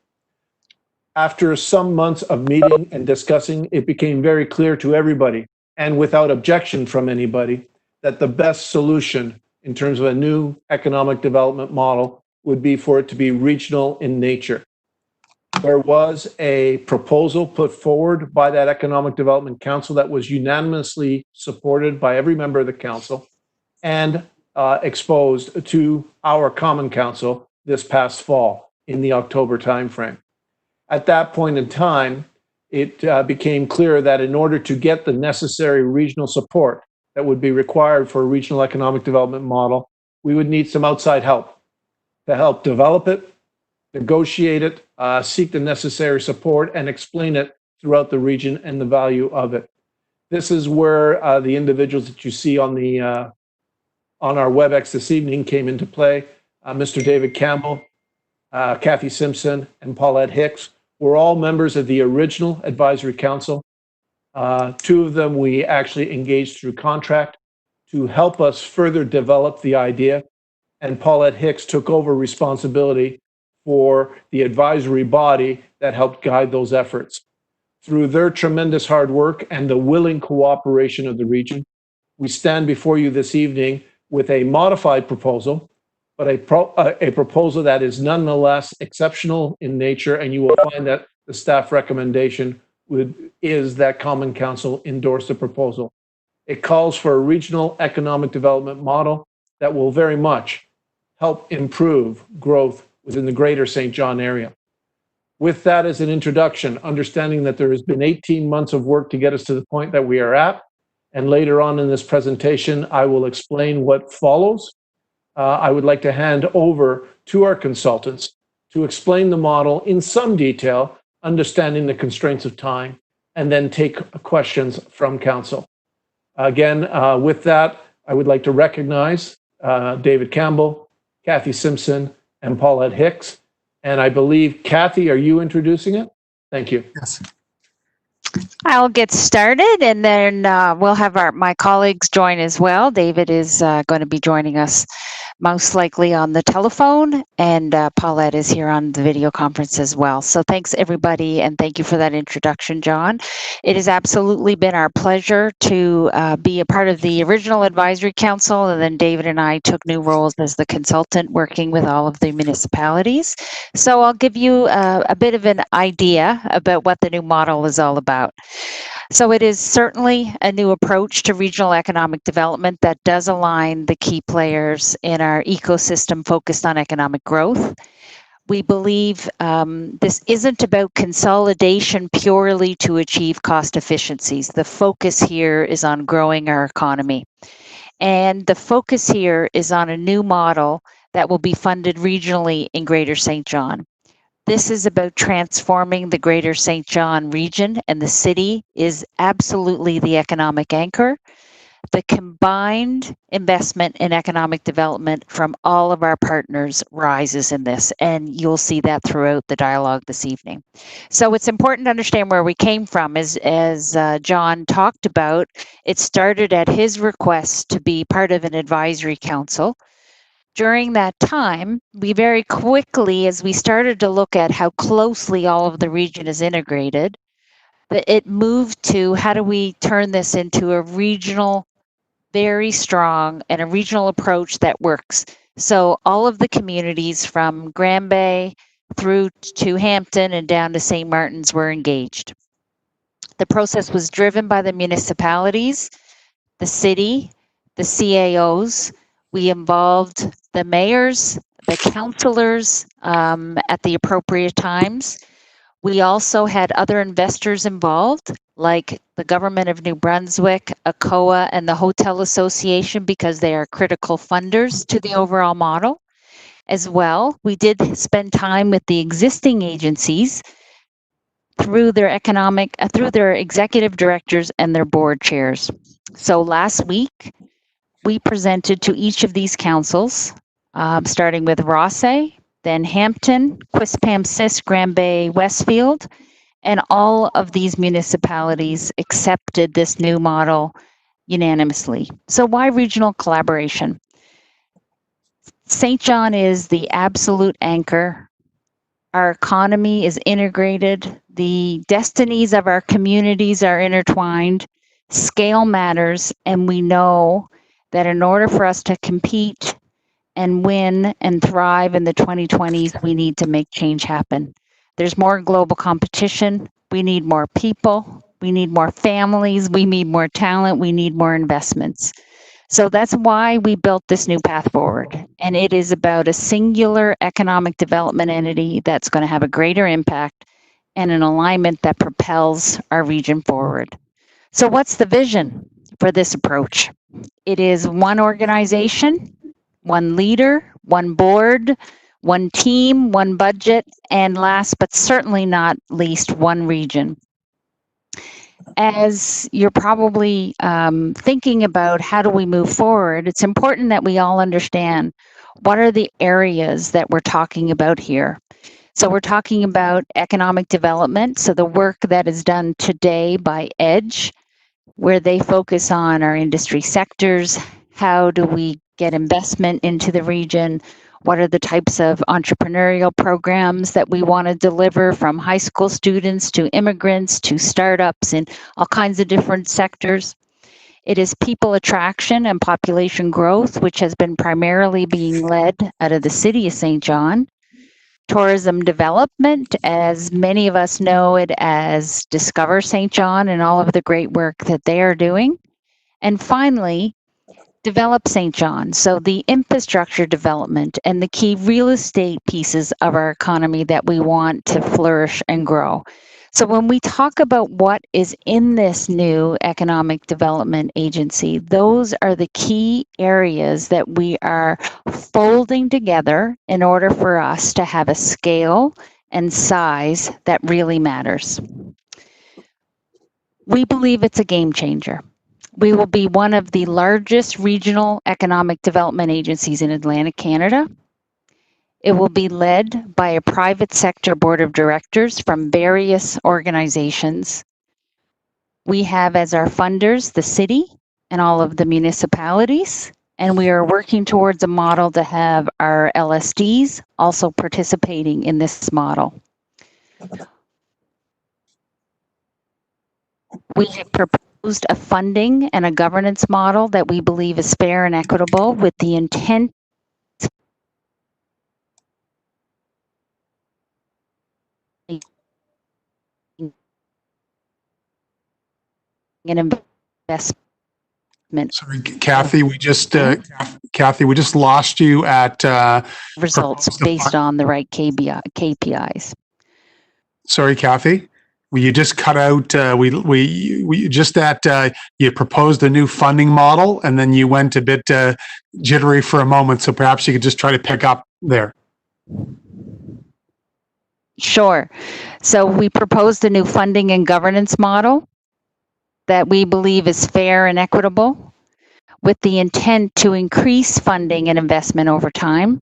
After some months of meeting and discussing, it became very clear to everybody, and without objection from anybody, that the best solution in terms of a new economic development model would be for it to be regional in nature. There was a proposal put forward by that Economic Development Council that was unanimously supported by every member of the council and exposed to our Common Council this past fall in the October timeframe. At that point in time, it became clear that in order to get the necessary regional support that would be required for a regional economic development model, we would need some outside help to help develop it, negotiate it, seek the necessary support, and explain it throughout the region and the value of it. This is where the individuals that you see on the on our WebEx this evening came into play. Mr. David Campbell, Kathy Simpson, and Paulette Hicks were all members of the original advisory council. Two of them we actually engaged through contract to help us further develop the idea, and Paulette Hicks took over responsibility for the advisory body that helped guide those efforts. Through their tremendous hard work and the willing cooperation of the region, we stand before you this evening with a modified proposal, but a proposal that is nonetheless exceptional in nature, and you will find that the staff recommendation is that Common Council endorse the proposal. It calls for a regional economic development model that will very much help improve growth within the greater St. John area. With that as an introduction, understanding that there has been 18 months of work to get us to the point that we are at, and later on in this presentation, I will explain what follows. I would like to hand over to our consultants to explain the model in some detail, understanding the constraints of time, and then take questions from council. Again, with that, I would like to recognize David Campbell, Kathy Simpson, and Paulette Hicks. And I believe, Kathy, are you introducing it? Thank you. Yes. I'll get started, and then we'll have my colleagues join as well. David is going to be joining us most likely on the telephone, and Paulette is here on the video conference as well. So thanks, everybody, and thank you for that introduction, John. It has absolutely been our pleasure to be a part of the original advisory council, and then David and I took new roles as the consultant working with all of the municipalities. So I'll give you a bit of an idea about what the new model is all about. So it is certainly a new approach to regional economic development that does align the key players in our ecosystem focused on economic growth. We believe this isn't about consolidation purely to achieve cost efficiencies. The focus here is on growing our economy. And the focus here is on a new model that will be funded regionally in Greater St. John. This is about transforming the Greater St. John region, and the city is absolutely the economic anchor. The combined investment in economic development from all of our partners rises in this, and you'll see that throughout the dialogue this evening. So it's important to understand where we came from. As John talked about, it started at his request to be part of an advisory council. During that time, we very quickly, as we started to look at how closely all of the region is integrated, it moved to how do we turn this into a regional, very strong, and a regional approach that works. So all of the communities from Grand Bay through to Hampton and down to St. Martin's were engaged. The process was driven by the municipalities, the city, the CAOs. We involved the mayors, the councillors at the appropriate times. We also had other investors involved, like the government of New Brunswick, ACOA, and the Hotel Association, because they are critical funders to the overall model. As well, we did spend time with the existing agencies through their executive directors and their board chairs. So last week, we presented to each of these councils, starting with Rothesay, then Hampton, Quispamsis, Grand Bay, Westfield, and all of these municipalities accepted this new model unanimously. So why regional collaboration? St. John is the absolute anchor. Our economy is integrated. The destinies of our communities are intertwined. Scale matters, and we know that in order for us to compete and win and thrive in the 2020s, we need to make change happen. There's more global competition. We need more people. We need more families. We need more talent. We need more investments. So that's why we built this new path forward. And it is about a singular economic development entity that's going to have a greater impact and an alignment that propels our region forward. So what's the vision for this approach? It is one organization, one leader, one board, one team, one budget, and last but certainly not least, one region. As you're probably thinking about how do we move forward, it's important that we all understand what are the areas that we're talking about here. So we're talking about economic development, so the work that is done today by EDGE, where they focus on our industry sectors. How do we get investment into the region? What are the types of entrepreneurial programs that we want to deliver, from high school students to immigrants to startups in all kinds of different sectors? It is people attraction and population growth, which has been primarily being led out of the city of St. John. Tourism development, as many of us know it as Discover St. John and all of the great work that they are doing. And finally, develop St. John. So the infrastructure development and the key real estate pieces of our economy that we want to flourish and grow. So when we talk about what is in this new economic development agency, those are the key areas that we are folding together in order for us to have a scale and size that really matters. We believe it's a game changer. We will be one of the largest regional economic development agencies in Atlantic Canada. It will be led by a private sector board of directors from various organizations. We have as our funders the city and all of the municipalities, and we are working towards a model to have our LSDs also participating in this model. We have proposed a funding and a governance model that we believe is fair and equitable with the intent an investment. Sorry, Kathy, we just lost you at results based on the right KPIs. Sorry, Kathy. You just cut out. We just that you proposed a new funding model, and then you went a bit jittery for a moment. So perhaps you could just try to pick up there. Sure. So we proposed a new funding and governance model that we believe is fair and equitable, with the intent to increase funding and investment over time.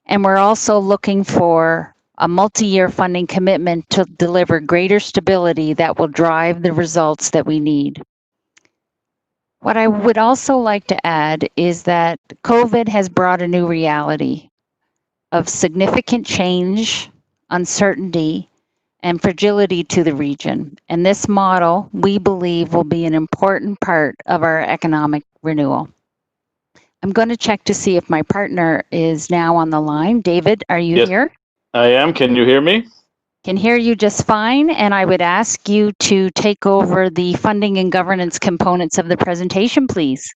And we're also looking for a multi-year funding commitment to deliver greater stability that will drive the results that we need. What I would also like to add is that COVID has brought a new reality of significant change, uncertainty, and fragility to the region. And this model, we believe, will be an important part of our economic renewal. I'm going to check to see if my partner is now on the line. David, are you here? I am. Can you hear me? Can hear you just fine. And I would ask you to take over the funding and governance components of the presentation, please.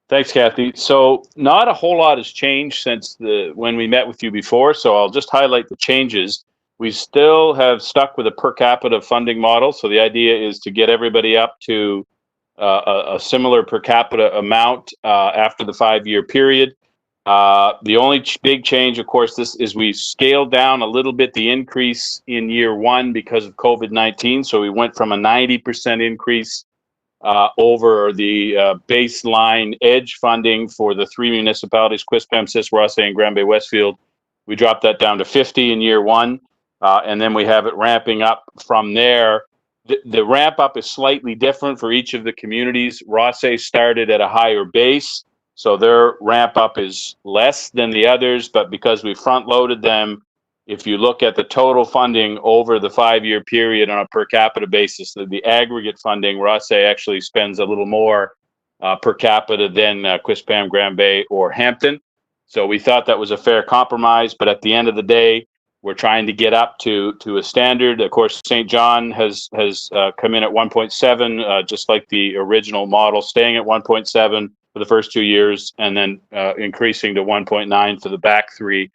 Thanks, Kathy. So not a whole lot has changed since when we met with you before, so I'll just highlight the changes. We still have stuck with a per capita funding model. So the idea is to get everybody up to a similar per capita amount after the 5-year period. The only big change, of course, this is we scaled down a little bit the increase in year 1 because of COVID-19. So we went from a 90% increase over the baseline edge funding for the 3 municipalities, Quispam, Sis, Rothesay, and Granby Westfield. We dropped that down to 50 in year 1, and then we have it ramping up from there. The ramp up is slightly different for each of the communities. Rothesay started at a higher base, so their ramp up is less than the others, but because we front loaded them, if you look at the total funding over the 5-year period on a per capita basis, the aggregate funding, Rothesay actually spends a little more per capita than Quispam, Granby, or Hampton. So we thought that was a fair compromise, but at the end of the day, we're trying to get up to a standard. Of course, St. John has come in at 1.7, just like the original model, staying at 1.7 for the first 2 years, and then increasing to 1.9 for the back 3.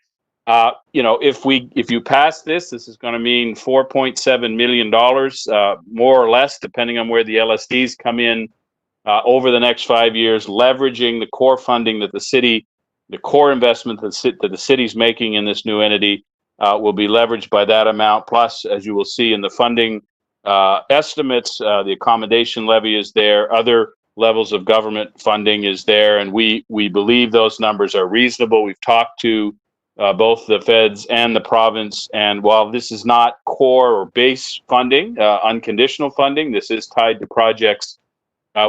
If you pass this is going to mean $4.7 million, more or less, depending on where the LSDs come in over the next 5 years, leveraging the core funding that the core investment that the city's making in this new entity will be leveraged by that amount. Plus, as you will see in the funding estimates, the accommodation levy is there, other levels of government funding is there, and we believe those numbers are reasonable. We've talked to both the feds and the province, and while this is not core or base funding, unconditional funding, this is tied to projects.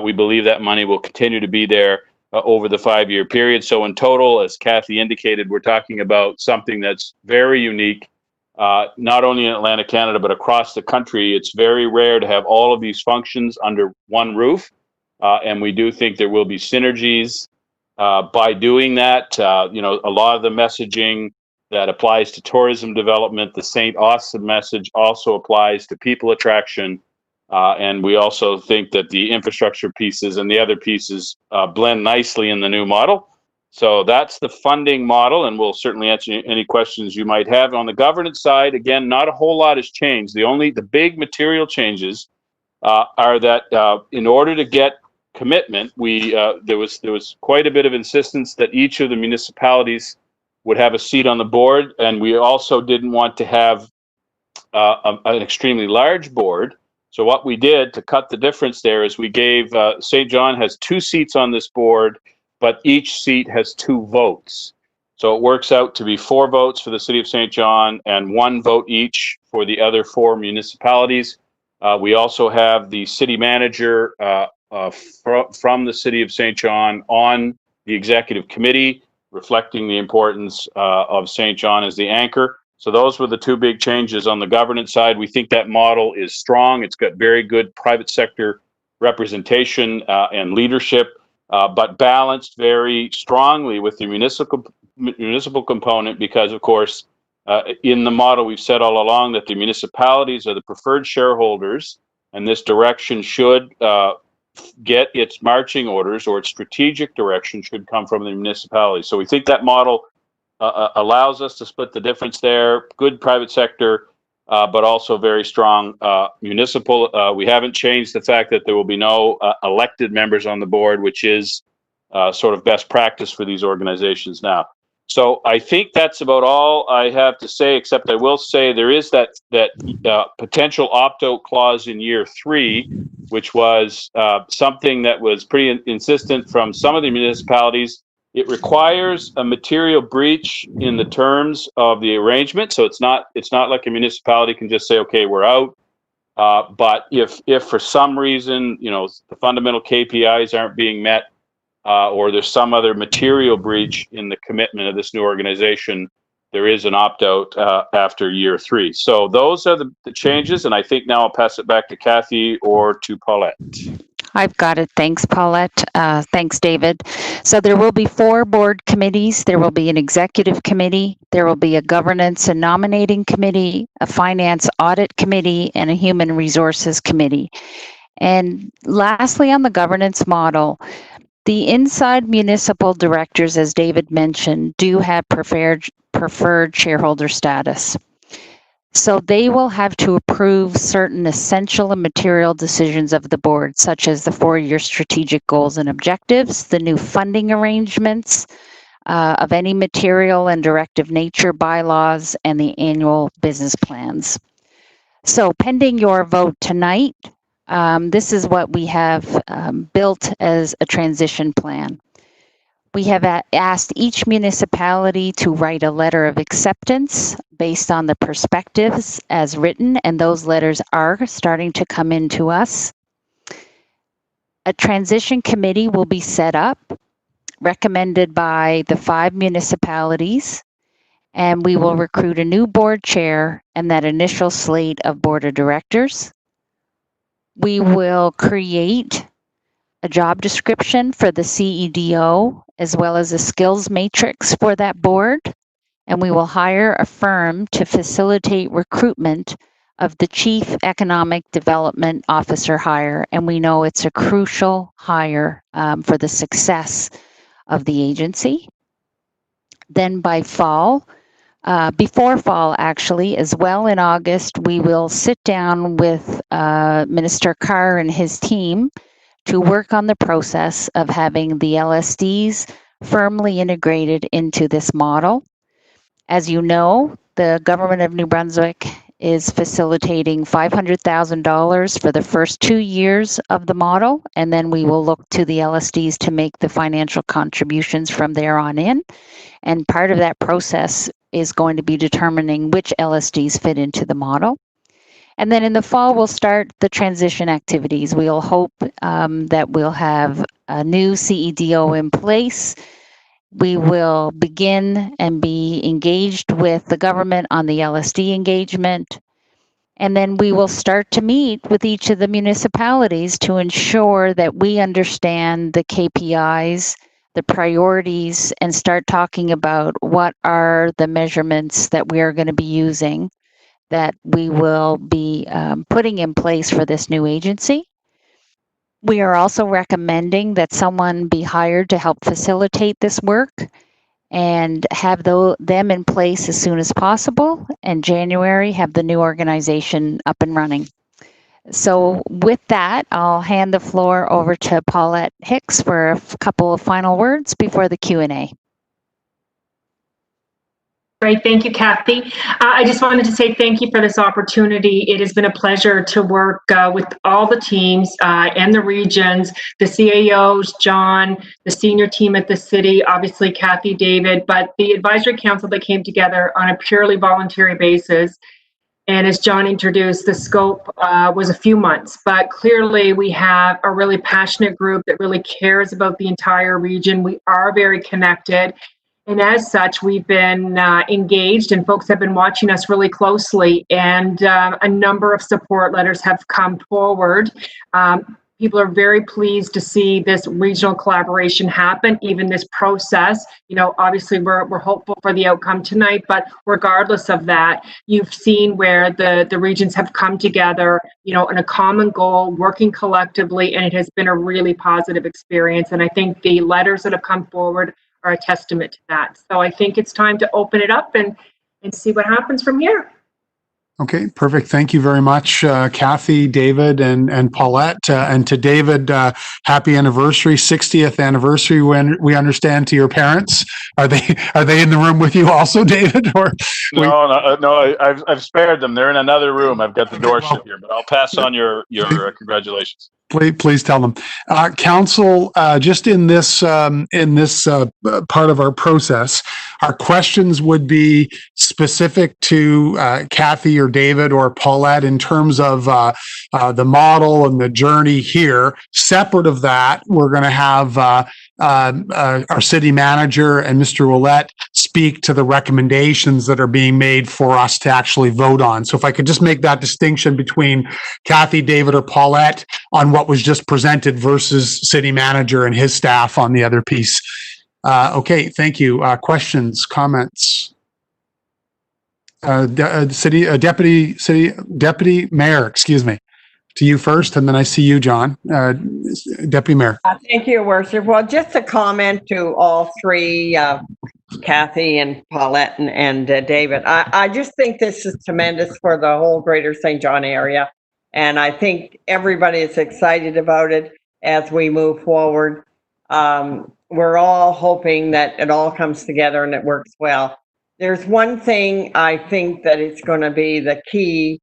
We believe that money will continue to be there over the 5-year period. So in total, as Kathy indicated, we're talking about something that's very unique, not only in Atlantic Canada, but across the country. It's very rare to have all of these functions under one roof. and we do think there will be synergies by doing that. You know, a lot of the messaging that applies to tourism development, the St. Austin message also applies to people attraction. And we also think that the infrastructure pieces and the other pieces blend nicely in the new model. So that's the funding model, and we'll certainly answer any questions you might have. On the governance side, again, not a whole lot has changed. The big material changes are that in order to get commitment, there was quite a bit of insistence that each of the municipalities would have a seat on the board, and we also didn't want to have an extremely large board. So what we did to cut the difference there is we gave St. John has 2 seats on this board, but each seat has 2 votes. So it works out to be 4 votes for the city of St. John and 1 vote each for the other 4 municipalities. We also have the city manager from the city of St. John on the executive committee, reflecting the importance of St. John as the anchor. So those were the 2 big changes on the governance side. We think that model is strong. It's got very good private sector representation and leadership, but balanced very strongly with the municipal component because, of course, in the model, we've said all along that the municipalities are the preferred shareholders, and this direction should get its marching orders, or its strategic direction should come from the municipalities. So we think that model allows us to split the difference there. Good private sector, but also very strong municipal. We haven't changed the fact that there will be no elected members on the board, which is sort of best practice for these organizations now. So I think that's about all I have to say, except I will say there is that potential opt-out clause in year 3, which was something that was pretty insistent from some of the municipalities. It requires a material breach in the terms of the arrangement. So it's not like a municipality can just say, okay, we're out. But if for some reason, you know, the fundamental KPIs aren't being met, or there's some other material breach in the commitment of this new organization, there is an opt-out after year 3. So those are the changes, and I think now I'll pass it back to Kathy or to Paulette. I've got it. Thanks, Paulette. Thanks, David. So there will be 4 board committees. There will be an executive committee. There will be a governance and nominating committee, a finance audit committee, and a human resources committee. And lastly, on the governance model, the inside municipal directors, as David mentioned, do have preferred shareholder status. So they will have to approve certain essential and material decisions of the board, such as the 4-year strategic goals and objectives, the new funding arrangements of any material and directive nature bylaws, and the annual business plans. So pending your vote tonight, this is what we have built as a transition plan. We have asked each municipality to write a letter of acceptance based on the perspectives as written, and those letters are starting to come into us. A transition committee will be set up, recommended by the 5 municipalities, and we will recruit a new board chair and that initial slate of board of directors. We will create a job description for the CEDO, as well as a skills matrix for that board. And we will hire a firm to facilitate recruitment of the Chief Economic Development Officer hire. And we know it's a crucial hire for the success of the agency. Then by fall, before fall actually, as well in August, we will sit down with Minister Carr and his team to work on the process of having the LSDs firmly integrated into this model. As you know, the government of New Brunswick is facilitating $500,000 for the first 2 years of the model, and then we will look to the LSDs to make the financial contributions from there on in. And part of that process is going to be determining which LSDs fit into the model. And then in the fall, we'll start the transition activities. We'll hope that we'll have a new CEDO in place. We will begin and be engaged with the government on the LSD engagement. And then we will start to meet with each of the municipalities to ensure that we understand the KPIs, the priorities, and start talking about what are the measurements that we are going to be using, that we will be putting in place for this new agency. We are also recommending that someone be hired to help facilitate this work and have them in place as soon as possible. In January, have the new organization up and running. So with that, I'll hand the floor over to Paulette Hicks for a couple of final words before the Q&A. Great. Thank you, Kathy. I just wanted to say thank you for this opportunity. It has been a pleasure to work with all the teams and the regions, the CAOs, John, the senior team at the city, obviously Kathy, David, but the advisory council that came together on a purely voluntary basis. And as John introduced, the scope was a few months, but clearly we have a really passionate group that really cares about the entire region. We are very connected. And as such, we've been engaged and folks have been watching us really closely, and a number of support letters have come forward. People are very pleased to see this regional collaboration happen, even this process. You know, obviously we're hopeful for the outcome tonight, but regardless of that, you've seen where the regions have come together, you know, in a common goal, working collectively, and it has been a really positive experience. And I think the letters that have come forward are a testament to that. So I think it's time to open it up and see what happens from here. Okay, perfect. Thank you very much, Kathy, David, and Paulette. And to David, happy anniversary, 60th anniversary. When we understand to your parents, are they in the room with you also, David? Or no, I've spared them. They're in another room. I've got the door shut here, but I'll pass on your congratulations. Please tell them. Council, just in this part of our process, our questions would be specific to Kathy or David or Paulette in terms of the model and the journey here. Separate of that, we're going to have our city manager and Mr. Ouellette speak to the recommendations that are being made for us to actually vote on. So if I could just make that distinction between Kathy, David, or Paulette on what was just presented versus city manager and his staff on the other piece. Okay, thank you. Questions, comments? Deputy Mayor, excuse me. To you first, and then I see you, John. Deputy Mayor. Thank you, Worship. Well, just a comment to all three, Kathy and Paulette and David. I just think this is tremendous for the whole greater St. John area. And I think everybody is excited about it as we move forward. We're all hoping that it all comes together and it works well. There's one thing I think that is going to be the key,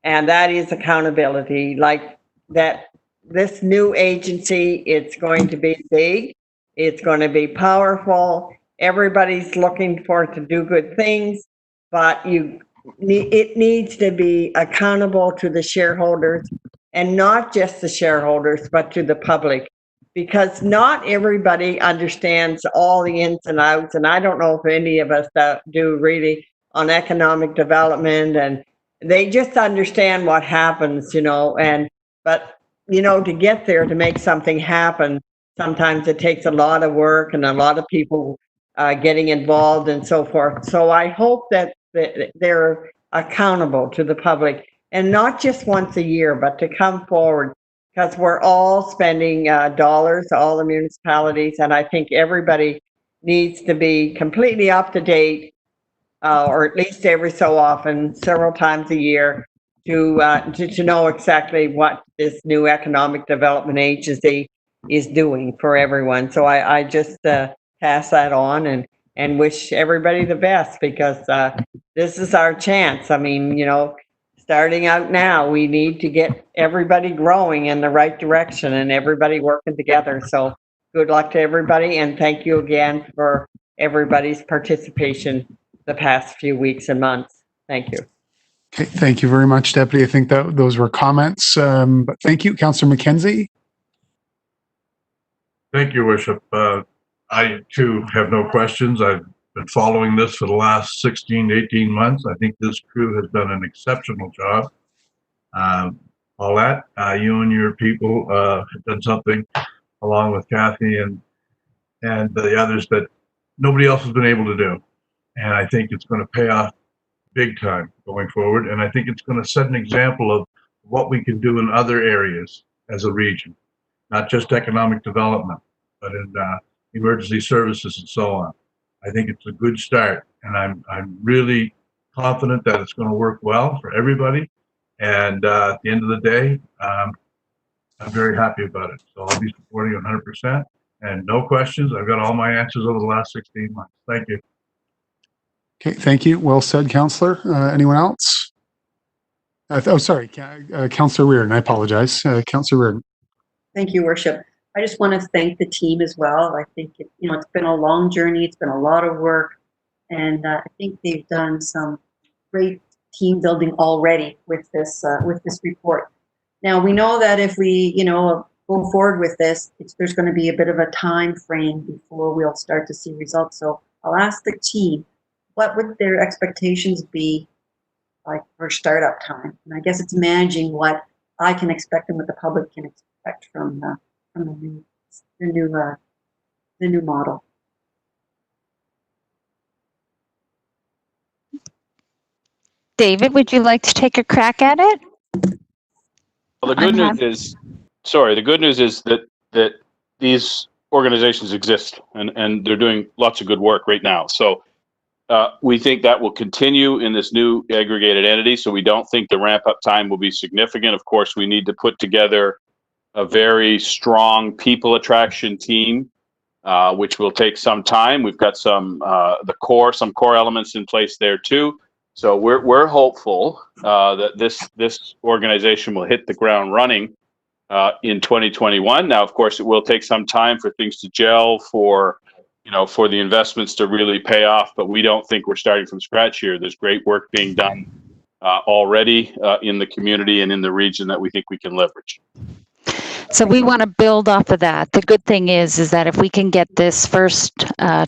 and that is accountability. Like that, this new agency, it's going to be big, it's going to be powerful. Everybody's looking for it to do good things, but it needs to be accountable to the shareholders, and not just the shareholders, but to the public, because not everybody understands all the ins and outs. And I don't know if any of us do really on economic development, and they just understand what happens, you know, but you know, to get there, to make something happen, sometimes it takes a lot of work and a lot of people getting involved and so forth. So I hope that they're accountable to the public, and not just once a year, but to come forward, because we're all spending dollars, all the municipalities, and I think everybody needs to be completely up to date, or at least every so often, several times a year, to know exactly what this new economic development agency is doing for everyone. So I just pass that on and wish everybody the best, because this is our chance. I mean, you know, starting out now, we need to get everybody growing in the right direction and everybody working together. So good luck to everybody, and thank you again for everybody's participation the past few weeks and months. Thank you. Okay, thank you very much, Deputy. I think that those were comments, but thank you. Councillor McKenzie. Thank you, Worship. I too have no questions. I've been following this for the last 16, 18 months. I think this crew has done an exceptional job. Paulette, you and your people have done something along with Kathy and the others that nobody else has been able to do. And I think it's going to pay off big time going forward. And I think it's going to set an example of what we can do in other areas as a region, not just economic development, but in emergency services and so on. I think it's a good start, and I'm really confident that it's going to work well for everybody. And at the end of the day, I'm very happy about it. So I'll be supporting 100%. And no questions. I've got all my answers over the last 16 months. Thank you. Okay, thank you. Well said, Councillor. Anyone else? Sorry, Councillor Reardon. I apologize. Councillor Reardon. Thank you, Worship. I just want to thank the team as well. I think it's been a long journey. It's been a lot of work, and I think they've done some great team building already with this report. Now we know that if we go forward with this, there's going to be a bit of a time frame before we'll start to see results. So I'll ask the team, what would their expectations be like for startup time? And I guess it's managing what I can expect and what the public can expect from the new model. David, would you like to take a crack at it? Well, the good news is that these organizations exist and they're doing lots of good work right now. So we think that will continue in this new aggregated entity. So we don't think the ramp up time will be significant. Of course, we need to put together a very strong people attraction team, which will take some time. We've got some core elements in place there too. So we're hopeful that this organization will hit the ground running in 2021. Now, of course, it will take some time for things to gel, for the investments to really pay off. But we don't think we're starting from scratch here. There's great work being done already in the community and in the region that we think we can leverage. So we want to build off of that. The good thing is that if we can get this first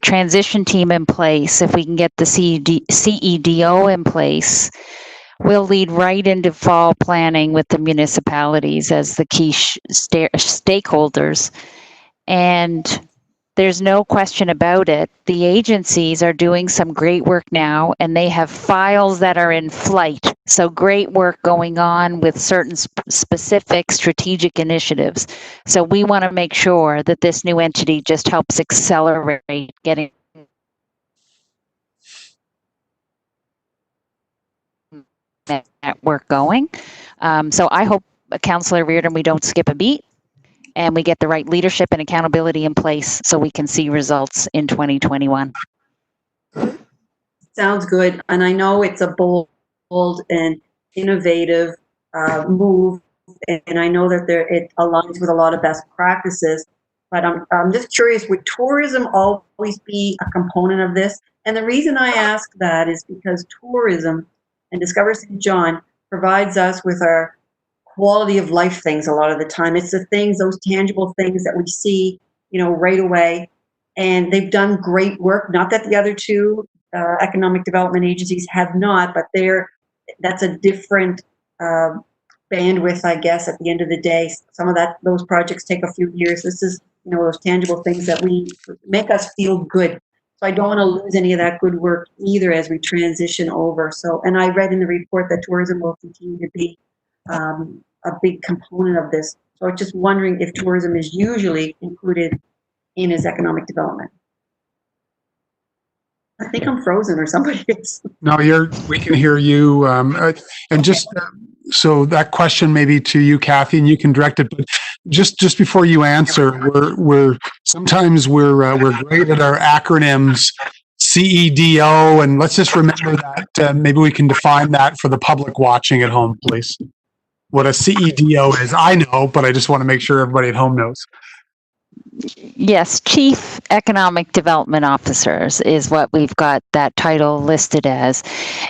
transition team in place, if we can get the CEDO in place, we'll lead right into fall planning with the municipalities as the key stakeholders. And there's no question about it. The agencies are doing some great work now, and they have files that are in flight. So great work going on with certain specific strategic initiatives. So we want to make sure that this new entity just helps accelerate getting that work going. So I hope, Councillor Reardon, we don't skip a beat, and we get the right leadership and accountability in place so we can see results in 2021. Sounds good. And I know it's a bold and innovative move, and I know that it aligns with a lot of best practices. But I'm just curious, would tourism always be a component of this? And the reason I ask that is because tourism and Discover St. John provides us with our quality of life things a lot of the time. It's the things, those tangible things that we see, right away. And they've done great work. Not that the other two economic development agencies have not, but that's a different bandwidth, I guess, at the end of the day. Some of those projects take a few years. This is, those tangible things that we make us feel good. So I don't want to lose any of that good work either as we transition over. So, and I read in the report that tourism will continue to be a big component of this. So I'm just wondering if tourism is usually included in his economic development. I think I'm frozen or somebody is. No, we can hear you. And just so that question maybe to you, Kathy, and you can direct it. But just before you answer, we're sometimes we're great at our acronyms, CEDO, and let's just remember that maybe we can define that for the public watching at home, please. What a CEDO is, I know, but I just want to make sure everybody at home knows. Yes, Chief Economic Development Officers is what we've got that title listed as.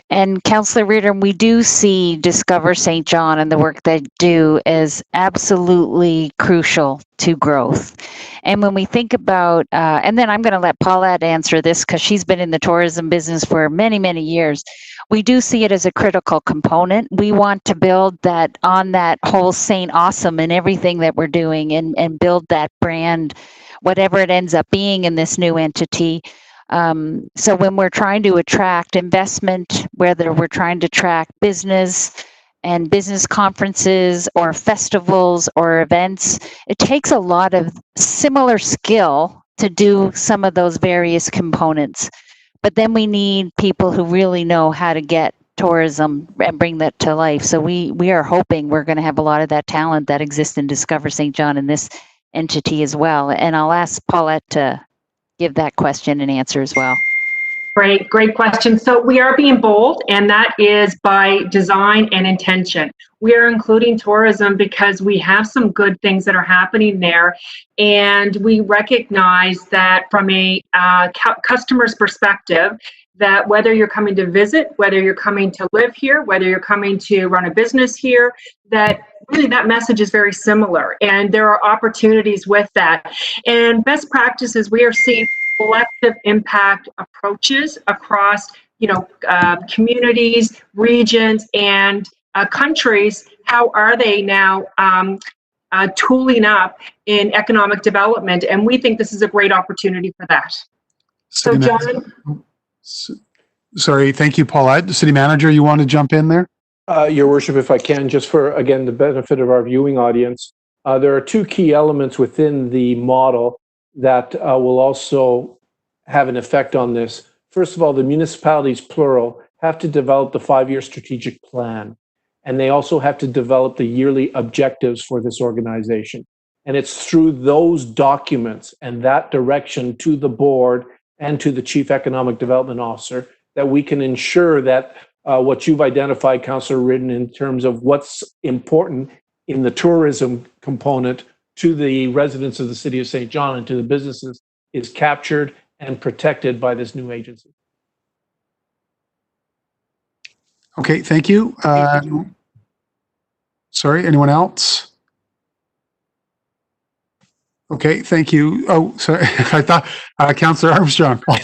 And Councillor Reardon, we do see Discover St. John and the work they do as absolutely crucial to growth. And when we think about, and then I'm going to let Paulette answer this because she's been in the tourism business for many, many years. We do see it as a critical component. We want to build that on that whole Saint Awesome and everything that we're doing, and build that brand, whatever it ends up being in this new entity. So when we're trying to attract investment, whether we're trying to attract business and business conferences or festivals or events, it takes a lot of similar skill to do some of those various components. But then we need people who really know how to get tourism and bring that to life. So we are hoping we're going to have a lot of that talent that exists in Discover St. John in this entity as well. And I'll ask Paulette to give that question an answer as well. Great question. So we are being bold, and that is by design and intention. We are including tourism because we have some good things that are happening there, and we recognize that from a customer's perspective, that whether you're coming to visit, whether you're coming to live here, whether you're coming to run a business here, that really that message is very similar, and there are opportunities with that. And best practices, we are seeing collective impact approaches across, communities, regions, and countries. How are they now tooling up in economic development? And we think this is a great opportunity for that. So, John. Sorry, thank you, Paulette. City Manager, you want to jump in there? Your Worship, if I can, just for, again, the benefit of our viewing audience, there are two key elements within the model that will also have an effect on this. First of all, the municipalities, plural, have to develop the 5-year strategic plan, and they also have to develop the yearly objectives for this organization. And it's through those documents and that direction to the board and to the Chief Economic Development Officer that we can ensure that what you've identified, Councillor Ridden, in terms of what's important in the tourism component to the residents of the City of St. John and to the businesses is captured and protected by this new agency. Okay, thank you. Sorry, anyone else? Okay, thank you. Oh, sorry. I thought Councillor Armstrong. I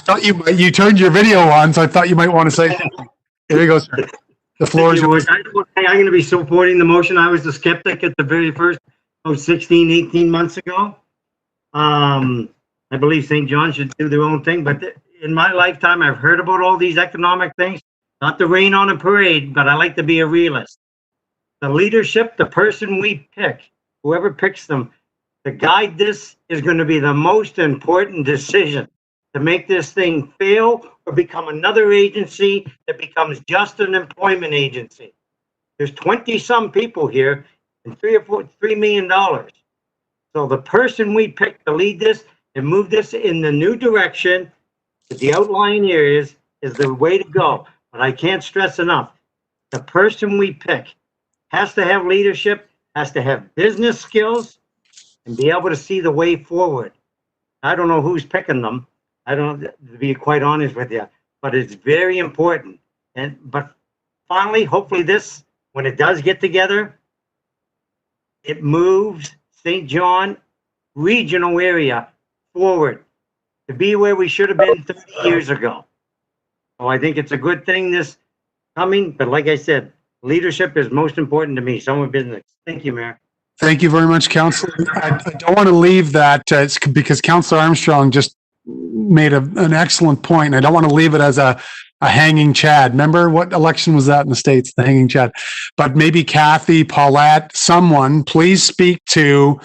thought you turned your video on, so I thought you might want to say something. Here you go, sir. The floor is yours. I'm going to be supporting the motion. I was the skeptic at the very first, 16, 18 months ago. I believe St. John should do their own thing, but in my lifetime, I've heard about all these economic things. Not to rain on a parade, but I like to be a realist. The leadership, the person we pick, whoever picks them, to guide this is going to be the most important decision to make this thing fail or become another agency that becomes just an employment agency. There's 20-some people here and $3 million. So the person we pick to lead this and move this in the new direction to the outlying areas is the way to go. But I can't stress enough, the person we pick has to have leadership, has to have business skills, and be able to see the way forward. I don't know who's picking them. I don't, to be quite honest with you, but it's very important. But finally, hopefully this, when it does get together, it moves St. John regional area forward to be where we should have been 30 years ago. So I think it's a good thing this coming, but like I said, leadership is most important to me, someone business. Thank you, Mayor. Thank you very much, Councillor. I don't want to leave that because Councillor Armstrong just made an excellent point. I don't want to leave it as a hanging Chad. Remember what election was that in the States? The hanging Chad. But maybe Kathy, Paulette, someone, please speak to,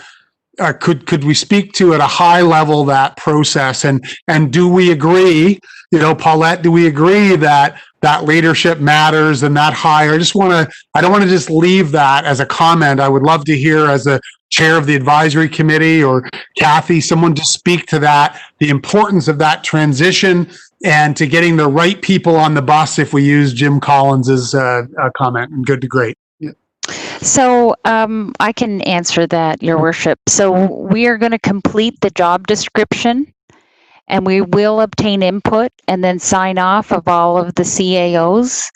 could we speak to at a high level that process? And do we agree, Paulette, do we agree that leadership matters and that hire? I don't want to just leave that as a comment. I would love to hear, as a chair of the advisory committee, or Kathy, someone to speak to that, the importance of that transition and to getting the right people on the bus, if we use Jim Collins's comment, and good to great. Yeah. So I can answer that, Your Worship. So we are going to complete the job description, and we will obtain input and then sign off of all of the CAOs.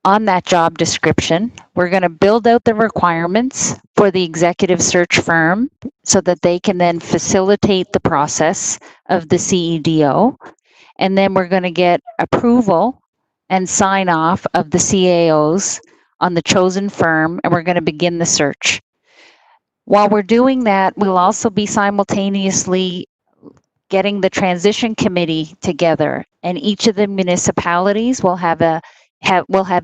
on that job description. We're going to build out the requirements for the executive search firm so that they can then facilitate the process of the CEDO. And then we're going to get approval and sign off of the CAOs on the chosen firm, and we're going to begin the search. While we're doing that, we'll also be simultaneously getting the transition committee together, and each of the municipalities will have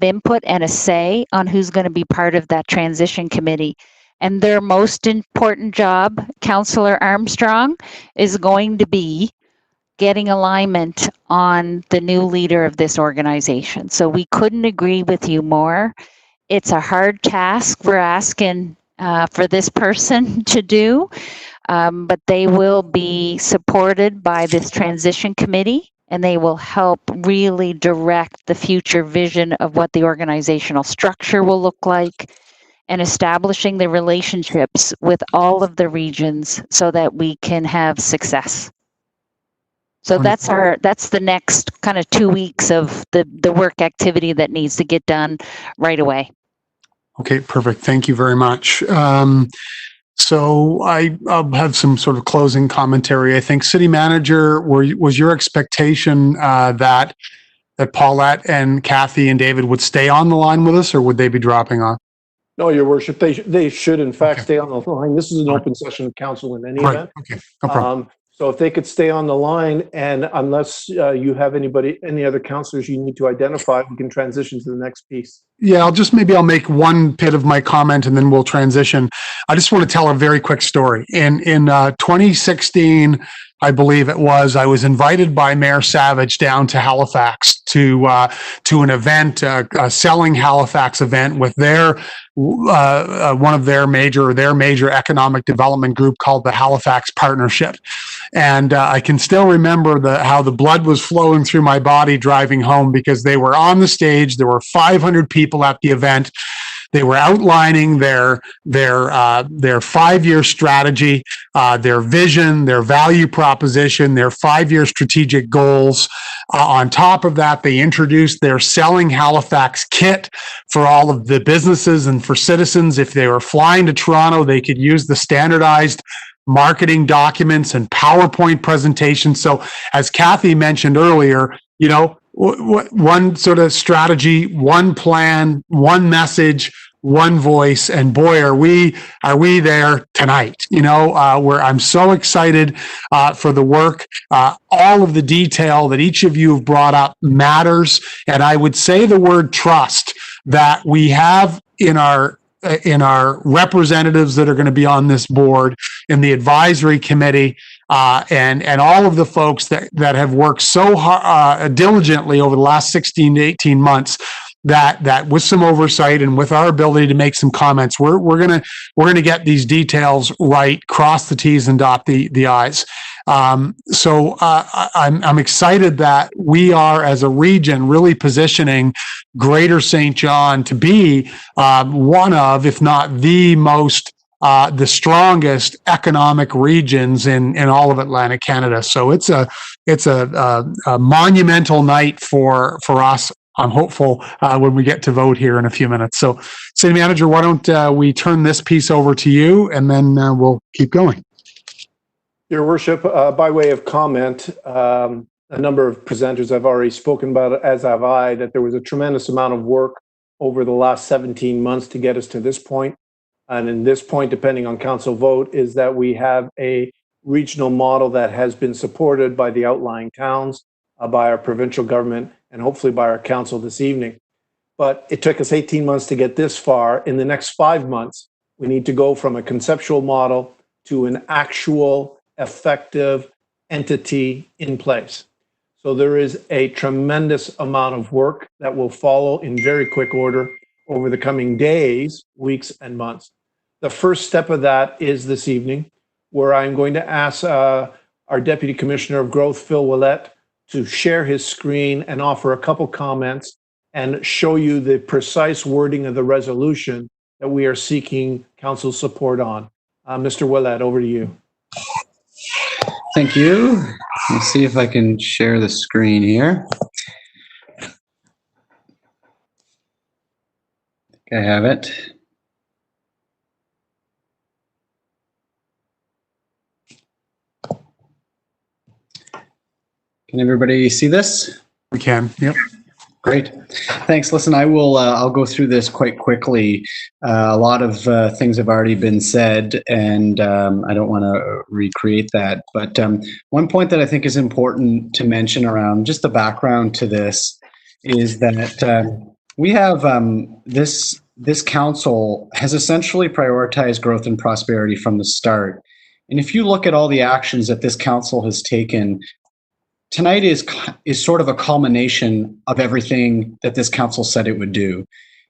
input and a say on who's going to be part of that transition committee. And their most important job, Councillor Armstrong, is going to be getting alignment on the new leader of this organization. So we couldn't agree with you more. It's a hard task we're asking for this person to do, but they will be supported by this transition committee, and they will help really direct the future vision of what the organizational structure will look like and establishing the relationships with all of the regions so that we can have success. So that's the next kind of 2 weeks of the work activity that needs to get done right away. Okay, perfect. Thank you very much. So I'll have some sort of closing commentary. I think City Manager, was your expectation that Paulette and Kathy and David would stay on the line with us, or would they be dropping off? No, Your Worship, they should in fact stay on the line. This is an open session of council in any event. Okay, no problem. So if they could stay on the line, and unless you have any other councillors you need to identify, we can transition to the next piece. Yeah, I'll make one bit of my comment and then we'll transition. I just want to tell a very quick story. In 2016, I believe it was, I was invited by Mayor Savage down to Halifax to an event, a Selling Halifax event with one of their major economic development group called the Halifax Partnership. And I can still remember how the blood was flowing through my body driving home, because they were on the stage. There were 500 people at the event. They were outlining their 5-year strategy, their vision, their value proposition, their 5-year strategic goals. On top of that, they introduced their Selling Halifax kit for all of the businesses and for citizens. If they were flying to Toronto, they could use the standardized marketing documents and PowerPoint presentations. So as Kathy mentioned earlier, one sort of strategy, one plan, one message, one voice, and boy, are we there tonight. I'm so excited for the work. All of the detail that each of you have brought up matters, and I would say the word trust that we have in our representatives that are going to be on this board, in the advisory committee, and all of the folks that have worked so hard, diligently over the last 16 to 18 months, that with some oversight and with our ability to make some comments, we're gonna get these details right, cross the T's and dot the I's. So I'm excited that we are, as a region, really positioning Greater St. John to be one of, if not the most, the strongest economic regions in all of Atlantic Canada. So it's a monumental night for us. I'm hopeful when we get to vote here in a few minutes. So, City Manager, why don't we turn this piece over to you, and then we'll keep going. Your Worship, by way of comment, a number of presenters have already spoken about it, as have I, that there was a tremendous amount of work over the last 17 months to get us to this point. And in this point, depending on council vote, is that we have a regional model that has been supported by the outlying towns, by our provincial government, and hopefully by our council this evening. But it took us 18 months to get this far. In the next 5 months, we need to go from a conceptual model to an actual effective entity in place. So there is a tremendous amount of work that will follow in very quick order over the coming days, weeks, and months. The first step of that is this evening, where I'm going to ask our Deputy Commissioner of Growth, Phil Willett, to share his screen and offer a couple comments and show you the precise wording of the resolution that we are seeking council support on. Mr. Willett, over to you. Thank you. Let's see if I can share the screen here. I have it. Can everybody see this? We can. Yep. Great. Thanks. Listen, I'll go through this quite quickly. A lot of things have already been said, and I don't want to recreate that. But one point that I think is important to mention around just the background to this is that we have this council has essentially prioritized growth and prosperity from the start. And if you look at all the actions that this council has taken, tonight is sort of a culmination of everything that this council said it would do.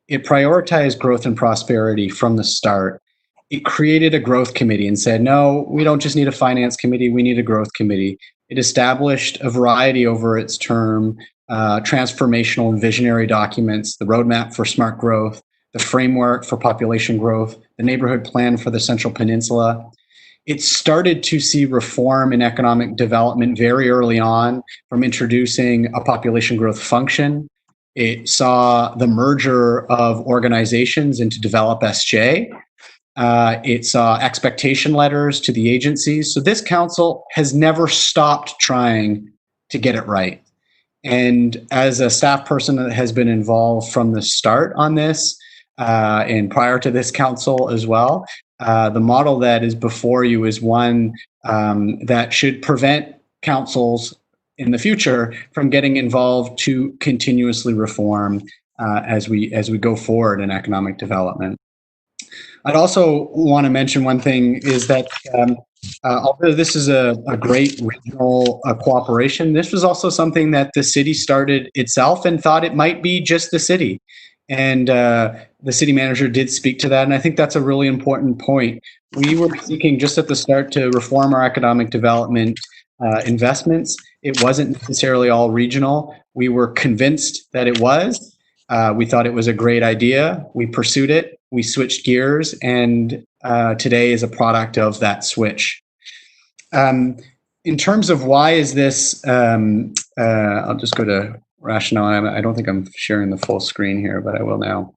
It prioritized growth and prosperity from the start. It created a growth committee and said, no, we don't just need a finance committee, we need a growth committee. It established a variety over its term, transformational and visionary documents, the roadmap for smart growth, the framework for population growth, the neighborhood plan for the Central Peninsula. It started to see reform in economic development very early on from introducing a population growth function. It saw the merger of organizations into Develop SJ. It saw expectation letters to the agencies. So this council has never stopped trying to get it right. And as a staff person that has been involved from the start on this, and prior to this council as well, the model that is before you is one that should prevent councils in the future from getting involved to continuously reform as we go forward in economic development. I'd also want to mention one thing is that although this is a great regional cooperation, this was also something that the city started itself and thought it might be just the city. And the city manager did speak to that, and I think that's a really important point. We were seeking just at the start to reform our economic development investments. It wasn't necessarily all regional. We were convinced that it was. We thought it was a great idea. We pursued it. We switched gears, and today is a product of that switch. In terms of why is this, I'll just go to rationale. I don't think I'm sharing the full screen here, but I will now.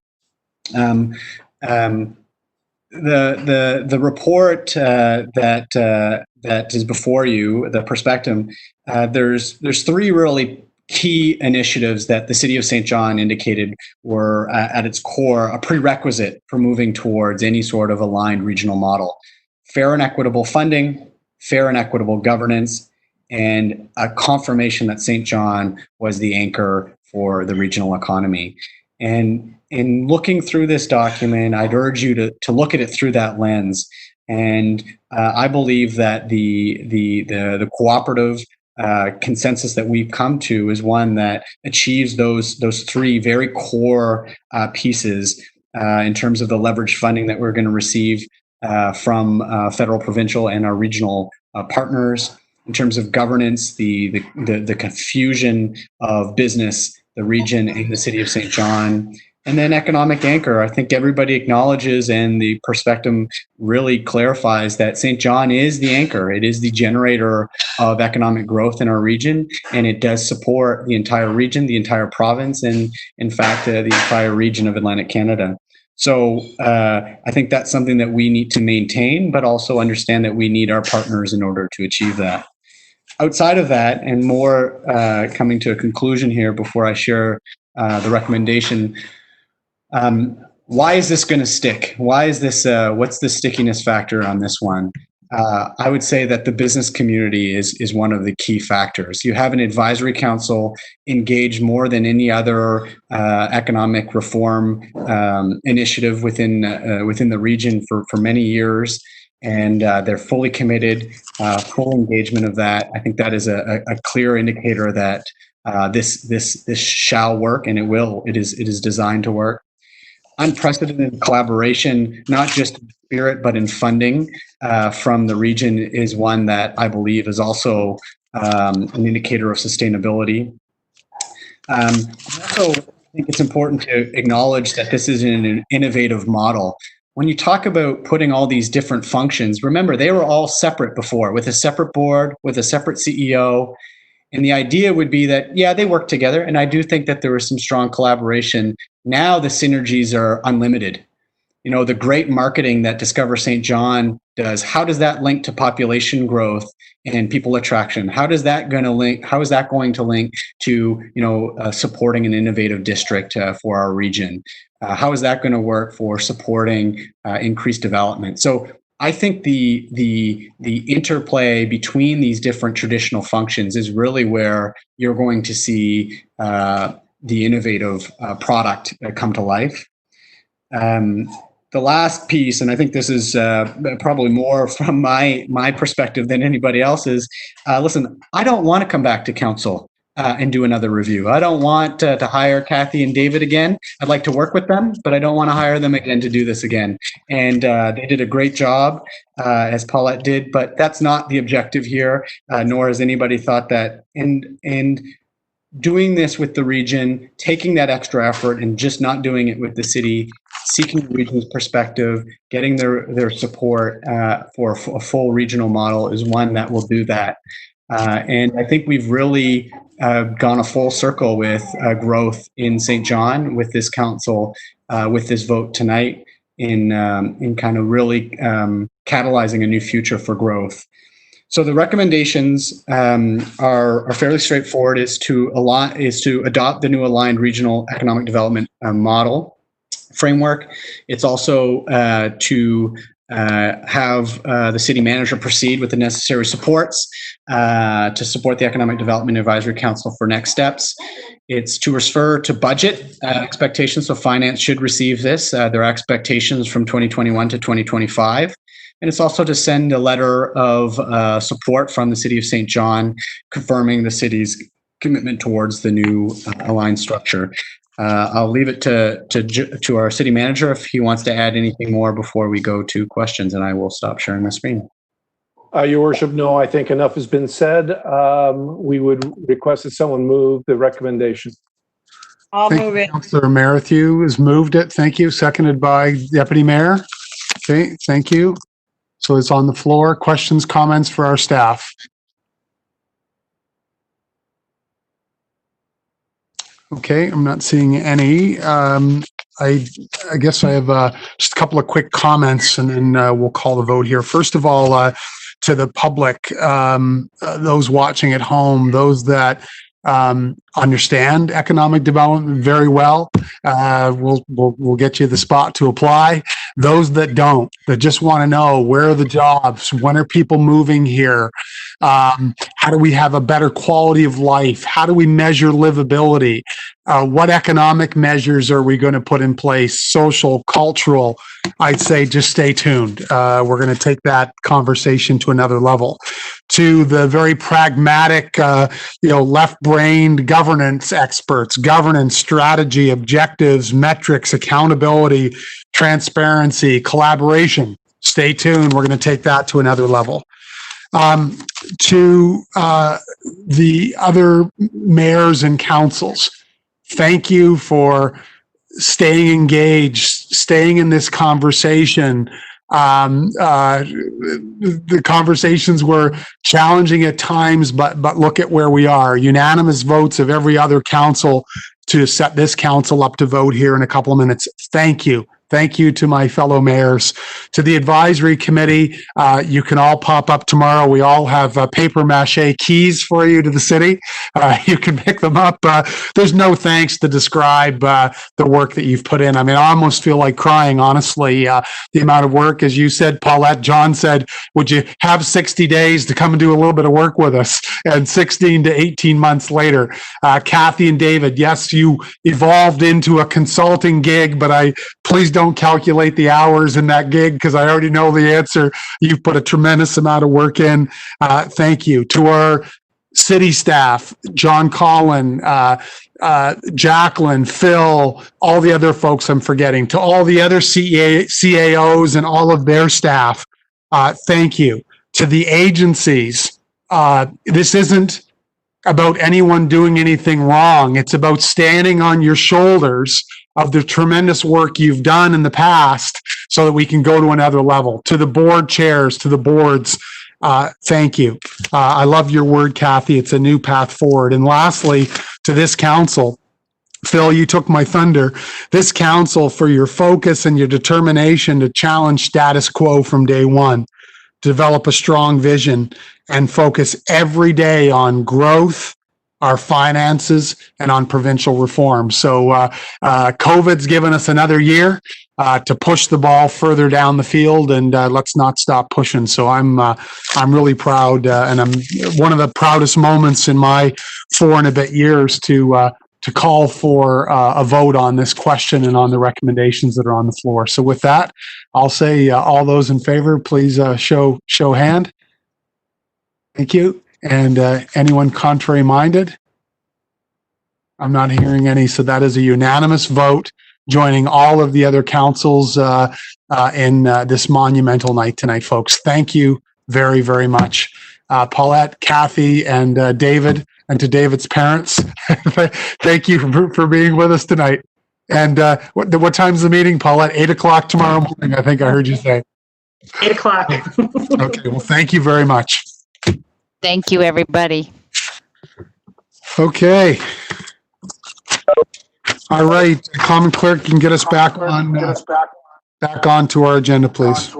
The report that is before you, the perspective, there's three really key initiatives that the City of St. John indicated were at its core a prerequisite for moving towards any sort of aligned regional model: fair and equitable funding, fair and equitable governance, and a confirmation that St. John was the anchor for the regional economy. And in looking through this document, I'd urge you to look at it through that lens. And I believe that the cooperative consensus that we've come to is one that achieves those three very core pieces in terms of the leverage funding that we're going to receive from federal, provincial, and our regional partners. In terms of governance, the confusion of business, the region, and the City of St. John. And then economic anchor, I think everybody acknowledges, and the perspective really clarifies that St. John is the anchor. It is the generator of economic growth in our region, and it does support the entire region, the entire province, and in fact, the entire region of Atlantic Canada. So I think that's something that we need to maintain, but also understand that we need our partners in order to achieve that. Outside of that, and more coming to a conclusion here before I share the recommendation, why is this going to stick? Why is this, what's the stickiness factor on this one? I would say that the business community is one of the key factors. You have an advisory council engaged more than any other economic reform initiative within the region for many years, and they're fully committed, full engagement of that. I think that is a clear indicator that this shall work, and it will. It is designed to work. Unprecedented collaboration, not just in spirit, but in funding from the region, is one that I believe is also an indicator of sustainability. I also think it's important to acknowledge that this is an innovative model. When you talk about putting all these different functions, remember, they were all separate before, with a separate board, with a separate CEO. And the idea would be that, yeah, they work together. And I do think that there was some strong collaboration, Now the synergies are unlimited. You know, the great marketing that Discover St. John does, how does that link to population growth and people attraction? How is that going to link to, you know, supporting an innovative district for our region? How is that going to work for supporting increased development? So I think the interplay between these different traditional functions is really where you're going to see the innovative product come to life. The last piece, and I think this is probably more from my perspective than anybody else's. Listen, I don't want to come back to council and do another review. I don't want to hire Kathy and David again. I'd like to work with them, but I don't want to hire them again to do this again. And they did a great job, as Paulette did, but that's not the objective here, nor has anybody thought that. And doing this with the region, taking that extra effort and just not doing it with the city, seeking the region's perspective, getting their support for a full regional model is one that will do that. And I think we've really gone a full circle with growth in St. John with this council, with this vote tonight in kind of really catalyzing a new future for growth. So the recommendations are fairly straightforward. Is to adopt the new aligned regional economic development model framework. It's also to have the city manager proceed with the necessary supports to support the Economic Development Advisory Council for next steps. It's to refer to budget expectations. So finance should receive this. Their expectations from 2021 to 2025. And it's also to send a letter of support from the City of St. John, confirming the city's commitment towards the new aligned structure. I'll leave it to our city manager if he wants to add anything more before we go to questions, and I will stop sharing my screen. Your worship, no, I think enough has been said. We would request that someone move the recommendation. I'll move it. Councillor Merrithew has moved it. Thank you. Seconded by Deputy Mayor. Okay, thank you. So it's on the floor. Questions, comments for our staff? Okay, I'm not seeing any. I guess I have just a couple of quick comments, and then we'll call the vote here. First of all, to the public, those watching at home, those that understand economic development very well, we'll get you the spot to apply. Those that don't, that just want to know where are the jobs, when are people moving here, how do we have a better quality of life, how do we measure livability, what economic measures are we going to put in place, social, cultural, I'd say just stay tuned. We're going to take that conversation to another level. To the very pragmatic, left-brained governance experts, governance, strategy, objectives, metrics, accountability, transparency, collaboration. Stay tuned. We're going to take that to another level. To the other mayors and councils, thank you for staying engaged, staying in this conversation. The conversations were challenging at times, but look at where we are. Unanimous votes of every other council to set this council up to vote here in a couple of minutes. Thank you. Thank you to my fellow mayors. To the advisory committee, you can all pop up tomorrow. We all have paper mache keys for you to the city. You can pick them up. There's no thanks to describe the work that you've put in. I mean, I almost feel like crying, honestly. The amount of work, as you said, Paulette, John said, would you have 60 days to come and do a little bit of work with us? And 16 to 18 months later, Kathy and David, yes, you evolved into a consulting gig, but please don't calculate the hours in that gig because I already know the answer. You've put a tremendous amount of work in. Thank you. To our city staff, John Collin, Jacqueline, Phil, all the other folks I'm forgetting, to all the other CAOs and all of their staff, thank you. To the agencies, this isn't about anyone doing anything wrong. It's about standing on your shoulders of the tremendous work you've done in the past so that we can go to another level. To the board chairs, to the boards, thank you. I love your word, Kathy. It's a new path forward. And lastly, to this council, Phil, you took my thunder. This council, for your focus and your determination to challenge status quo from day one, develop a strong vision, and focus every day on growth, our finances, and on provincial reform. So COVID's given us another year to push the ball further down the field, and let's not stop pushing. So I'm really proud, and I'm one of the proudest moments in my 4 and a bit years to call for a vote on this question and on the recommendations that are on the floor. So with that, I'll say all those in favor, please show hand. Thank you. And anyone contrary minded? I'm not hearing any. So that is a unanimous vote, joining all of the other councils in this monumental night tonight, folks. Thank you very, very much. Paulette, Kathy, and David, and to David's parents, thank you for being with us tonight. And what time's the meeting, Paulette? 8 o'clock tomorrow morning, I think I heard you say. 8 o'clock. Okay, well, thank you very much. Thank you, everybody. Okay. All right, Common Clerk, you can get us back onto our agenda, please.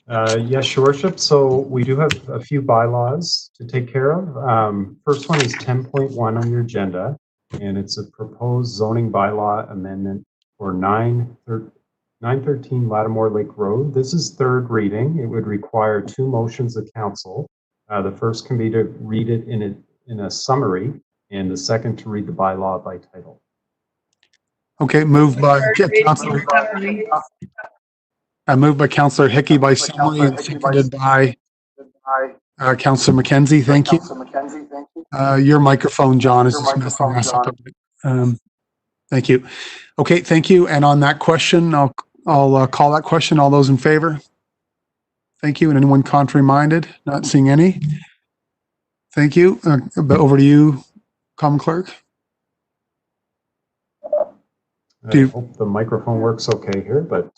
Yes, Your Worship. So we do have a few bylaws to take care of. First one is 10.1 on your agenda, and it's a proposed zoning bylaw amendment for 913 Lattimore Lake Road. This is third reading. It would require 2 motions of council. The first can be to read it in a summary, and the second to read the bylaw by title. Okay, moved by Councillor Hickey by summary and seconded by Councillor McKenzie. Thank you. Your microphone, John, is just messing us up a bit. Thank you. Okay, thank you. And on that question, I'll call that question. All those in favor? Thank you. And anyone contrary minded? Not seeing any. Thank you. Over to you, Common Clerk. I hope the microphone works okay here, but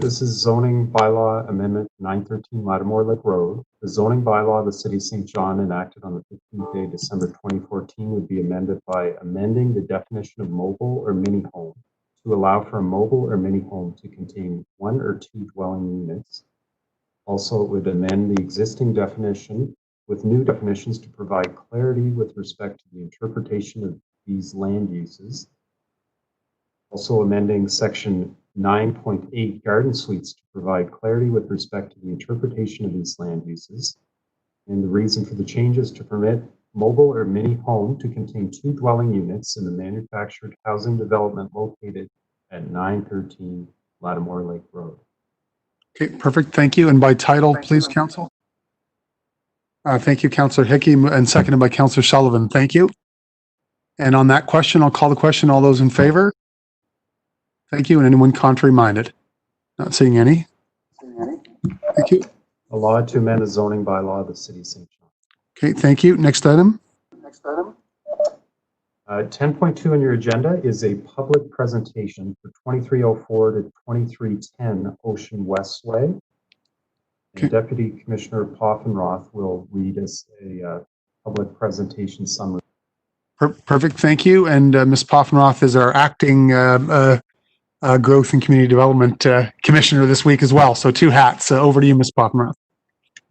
this is zoning bylaw amendment 913 Lattimore Lake Road. The zoning bylaw of the City of St. John enacted on the 15th day of December 2014 would be amended by amending the definition of mobile or mini home to allow for a mobile or mini home to contain 1 or 2 dwelling units. Also, it would amend the existing definition with new definitions to provide clarity with respect to the interpretation of these land uses. Also amending section 9.8 garden suites to provide clarity with respect to the interpretation of these land uses. And the reason for the change is to permit mobile or mini home to contain 2 dwelling units in the manufactured housing development located at 913 Lattimore Lake Road. Okay, perfect. Thank you. And by title, please, Council. Thank you, Councillor Hickey, and seconded by Councillor Sullivan. Thank you. And on that question, I'll call the question. All those in favor? Thank you. And anyone contrary minded? Not seeing any. Thank you. A law to amend the zoning bylaw of the City of St. John. Okay, thank you. Next item. 10.2 on your agenda is a public presentation for 2304 to 2310 Ocean Westway. Okay. Deputy Commissioner Poffenroth will read us a public presentation summary. Perfect. Thank you. And Ms. Poffenroth is our acting Growth and Community Development Commissioner this week as well. So 2 hats. Over to you, Ms. Poffenroth.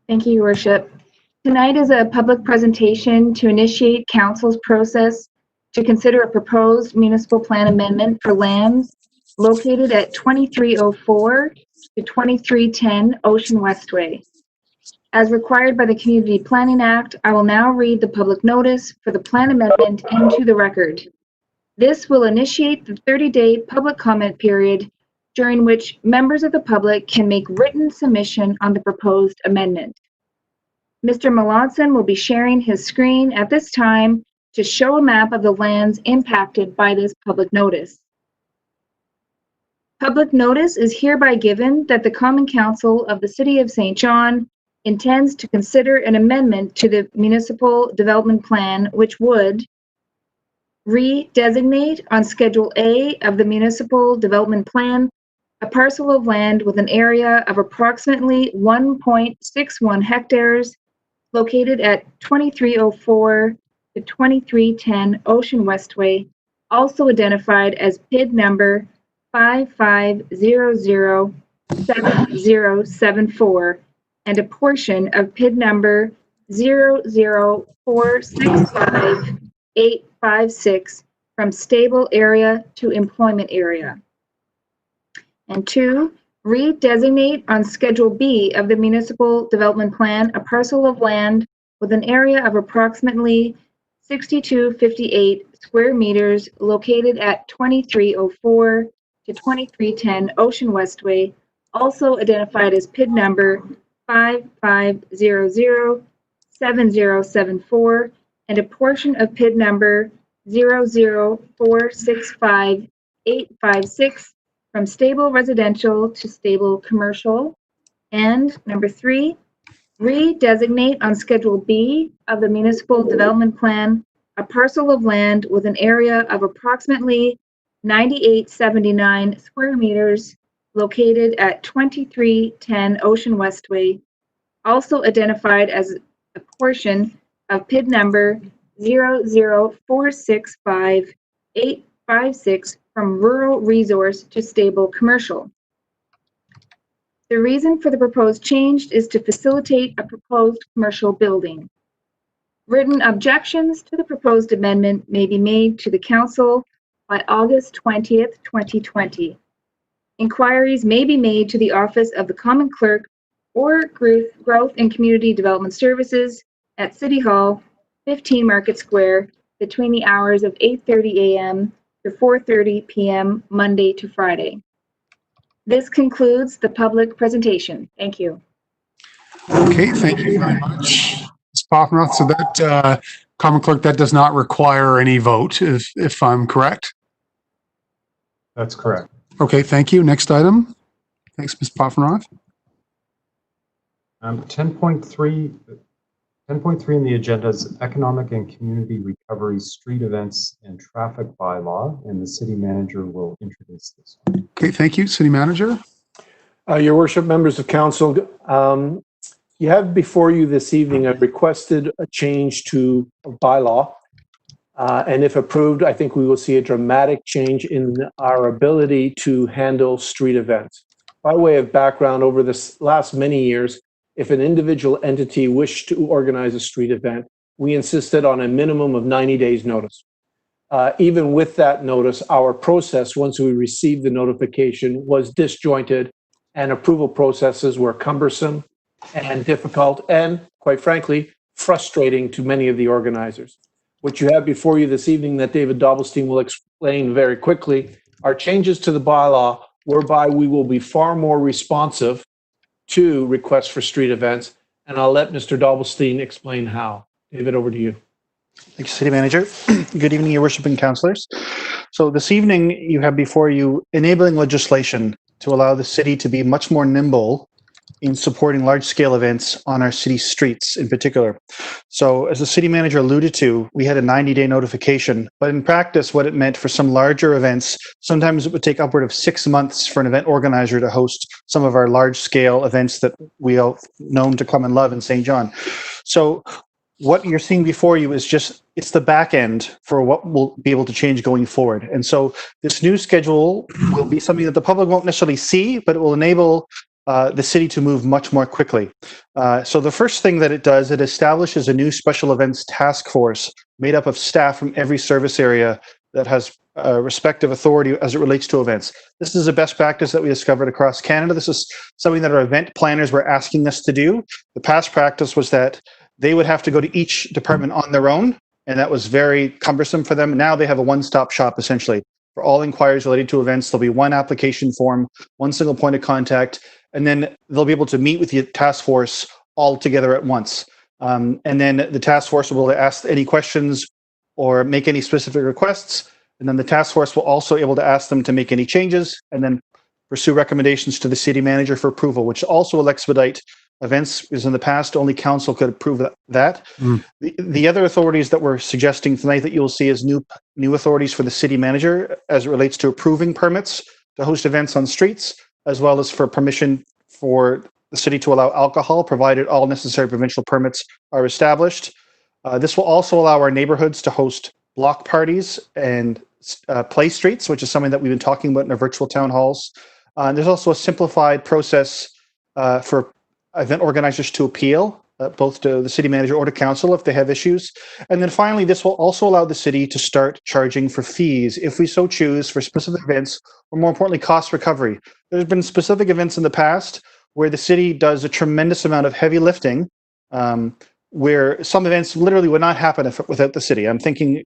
Thank you, Your Worship. Tonight is a public presentation to initiate Council's process to consider a proposed municipal plan amendment for lands located at 2304 to 2310 Ocean Westway. As required by the Community Planning Act, I will now read the public notice for the plan amendment into the record. This will initiate the 30-day public comment period during which members of the public can make written submission on the proposed amendment. Mr. Melanson will be sharing his screen at this time to show a map of the lands impacted by this public notice. Public notice is hereby given that the Common Council of the City of St. John intends to consider an amendment to the Municipal Development Plan, which would redesignate on Schedule A of the Municipal Development Plan a parcel of land with an area of approximately 1.61 hectares located at 2304 to 2310 Ocean Westway, also identified as PID number 55007074, and a portion of PID number 004658856 from stable area to employment area. And 2, redesignate on Schedule B of the Municipal Development Plan a parcel of land with an area of approximately 6258 square meters located at 2304 to 2310 Ocean Westway, also identified as PID number 55007074, and a portion of PID number 004658856 from stable residential to stable commercial. And number 3, redesignate on Schedule B of the Municipal Development Plan a parcel of land with an area of approximately 9879 square meters located at 2310 Ocean Westway, also identified as a portion of PID number 004658856 from rural resource to stable commercial. The reason for the proposed change is to facilitate a proposed commercial building. Written objections to the proposed amendment may be made to the Council by August 20th, 2020. Inquiries may be made to the Office of the Common Clerk or Growth and Community Development Services at City Hall, 15 Market Square, between the hours of 8:30 a.m. to 4:30 p.m. Monday to Friday. This concludes the public presentation. Thank you. Okay, thank you very much, Ms. Poffenroth. So that, Common Clerk, that does not require any vote, if I'm correct? That's correct. Okay, thank you. Next item. Thanks, Ms. Poffenroth. 10.3 in the agenda is Economic and Community Recovery Street Events and Traffic Bylaw, and the City Manager will introduce this one. Okay, thank you. City Manager. Your Worship, members of Council, you have before you this evening a requested a change to a bylaw. And if approved, I think we will see a dramatic change in our ability to handle street events. By way of background, over this last many years, if an individual entity wished to organize a street event, we insisted on a minimum of 90 days notice. Even with that notice, our process, once we received the notification, was disjointed, and approval processes were cumbersome and difficult and, quite frankly, frustrating to many of the organizers. What you have before you this evening that David Dobbelstein will explain very quickly are changes to the bylaw whereby we will be far more responsive to requests for street events, and I'll let Mr. Dobbelstein explain how. David, over to you. Thank you, City Manager. Good evening, Your Worship and Councillors. So this evening, you have before you enabling legislation to allow the city to be much more nimble in supporting large-scale events on our city streets in particular. So as the City Manager alluded to, we had a 90-day notification, but in practice, what it meant for some larger events, sometimes it would take upward of 6 months for an event organizer to host some of our large-scale events that we all known to come and love in St. John. So what you're seeing before you is just, it's the back end for what we'll be able to change going forward. And so this new schedule will be something that the public won't necessarily see, but it will enable the city to move much more quickly. So the first thing that it does, it establishes a new special events task force made up of staff from every service area that has respective authority as it relates to events. This is a best practice that we discovered across Canada. This is something that our event planners were asking us to do. The past practice was that they would have to go to each department on their own, and that was very cumbersome for them. Now they have a one-stop shop, essentially. For all inquiries related to events, there'll be one application form, one single point of contact, and then they'll be able to meet with the task force all together at once. And then the task force will be able to ask any questions or make any specific requests. And then the task force will also be able to ask them to make any changes and then pursue recommendations to the city manager for approval, which also will expedite events, because in the past, only council could approve that. The other authorities that we're suggesting tonight that you'll see is new authorities for the city manager as it relates to approving permits to host events on streets, as well as for permission for the city to allow alcohol, provided all necessary provincial permits are established. This will also allow our neighborhoods to host block parties and play streets, which is something that we've been talking about in our virtual town halls. There's also a simplified process for event organizers to appeal, both to the city manager or to council if they have issues. And then finally, this will also allow the city to start charging for fees if we so choose for specific events, or more importantly, cost recovery. There's been specific events in the past where the city does a tremendous amount of heavy lifting, where some events literally would not happen without the city. I'm thinking,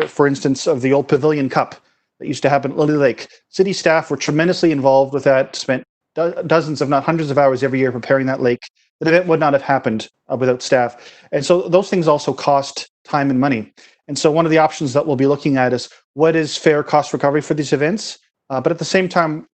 for instance, of the old Pavilion Cup that used to happen at Lily Lake. City staff were tremendously involved with that, spent dozens, if not hundreds of hours every year preparing that lake. That event would not have happened without staff. And so those things also cost time and money. And so one of the options that we'll be looking at is what is fair cost recovery for these events? But at the same time,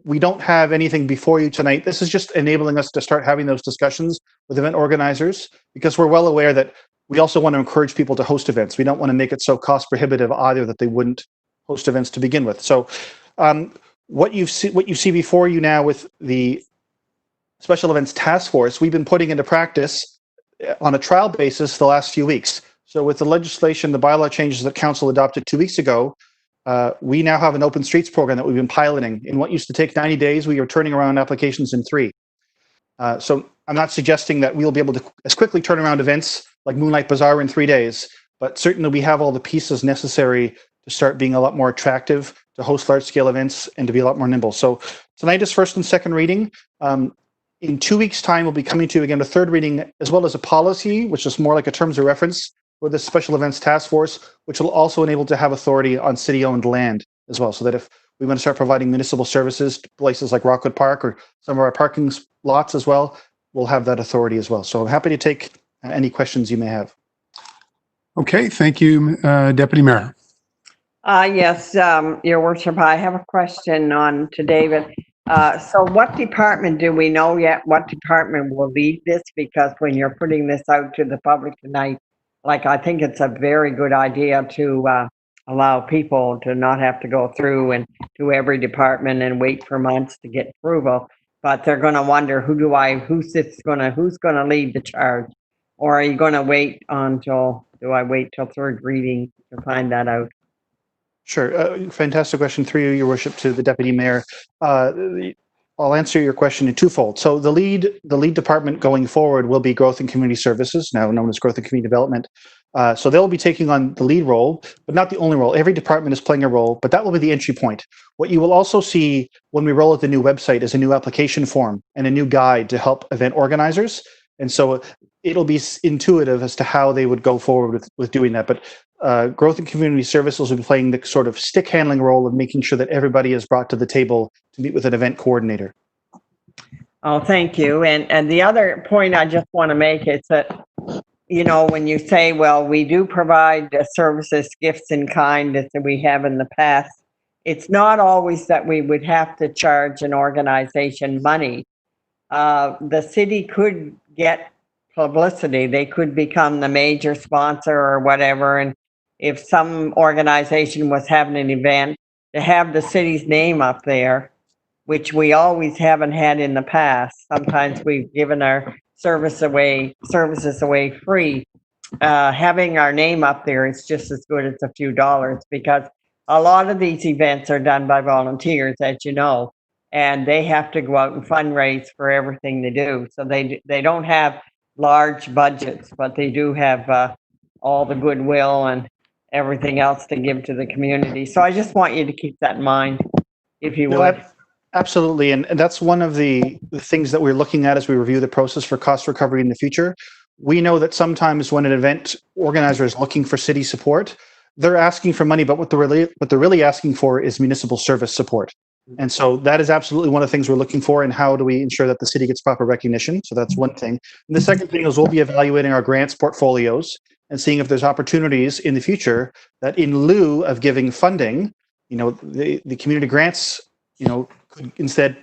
we don't have anything before you tonight. This is just enabling us to start having those discussions with event organizers, because we're well aware that we also want to encourage people to host events. We don't want to make it so cost prohibitive either that they wouldn't host events to begin with. So what you see before you now with the Special Events Task Force, we've been putting into practice on a trial basis the last few weeks. So with the legislation, the bylaw changes that council adopted 2 weeks ago, we now have an open streets program that we've been piloting. In what used to take 90 days, we are turning around applications in 3. So I'm not suggesting that we'll be able to as quickly turn around events like Moonlight Bazaar in 3 days, but certainly we have all the pieces necessary to start being a lot more attractive, to host large-scale events, and to be a lot more nimble. So tonight is first and second reading. In 2 weeks' time, we'll be coming to, again, a third reading, as well as a policy, which is more like a terms of reference for the Special Events Task Force, which will also enable to have authority on city-owned land as well, so that if we want to start providing municipal services to places like Rockwood Park or some of our parking lots as well, we'll have that authority as well. So I'm happy to take any questions you may have. Okay, thank you, Deputy Mayor. Yes, Your Worship, I have a question on to David. So what department do we know yet? What department will lead this? Because when you're putting this out to the public tonight, like, I think it's a very good idea to allow people to not have to go through and do every department and wait for months to get approval. But they're going to wonder, who's going to lead the charge? Or are you going to wait until, do I wait till third reading to find that out? Sure. Fantastic question through you, Your Worship, to the Deputy Mayor. I'll answer your question in twofold. So the lead department going forward will be Growth and Community Services, now known as Growth and Community Development. So they'll be taking on the lead role, but not the only role. Every department is playing a role, but that will be the entry point. What you will also see when we roll out the new website is a new application form and a new guide to help event organizers. And so it'll be intuitive as to how they would go forward with doing that. But Growth and Community Services will be playing the sort of stick handling role of making sure that everybody is brought to the table to meet with an event coordinator. Oh, thank you. And the other point I just want to make is that, you know, when you say, well, we do provide services, gifts in kind that we have in the past, it's not always that we would have to charge an organization money. The city could get publicity. They could become the major sponsor or whatever. And if some organization was having an event, to have the city's name up there, which we always haven't had in the past. Sometimes we've given our services away free. Having our name up there is just as good as a few dollars, because a lot of these events are done by volunteers, as you know, and they have to go out and fundraise for everything they do. So they don't have large budgets, but they do have all the goodwill and everything else to give to the community. So I just want you to keep that in mind, if you would. Absolutely. And that's one of the things that we're looking at as we review the process for cost recovery in the future. We know that sometimes when an event organizer is looking for city support, they're asking for money, but what they're really asking for is municipal service support. And so that is absolutely one of the things we're looking for, and how do we ensure that the city gets proper recognition? So that's one thing. And the second thing is we'll be evaluating our grants portfolios and seeing if there's opportunities in the future that, in lieu of giving funding, you know, the community grants, you know, could instead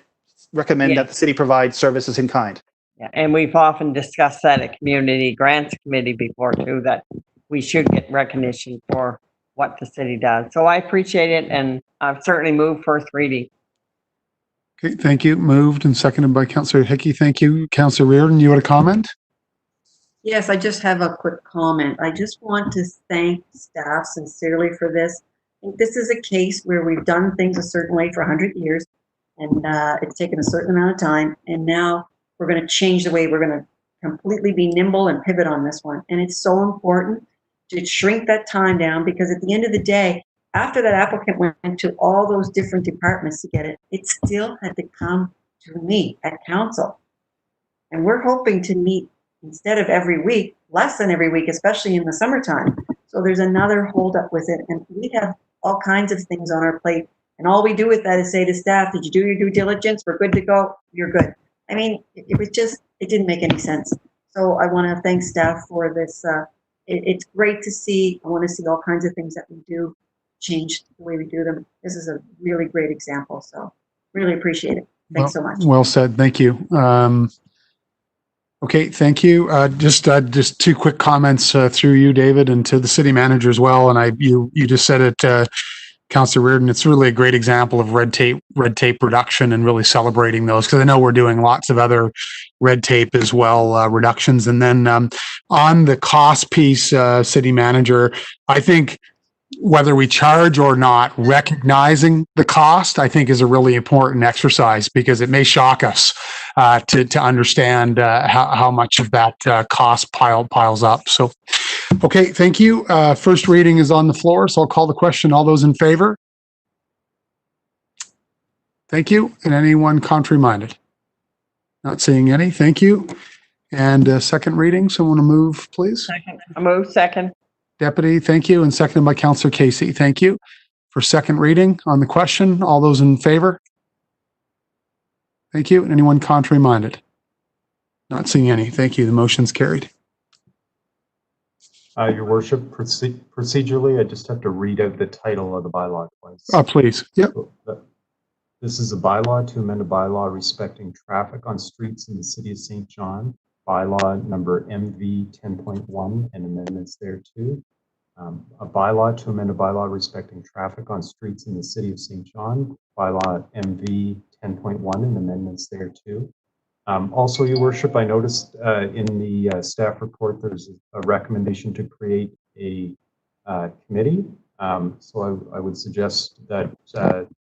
recommend that the city provide services in kind. Yeah, and we've often discussed that at Community Grants Committee before too, that we should get recognition for what the city does. So I appreciate it, and I've certainly moved first reading. Okay, thank you. Moved and seconded by Councillor Hickey. Thank you. Councillor Reardon, you had a comment? Yes, I just have a quick comment. I just want to thank staff sincerely for this. I think this is a case where we've done things a certain way for 100 years, and it's taken a certain amount of time, and now we're going to change the way. We're going to completely be nimble and pivot on this one. And it's so important to shrink that time down, because at the end of the day, after that applicant went to all those different departments to get it, it still had to come to me at council. And we're hoping to meet, instead of every week, less than every week, especially in the summertime. So there's another holdup with it. And we have all kinds of things on our plate. And all we do with that is say to staff, did you do your due diligence? We're good to go. You're good. I mean, it was just, it didn't make any sense. So I want to thank staff for this. It's great to see. I want to see all kinds of things that we do change the way we do them. This is a really great example. So really appreciate it. Thanks so much. Well said. Thank you. Okay, thank you. Just two quick comments through you, David, and to the city manager as well. And you just said it, Councillor Reardon. It's really a great example of red tape reduction and really celebrating those, because I know we're doing lots of other red tape as well, reductions. And then on the cost piece, city manager, I think whether we charge or not, recognizing the cost, I think, is a really important exercise, because it may shock us to understand how much of that cost piles up. So, okay, thank you. First reading is on the floor, so I'll call the question. All those in favor? Thank you. And anyone contrary-minded? Not seeing any. Thank you. And second reading, someone to move, please. Second. I move second. Deputy, thank you. And seconded by Councillor Casey. Thank you. For second reading on the question, all those in favor? Thank you. Anyone contrary-minded? Not seeing any. Thank you. The motion's carried. Your worship, procedurally, I just have to read out the title of the bylaw twice. Please. Yep. This is a bylaw to amend a bylaw respecting traffic on streets in the city of St. John, bylaw number MV 10.1 and amendments thereto. A bylaw to amend a bylaw respecting traffic on streets in the city of St. John, bylaw MV 10.1 and amendments thereto. Also, your worship, I noticed in the staff report, there's a recommendation to create a committee. So I would suggest that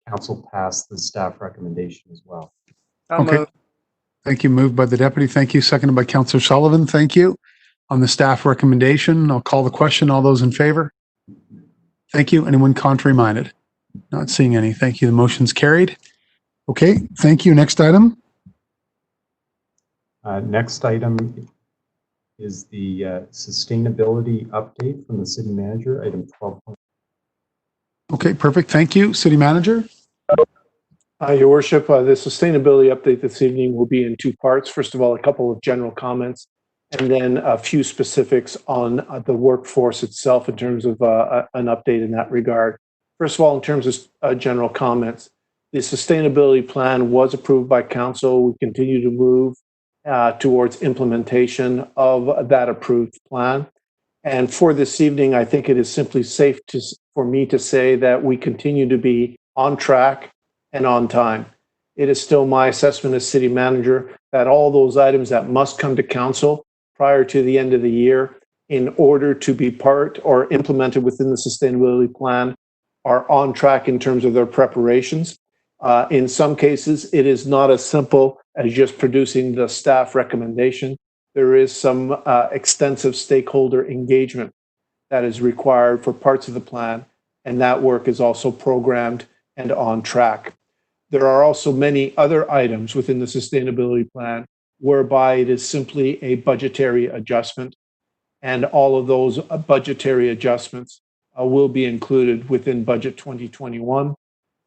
council pass the staff recommendation as well. Okay. Thank you. Moved by the deputy. Thank you. Seconded by Councillor Sullivan. Thank you. On the staff recommendation, I'll call the question. All those in favor? Thank you. Anyone contrary-minded? Not seeing any. Thank you. The motion's carried. Okay. Thank you. Next item. Next item is the sustainability update from the city manager, item 12. Okay, perfect. Thank you. City manager. Your worship, the sustainability update this evening will be in two parts. First of all, a couple of general comments, and then a few specifics on the workforce itself in terms of an update in that regard. First of all, in terms of general comments, the sustainability plan was approved by council. We continue to move towards implementation of that approved plan. And for this evening, I think it is simply safe for me to say that we continue to be on track and on time. It is still my assessment as city manager that all those items that must come to council prior to the end of the year in order to be part or implemented within the sustainability plan are on track in terms of their preparations. In some cases, it is not as simple as just producing the staff recommendation. There is some extensive stakeholder engagement that is required for parts of the plan, and that work is also programmed and on track. There are also many other items within the sustainability plan whereby it is simply a budgetary adjustment, and all of those budgetary adjustments will be included within Budget 2021.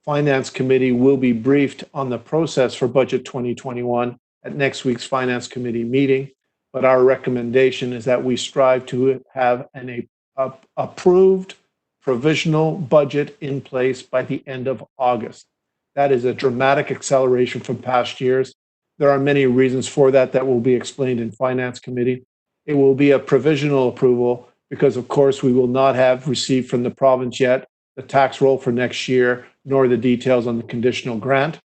Finance Committee will be briefed on the process for Budget 2021 at next week's Finance Committee meeting, but our recommendation is that we strive to have an approved provisional budget in place by the end of August. That is a dramatic acceleration from past years. There are many reasons for that that will be explained in Finance Committee. It will be a provisional approval because, of course, we will not have received from the province yet the tax roll for next year, nor the details on the conditional grant.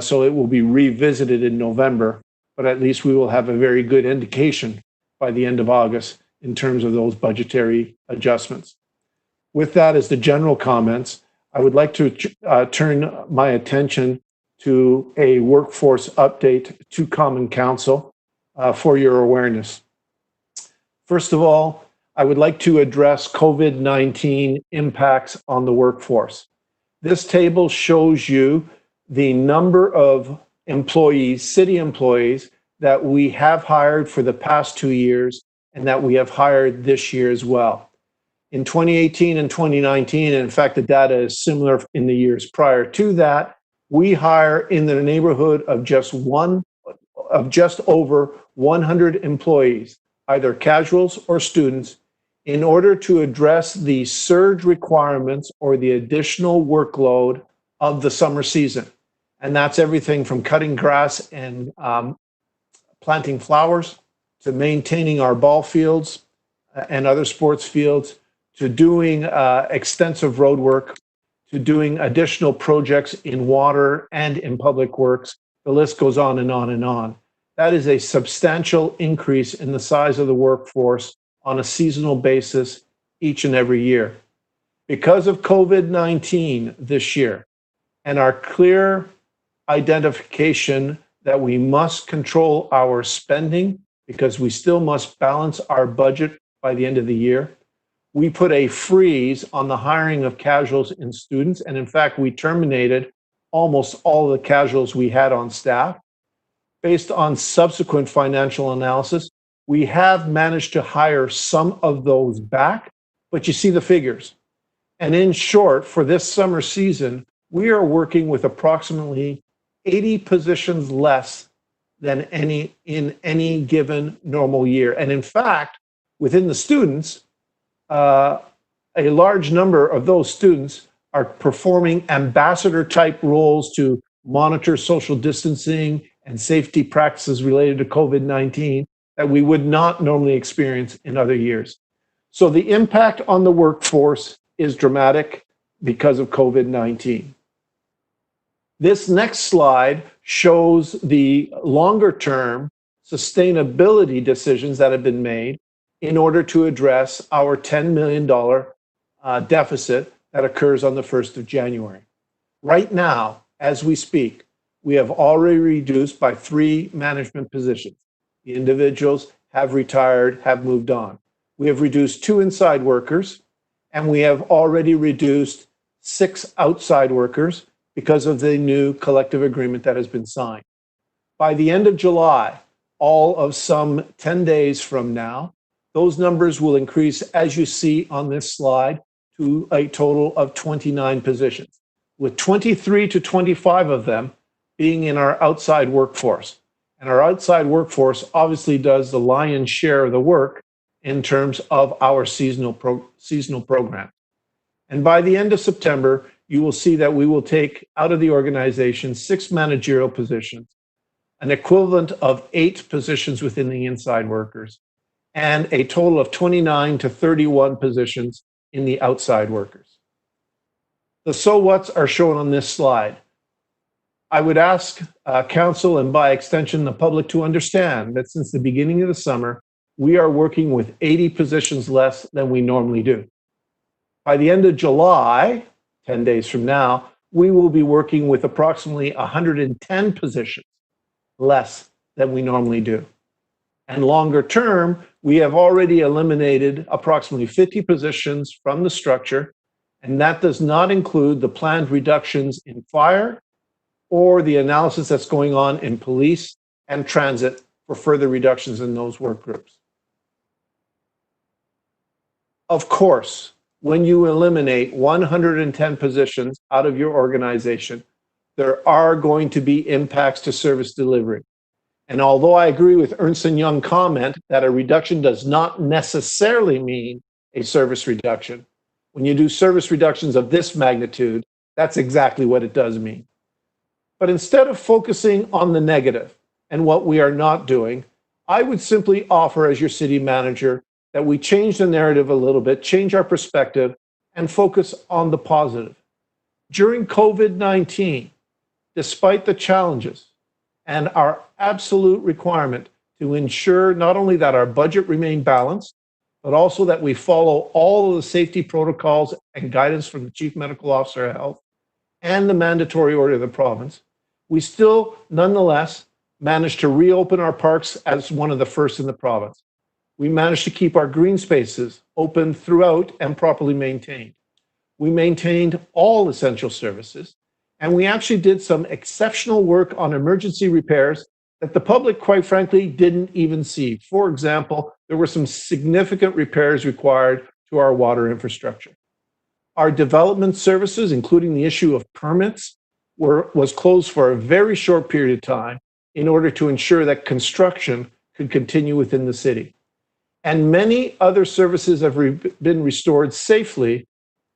So it will be revisited in November, but at least we will have a very good indication by the end of August in terms of those budgetary adjustments. With that as the general comments, I would like to turn my attention to a workforce update to Common Council for your awareness. First of all, I would like to address COVID-19 impacts on the workforce. This table shows you the number of employees, city employees, that we have hired for the past 2 years and that we have hired this year as well. In 2018 and 2019, and in fact, the data is similar in the years prior to that, we hire in the neighborhood of just over 100 employees, either casuals or students, in order to address the surge requirements or the additional workload of the summer season. And that's everything from cutting grass and planting flowers, to maintaining our ball fields and other sports fields, to doing extensive road work, to doing additional projects in water and in public works. The list goes on and on and on. That is a substantial increase in the size of the workforce on a seasonal basis each and every year. Because of COVID-19 this year and our clear identification that we must control our spending because we still must balance our budget by the end of the year, we put a freeze on the hiring of casuals and students. And in fact, we terminated almost all the casuals we had on staff. Based on subsequent financial analysis, we have managed to hire some of those back, but you see the figures. And in short, for this summer season, we are working with approximately 80 positions less than in any given normal year. And in fact, within the students, a large number of those students are performing ambassador type roles to monitor social distancing and safety practices related to COVID-19 that we would not normally experience in other years. So the impact on the workforce is dramatic because of COVID-19. This next slide shows the longer term sustainability decisions that have been made in order to address our $10 million deficit that occurs on the 1st of January. Right now, as we speak, we have already reduced by 3 management positions. The individuals have retired, have moved on. We have reduced 2 inside workers, and we have already reduced 6 outside workers because of the new collective agreement that has been signed. By the end of July, all of some 10 days from now, those numbers will increase, as you see on this slide, to a total of 29 positions, with 23 to 25 of them being in our outside workforce. And our outside workforce obviously does the lion's share of the work in terms of our seasonal program. And by the end of September, you will see that we will take out of the organization 6 managerial positions, an equivalent of 8 positions within the inside workers, and a total of 29 to 31 positions in the outside workers. The so whats are shown on this slide. I would ask council and by extension the public to understand that since the beginning of the summer, we are working with 80 positions less than we normally do. By the end of July, 10 days from now, we will be working with approximately 110 positions less than we normally do. And longer term, we have already eliminated approximately 50 positions from the structure, and that does not include the planned reductions in fire or the analysis that's going on in police and transit for further reductions in those work groups. Of course, when you eliminate 110 positions out of your organization, there are going to be impacts to service delivery. And although I agree with Ernst & Young comment that a reduction does not necessarily mean a service reduction, when you do service reductions of this magnitude, that's exactly what it does mean. But instead of focusing on the negative and what we are not doing, I would simply offer as your city manager that we change the narrative a little bit, change our perspective, and focus on the positive. During COVID-19, despite the challenges and our absolute requirement to ensure not only that our budget remained balanced, but also that we follow all of the safety protocols and guidance from the Chief Medical Officer of Health and the mandatory order of the province, we still nonetheless managed to reopen our parks as one of the first in the province. We managed to keep our green spaces open throughout and properly maintained. We maintained all essential services, and we actually did some exceptional work on emergency repairs that the public, quite frankly, didn't even see. For example, there were some significant repairs required to our water infrastructure. Our development services, including the issue of permits, was closed for a very short period of time in order to ensure that construction could continue within the city. And many other services have been restored safely,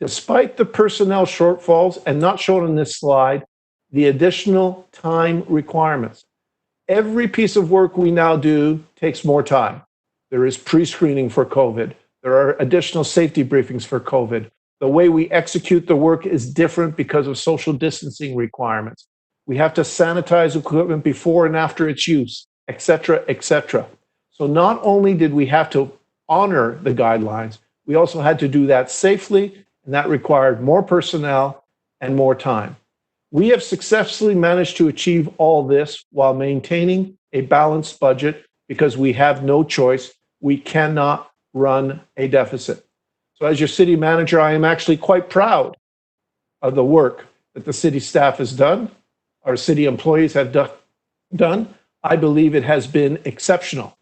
despite the personnel shortfalls, and not shown on this slide, the additional time requirements. Every piece of work we now do takes more time. There is pre-screening for COVID. There are additional safety briefings for COVID. The way we execute the work is different because of social distancing requirements. We have to sanitize equipment before and after its use, et cetera, et cetera. So not only did we have to honor the guidelines, we also had to do that safely, and that required more personnel and more time. We have successfully managed to achieve all this while maintaining a balanced budget because we have no choice. We cannot run a deficit. So as your city manager, I am actually quite proud of the work that the city staff has done, our city employees have done. I believe it has been exceptional.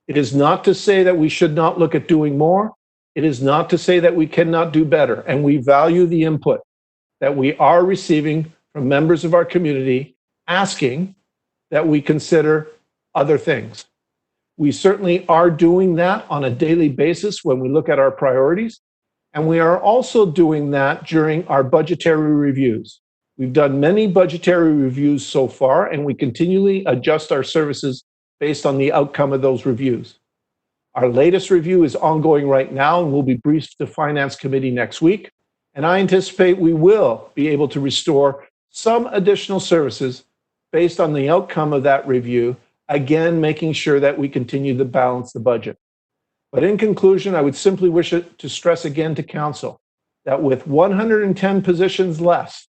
It is not to say that we should not look at doing more. It is not to say that we cannot do better. And we value the input that we are receiving from members of our community asking that we consider other things. We certainly are doing that on a daily basis when we look at our priorities. And we are also doing that during our budgetary reviews. We've done many budgetary reviews so far, and we continually adjust our services based on the outcome of those reviews. Our latest review is ongoing right now and will be briefed to Finance Committee next week. And I anticipate we will be able to restore some additional services based on the outcome of that review, again, making sure that we continue to balance the budget. But in conclusion, I would simply wish to stress again to Council that with 110 positions less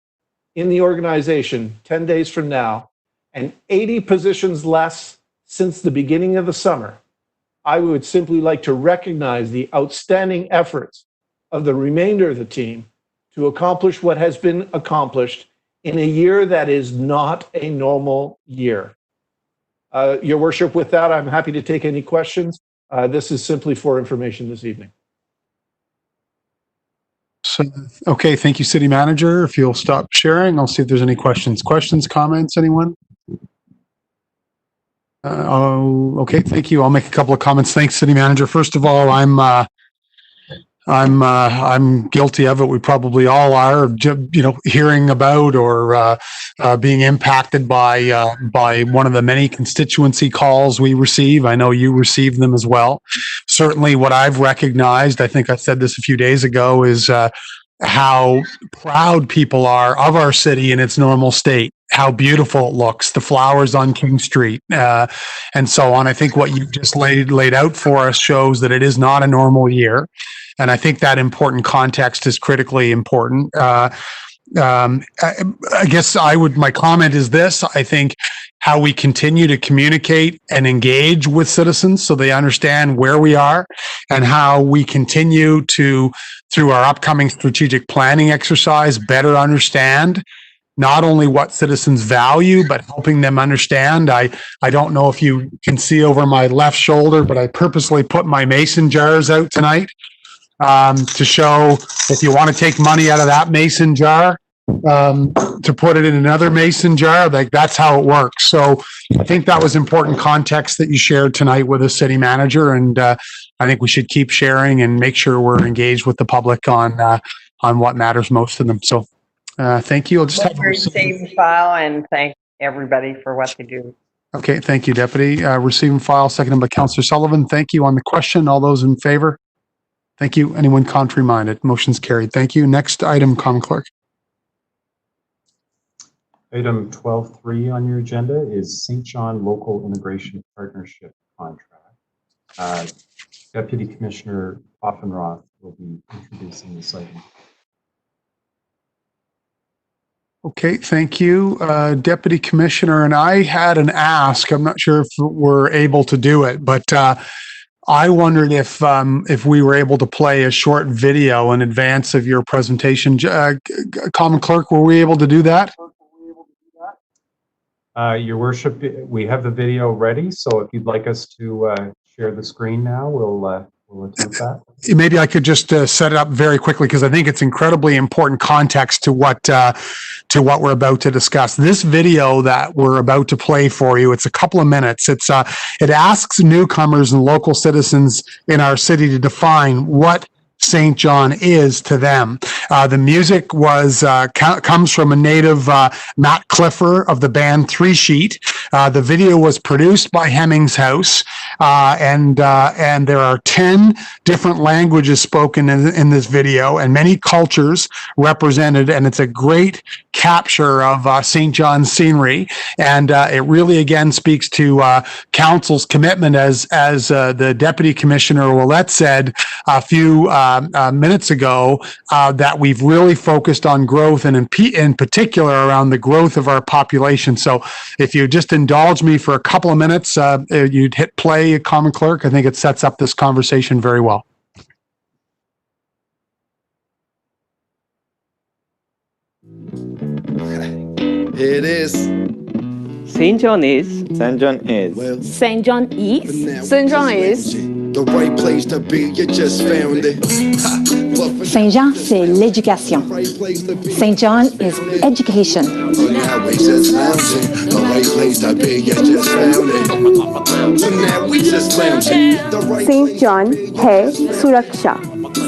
in the organization 10 days from now and 80 positions less since the beginning of the summer, I would simply like to recognize the outstanding efforts of the remainder of the team to accomplish what has been accomplished in a year that is not a normal year. Your Worship, with that, I'm happy to take any questions. This is simply for information this evening. So, okay, thank you, City Manager. If you'll stop sharing, I'll see if there's any questions. Questions, comments, anyone? Okay, thank you. I'll make a couple of comments. Thanks, City Manager. First of all, I'm guilty of it. We probably all are, hearing about or being impacted by one of the many constituency calls we receive. I know you receive them as well. Certainly what I've recognized, I think I said this a few days ago, is how proud people are of our city in its normal state, how beautiful it looks, the flowers on King Street, and so on. I think what you just laid out for us shows that it is not a normal year. And I think that important context is critically important. I guess my comment is this: I think how we continue to communicate and engage with citizens so they understand where we are, and how we continue to, through our upcoming strategic planning exercise, better understand not only what citizens value, but helping them understand. I don't know if you can see over my left shoulder, but I purposely put my mason jars out tonight to show if you want to take money out of that mason jar, to put it in another mason jar, like that's how it works. So I think that was important context that you shared tonight with the City Manager, and I think we should keep sharing and make sure we're engaged with the public on what matters most to them. So thank you. I'll just have a receive and file, and thank everybody for what they do. Okay, thank you, Deputy. Receive and file, seconded by Councillor Sullivan. Thank you on the question. All those in favor? Thank you. Anyone contrary-minded? Motion's carried. Thank you. Next item, Common Clerk. Item 12.3 on your agenda is St. John Local Immigration Partnership. contract. Deputy Commissioner Offenroth will be introducing this item. Okay, thank you, Deputy Commissioner. And I had an ask. I'm not sure if we're able to do it, but I wondered if we were able to play a short video in advance of your presentation. Common Clerk, were we able to do that? Your Worship, we have the video ready, so if you'd like us to share the screen now, we'll attempt that. Maybe I could just set it up very quickly because I think it's incredibly important context to what we're about to discuss. This video that we're about to play for you, it's a couple of minutes. It asks newcomers and local citizens in our city to define what St. John is to them. The music comes from a native Matt Cliffer of the band Three Sheet. The video was produced by Hemmings House, and there are 10 different languages spoken in this video, and many cultures represented, and it's a great capture of St. John's scenery, and it really again speaks to Council's commitment, as the Deputy Commissioner Willette said a few minutes ago, that we've really focused on growth, and in particular around the growth of our population. So if you just indulge me for a couple of minutes, you'd hit play, Common Clerk. I think it sets up this conversation very well. It is. St. John is. St. John is. St. John is. St. John is. The right place to be, you just found it. Saint Jean, c'est l'éducation. St. John is education. Now we just lounging. The right place to be, you just found it. So now we just lounging. St. John है सुरक्षा.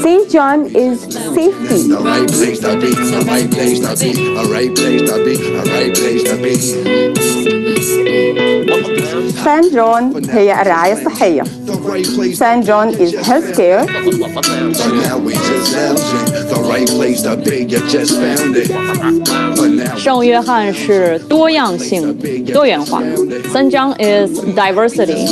St. John is safety. The right place to be, the right place to be, a right place to be, a right place to be. St. John هي الرعاية الصحية. St. John is healthcare. So now we just lounging. The right place to be, you just found it. 圣约翰是多样性、多元化。St. John is diversity.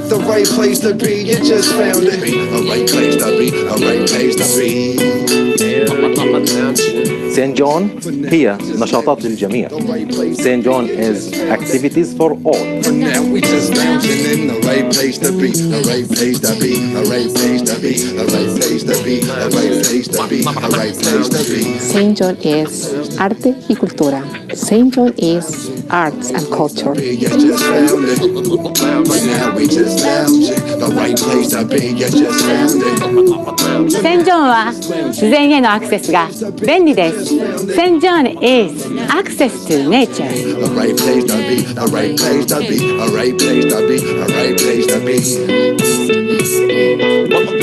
The right place to be, you just found it. A right place to be, a right place to be. St. John هي نشاطات للجميع. St. John is activities for all. Now we just lounging in the right place to be, a right place to be, a right place to be, a right place to be, a right place to be, a right place to be. St. John is arte y cultura. St. John is arts and culture. You just found it. But now we just lounging, the right place to be, you just found it. St. John は自然へのアクセスが便利です。St. John is access to nature. A right place to be, a right place to be, a right place to be, a right place to be.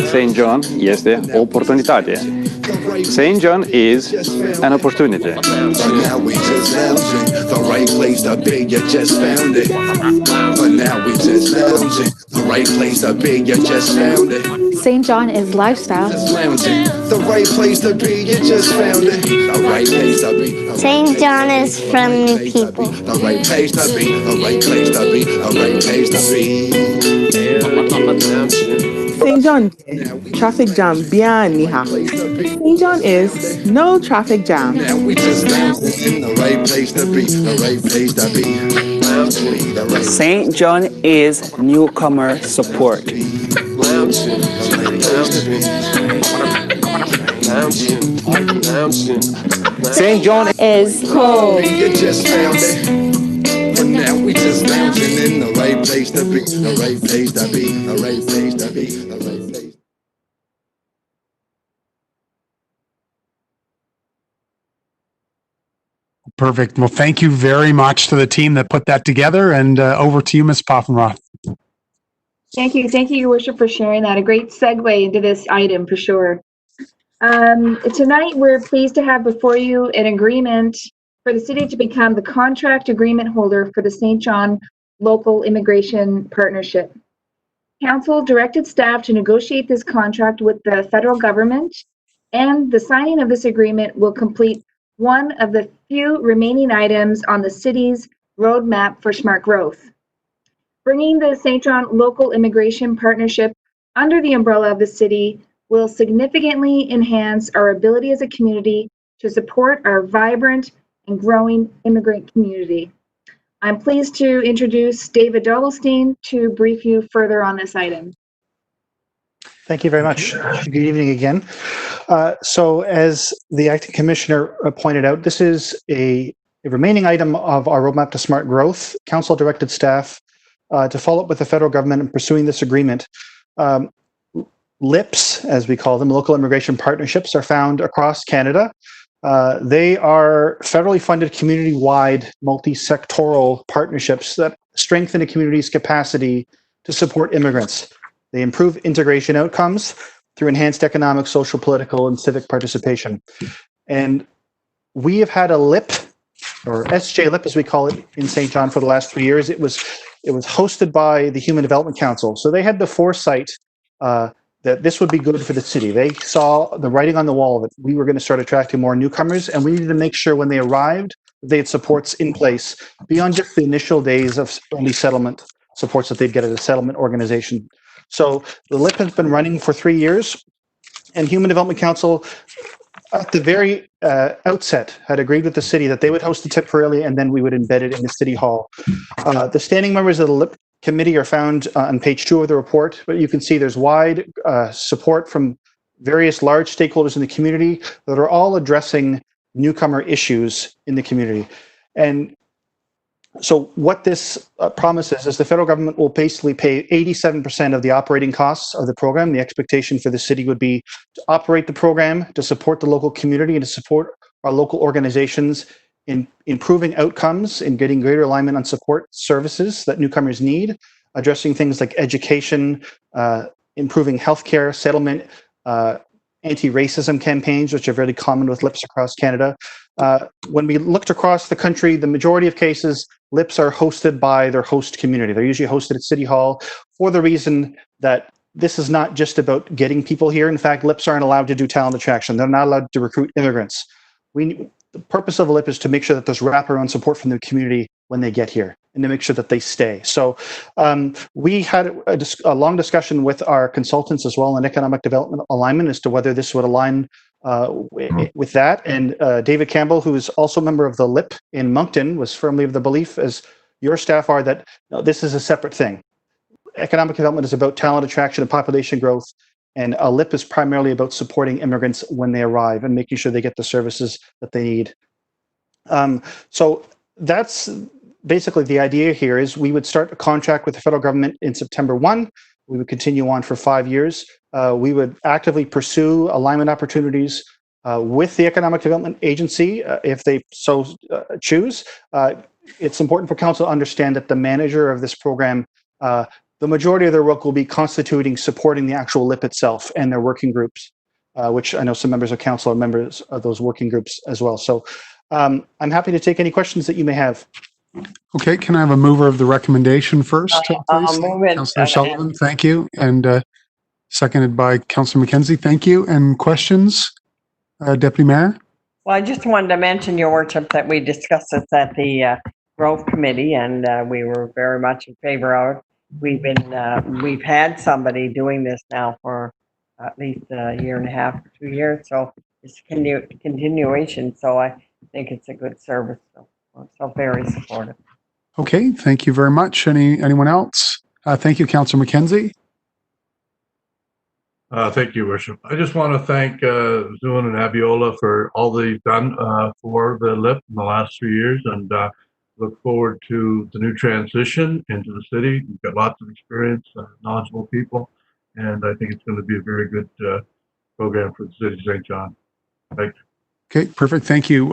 St. John este o oportunitate. St. John is an opportunity. But now we just lounging, the right place to be, you just found it. But now we just lounging, the right place to be, you just found it. St. John is lifestyle. Just lounging, the right place to be, you just found it. The right place to be. St. John is friendly people. The right place to be, a right place to be, a right place to be. St. John, traffic jam bien niha. St. John is no traffic jam. Now we just lounging in the right place to be, the right place to be. St. John is newcomer support. St. John is home. You just found it. But now we just lounging in the right place to be, the right place to be, the right place to be, the right place. Perfect. Well, thank you very much to the team that put that together, and over to you, Ms. Poffenroth. Thank you, Your Worship, for sharing that. A great segue into this item for sure. Tonight, we're pleased to have before you an agreement for the city to become the contract agreement holder for the St. John Local Immigration Partnership. Council directed staff to negotiate this contract with the federal government, and the signing of this agreement will complete one of the few remaining items on the city's roadmap for smart growth. Bringing the St. John Local Immigration Partnership under the umbrella of the city will significantly enhance our ability as a community to support our vibrant and growing immigrant community. I'm pleased to introduce David Dovelstein to brief you further on this item. Thank you very much. Good evening again. So as the acting commissioner pointed out, this is a remaining item of our roadmap to smart growth. Council directed staff to follow up with the federal government in pursuing this agreement. LIPs, as we call them, local immigration partnerships, are found across Canada. They are federally funded, community-wide, multi-sectoral partnerships that strengthen a community's capacity to support immigrants. They improve integration outcomes through enhanced economic, social, political, and civic participation. And we have had a LIP, or SJ LIP as we call it, in St. John for the last 3 years. It was hosted by the Human Development Council. So they had the foresight that this would be good for the city. They saw the writing on the wall that we were going to start attracting more newcomers, and we needed to make sure when they arrived, they had supports in place beyond just the initial days of early settlement supports that they'd get at a settlement organization. So the LIP has been running for 3 years, and Human Development Council at the very outset had agreed with the city that they would host it temporarily and then we would embed it in the city hall. The standing members of the LIP committee are found on page 2 of the report, but you can see there's wide support from various large stakeholders in the community that are all addressing newcomer issues in the community. And so what this promises is the federal government will basically pay 87% of the operating costs of the program. The expectation for the city would be to operate the program, to support the local community, and to support our local organizations in improving outcomes, in getting greater alignment on support services that newcomers need, addressing things like education, improving healthcare, settlement, anti-racism campaigns, which are very common with LIPs across Canada. When we looked across the country, the majority of cases, LIPs are hosted by their host community. They're usually hosted at City Hall for the reason that this is not just about getting people here. In fact, LIPs aren't allowed to do talent attraction. They're not allowed to recruit immigrants. The purpose of a LIP is to make sure that there's wraparound support from the community when they get here and to make sure that they stay. So we had a long discussion with our consultants as well on economic development alignment as to whether this would align with that. And David Campbell, who is also a member of the LIP in Moncton, was firmly of the belief, as your staff are, that this is a separate thing. Economic development is about talent attraction and population growth, and a LIP is primarily about supporting immigrants when they arrive and making sure they get the services that they need. So that's basically the idea here. Is we would start a contract with the federal government in September 1. We would continue on for 5 years. We would actively pursue alignment opportunities with the Economic Development Agency if they so choose. It's important for council to understand that the manager of this program, the majority of their work will be constituting, supporting the actual LIP itself and their working groups, which I know some members of council are members of those working groups as well. So I'm happy to take any questions that you may have. Okay, can I have a mover of the recommendation first, please? I'll move it. Councillor Sullivan, thank you. And seconded by Councillor McKenzie, thank you. And questions, Deputy Mayor? Well, I just wanted to mention, Your Worship, that we discussed this at the Growth Committee, and we were very much in favor of it. We've had somebody doing this now for at least a year and a half or 2 years, so it's continuation. So I think it's a good service. So very supportive. Okay, thank you very much. Anyone else? Thank you, Councillor McKenzie. Thank you, Worship. I just want to thank Zune and Abiola for all they've done for the LIP in the last 3 years, and look forward to the new transition into the city. We've got lots of experience, knowledgeable people, and I think it's going to be a very good program for the city of St. John. Thank you. Okay, perfect. Thank you.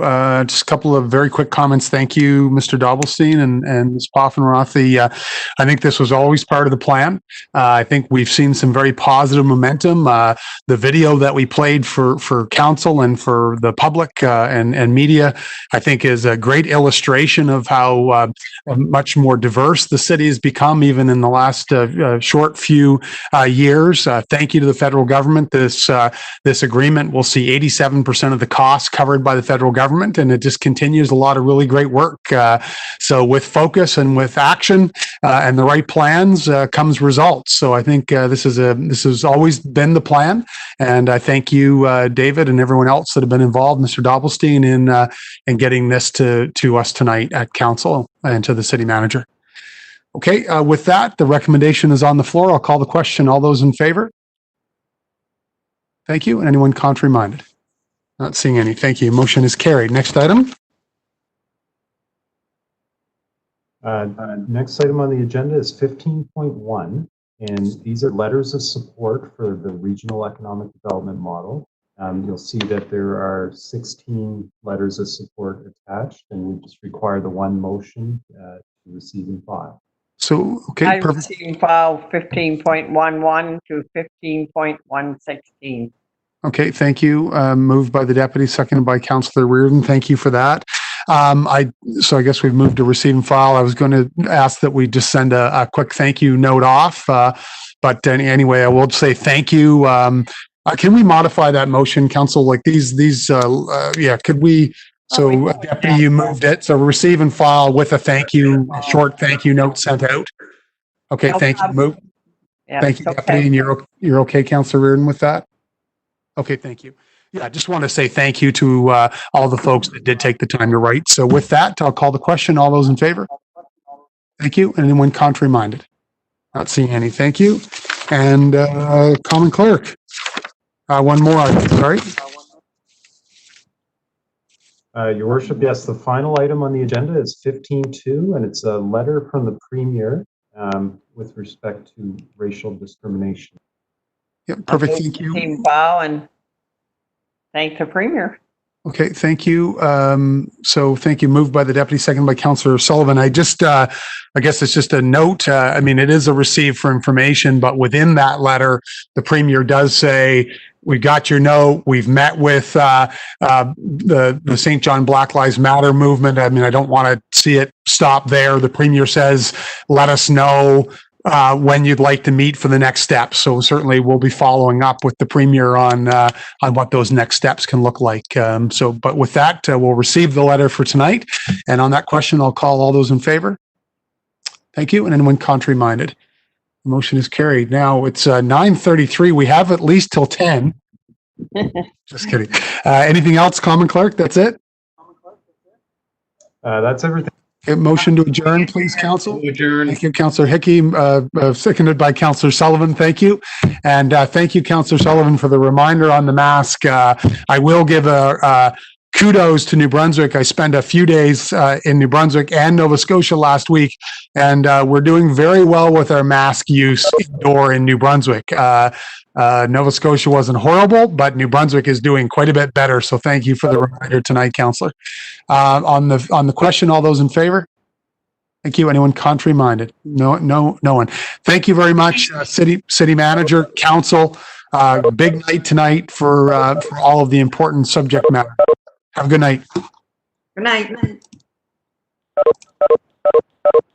Just a couple of very quick comments. Thank you, Mr. Dovelstein and Ms. Poffenroth. I think this was always part of the plan. I think we've seen some very positive momentum. The video that we played for council and for the public and media, I think, is a great illustration of how much more diverse the city has become, even in the last short few years. Thank you to the federal government. This agreement will see 87% of the cost costs covered by the federal government, and it just continues a lot of really great work. So with focus and with action and the right plans comes results. So I think this has always been the plan, and I thank you, David, and everyone else that have been involved, Mr. Doppelstein, in getting this to us tonight at council and to the city manager. Okay, with that, the recommendation is on the floor. I'll call the question. All those in favor? Thank you. And anyone contrary-minded? Not seeing any. Thank you. Motion is carried. Next item. Next item on the agenda is 15.1, and these are letters of support for the regional economic development model. You'll see that there are 16 letters of support attached, and we just require the one motion to receive and file. So, okay, I perfect. receive and file 15.11 to 15.116. Okay, thank you. Moved by the deputy, seconded by Councillor Reardon. Thank you for that. So I guess we've moved to receive and file. I was going to ask that we just send a quick thank you note off. But anyway, I will say thank you. Can we modify that motion, Council? Like could we? So deputy, you moved it. So receive and file with a thank you, a short thank you note sent out. Okay, thank you. Move. Yeah, Thank you, deputy. And you're okay, Councillor Reardon, with that? Okay, thank you. Yeah, I just want to say thank you to all the folks that did take the time to write. So with that, I'll call the question. All those in favor? Thank you. And anyone contrary-minded? Not seeing any. Thank you. And Common Clerk. One more item, sorry. Your Worship, yes, the final item on the agenda is 15.2, and it's a letter from the Premier with respect to racial discrimination. Yep, perfect. Thank you. Receive and file and thank the Premier. Okay, thank you. So thank you. Moved by the deputy, second by Councillor Sullivan. I guess it's just a note. I mean, it is a receive for information, but within that letter, the Premier does say, we got your note. We've met with the St. John Black Lives Matter movement. I mean, I don't want to see it stop there. The Premier says, let us know when you'd like to meet for the next steps. So certainly we'll be following up with the Premier on what those next steps can look like. But with that, we'll receive the letter for tonight. And on that question, I'll call all those in favor. Thank you. And anyone contrary-minded? The motion is carried. Now it's 9:33. We have at least till 10. Just kidding. Anything else, Common Clerk? That's it? That's everything. Okay, motion to adjourn, please, Council. Adjourn. Thank you, Councillor Hickey, seconded by Councillor Sullivan. Thank you. And thank you, Councillor Sullivan, for the reminder on the mask. I will give a kudos to New Brunswick. I spent a few days in New Brunswick and Nova Scotia last week, and we're doing very well with our mask use indoor in New Brunswick. Nova Scotia wasn't horrible, but New Brunswick is doing quite a bit better. So thank you for the reminder tonight, Councillor. On the question, all those in favor? Thank you. Anyone contrary-minded? No one. Thank you very much, City Manager, Council. Big night tonight for all of the important subject matter. Have a good night. Good night.